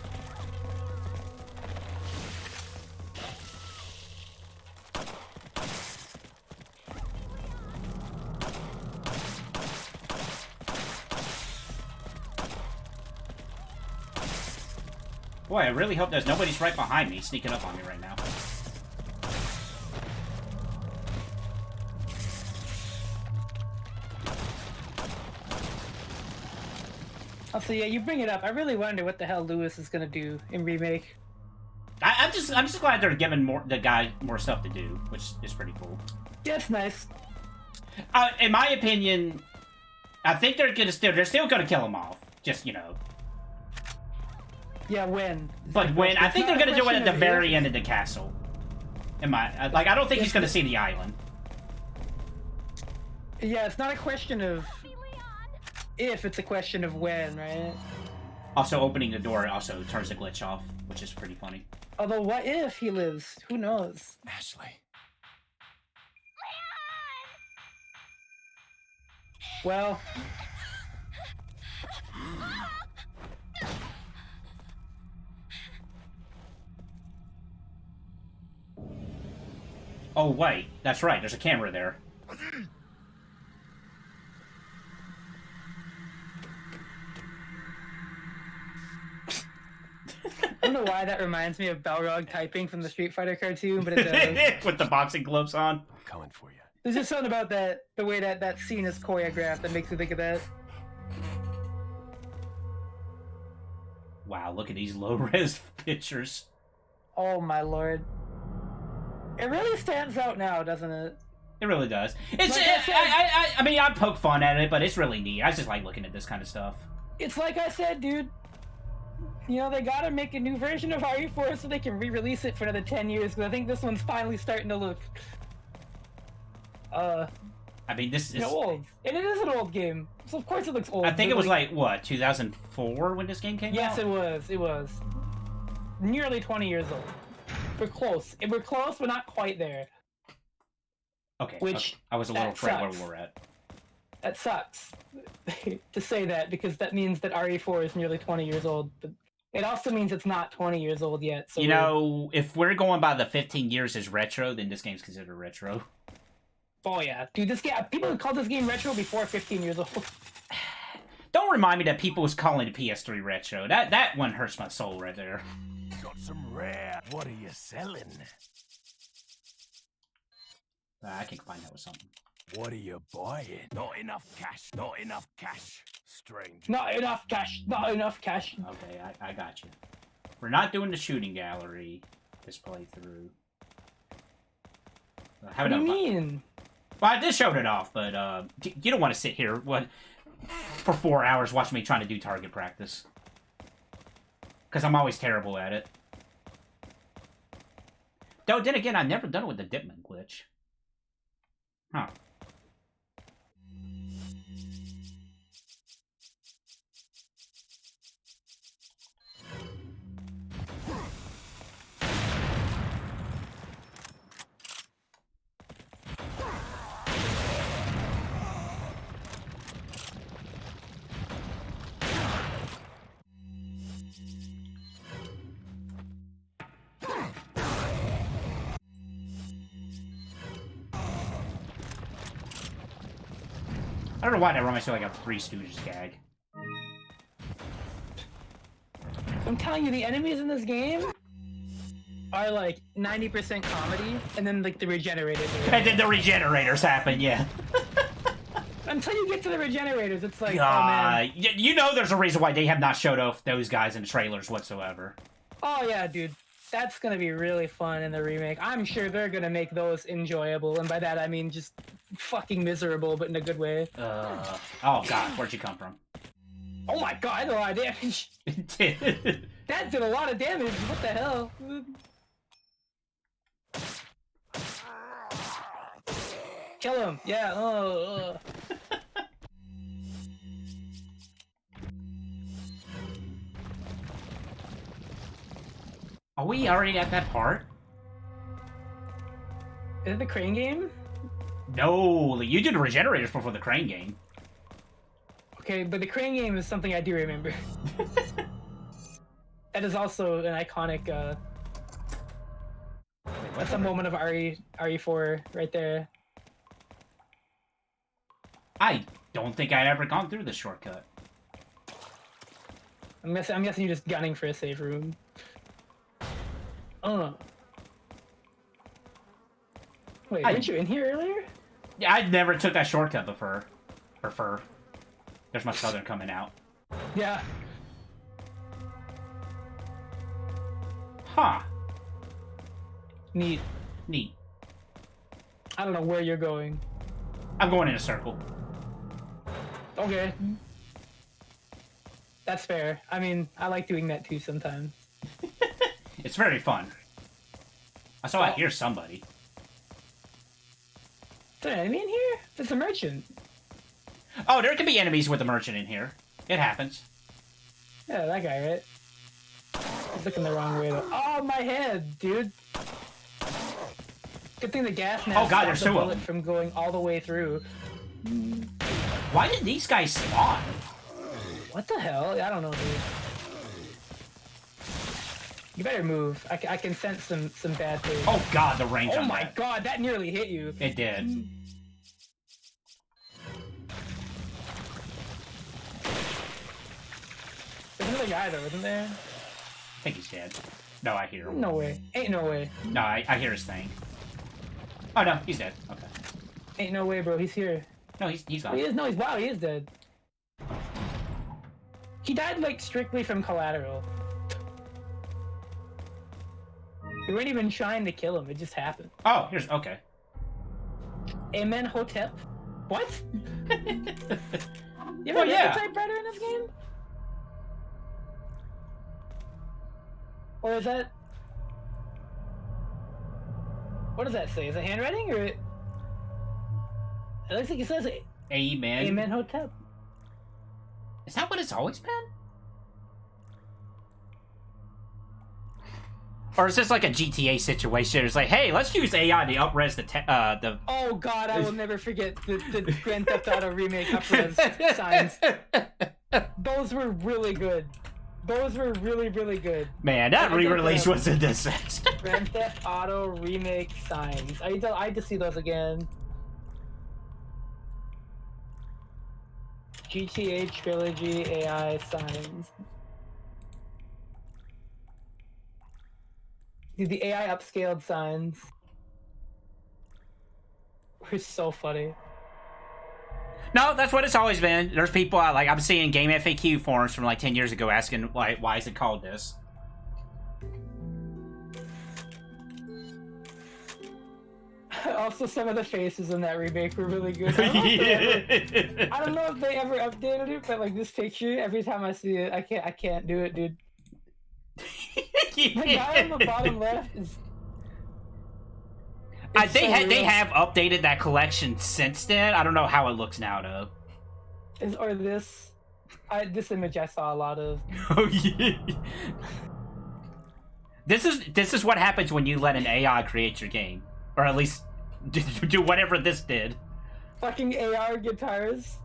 Boy, I really hope there's nobody's right behind me sneaking up on me right now. Also, yeah, you bring it up. I really wonder what the hell Lewis is gonna do in Remake. I'm just glad they're giving the guy more stuff to do, which is pretty cool. Yeah, it's nice. In my opinion, I think they're still gonna kill him off. Just, you know. Yeah, when. But when? I think they're gonna do it at the very end of the castle. Like, I don't think he's gonna see the island. Yeah, it's not a question of if, it's a question of when, right? Also, opening the door also turns the glitch off, which is pretty funny. Although, what if he lives? Who knows? Ashley. Well... Oh, wait. That's right. There's a camera there. I don't know why that reminds me of Balrog typing from the Street Fighter cartoon, but it does. With the boxing gloves on. I'm coming for you. There's just something about that, the way that scene is choreographed that makes me think of that. Wow, look at these low-res pictures. Oh my lord. It really stands out now, doesn't it? It really does. It's Like I mean, I poke fun at it, but it's really neat. I just like looking at this kind of stuff. It's like I said, dude. You know, they gotta make a new version of RE4 so they can re-release it for another 10 years, because I think this one's finally starting to look... I mean, this is... old. And it is an old game, so of course it looks old. I think it was like, what, 2004 when this game came out? Yes, it was. It was. Nearly 20 years old. We're close. We're close, but not quite there. Okay, Which, okay. I was a little afraid where sucks. we're at. That sucks to say that, because that means that RE4 is nearly 20 years old, but it also means it's not 20 years old yet. So you know, if we're going by the 15 years as retro, then this game's considered retro. Oh yeah, dude, this game, people would call this game retro before 15 years old. Don't remind me that people was calling the PS3 retro. That one hurts my soul right there. Got some rare. What are you selling? I can combine that with something. What are you buying? Not enough cash. Not enough cash. Strange. Not enough cash. Not enough cash. Okay, I got you. We're not doing the shooting gallery this playthrough. What do you mean? Well, I just showed it off, but you don't want to sit here for 4 hours watching me trying to do target practice. Because I'm always terrible at it. Though, then again, I've never done it with the Dipman glitch. Huh. I don't know why that reminds me like a Three Stooges gag. I'm telling you, the enemies in this game are like 90% comedy, and then like the regenerators. And then the regenerators happen, yeah. Until you get to the regenerators, it's like, oh man. You know there's a reason why they have not showed off those guys in the trailers whatsoever. Oh yeah, dude. That's gonna be really fun in the remake. I'm sure they're gonna make those enjoyable, and by that I mean just fucking miserable, but in a good way. Oh god, where'd you come from? Oh my god, I did a lot of damage. That did a lot of damage. What the hell? Kill him. Yeah. Are we already at that part? Is it the crane game? No, you did the regenerators before the crane game. Okay, but the crane game is something I do remember. That is also an iconic, that's a moment of RE4 right there. I don't think I'd ever gone through this shortcut. I'm guessing you're just gunning for a safe room. Wait, weren't you in here earlier? Yeah, I never took that shortcut before. There's my southern coming out. Yeah. Huh. Neat. Neat. I don't know where you're going. I'm going in a circle. Okay. That's fair. I mean, I like doing that too sometimes. It's very fun. I saw I hear somebody. Is there an enemy in here? There's a merchant. Oh, there can be enemies with a merchant in here. It happens. Yeah, that guy, right? He's looking the wrong way, though. Oh, my head, dude. Good thing the gas mask there's stopped the two of bullet them. from going all the way through. Why did these guys spawn? What the hell? I don't know, dude. You better move. I can sense some bad things. Oh god, the range Oh on my that. god, that nearly hit you. It did. There's another guy though, isn't there? I think he's dead. No, I hear him. No way. Ain't no way. No, I hear his thing. Oh no, he's dead. Okay. Ain't no way, bro. He's here. No, he's Oh, gone. he is. No, wow, he is dead. He died like strictly from collateral. We weren't even trying to kill him. It just happened. Oh, here's okay. Amen, Hotep. What? You ever Well, get yeah. the typewriter in this game? Or is that? What does that say? Is it handwriting or? It looks like it says it. Amen. Amen, Hotep. Is that what it's always been? Or is this like a GTA situation? It's like, hey, let's use AI to up-res the Oh god, I will never forget the Grand Theft Auto remake up-res signs. Those were really good. Those were really, really good. Man, that re-release was a disaster. Grand Theft Auto remake signs. I had to see those again. GTA Trilogy AI signs. Dude, the AI upscaled signs were so funny. No, that's what it's always been. There's people like I'm seeing game FAQ forums from like 10 years ago asking why is it called this? Also, some of the faces in that remake were really good. I don't know if they ever updated it, but like this picture, every time I see it, I can't do it, dude. The guy on the bottom left is. They have updated that collection since then. I don't know how it looks now though. This image I saw a lot of. Oh yeah. This is what happens when you let an AI create your game, or at least do whatever this did. Fucking AR guitars.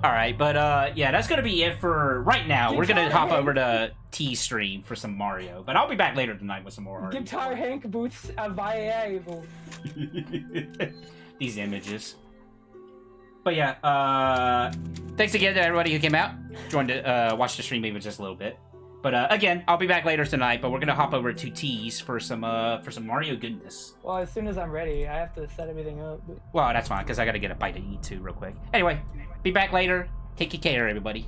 All right, but yeah, that's gonna be it for right now. We're gonna hop over to T stream for some Mario, but I'll be back later tonight with some more. Guitar Hank boots viable. These images. But yeah, thanks again to everybody who came out, joined to watch the stream even just a little bit. But again, I'll be back later tonight. But we're gonna hop over to T's for some Mario goodness. Well, as soon as I'm ready, I have to set everything up. But... Well, that's fine because I gotta get a bite to eat too real quick. Anyway, be back later. Take care, everybody.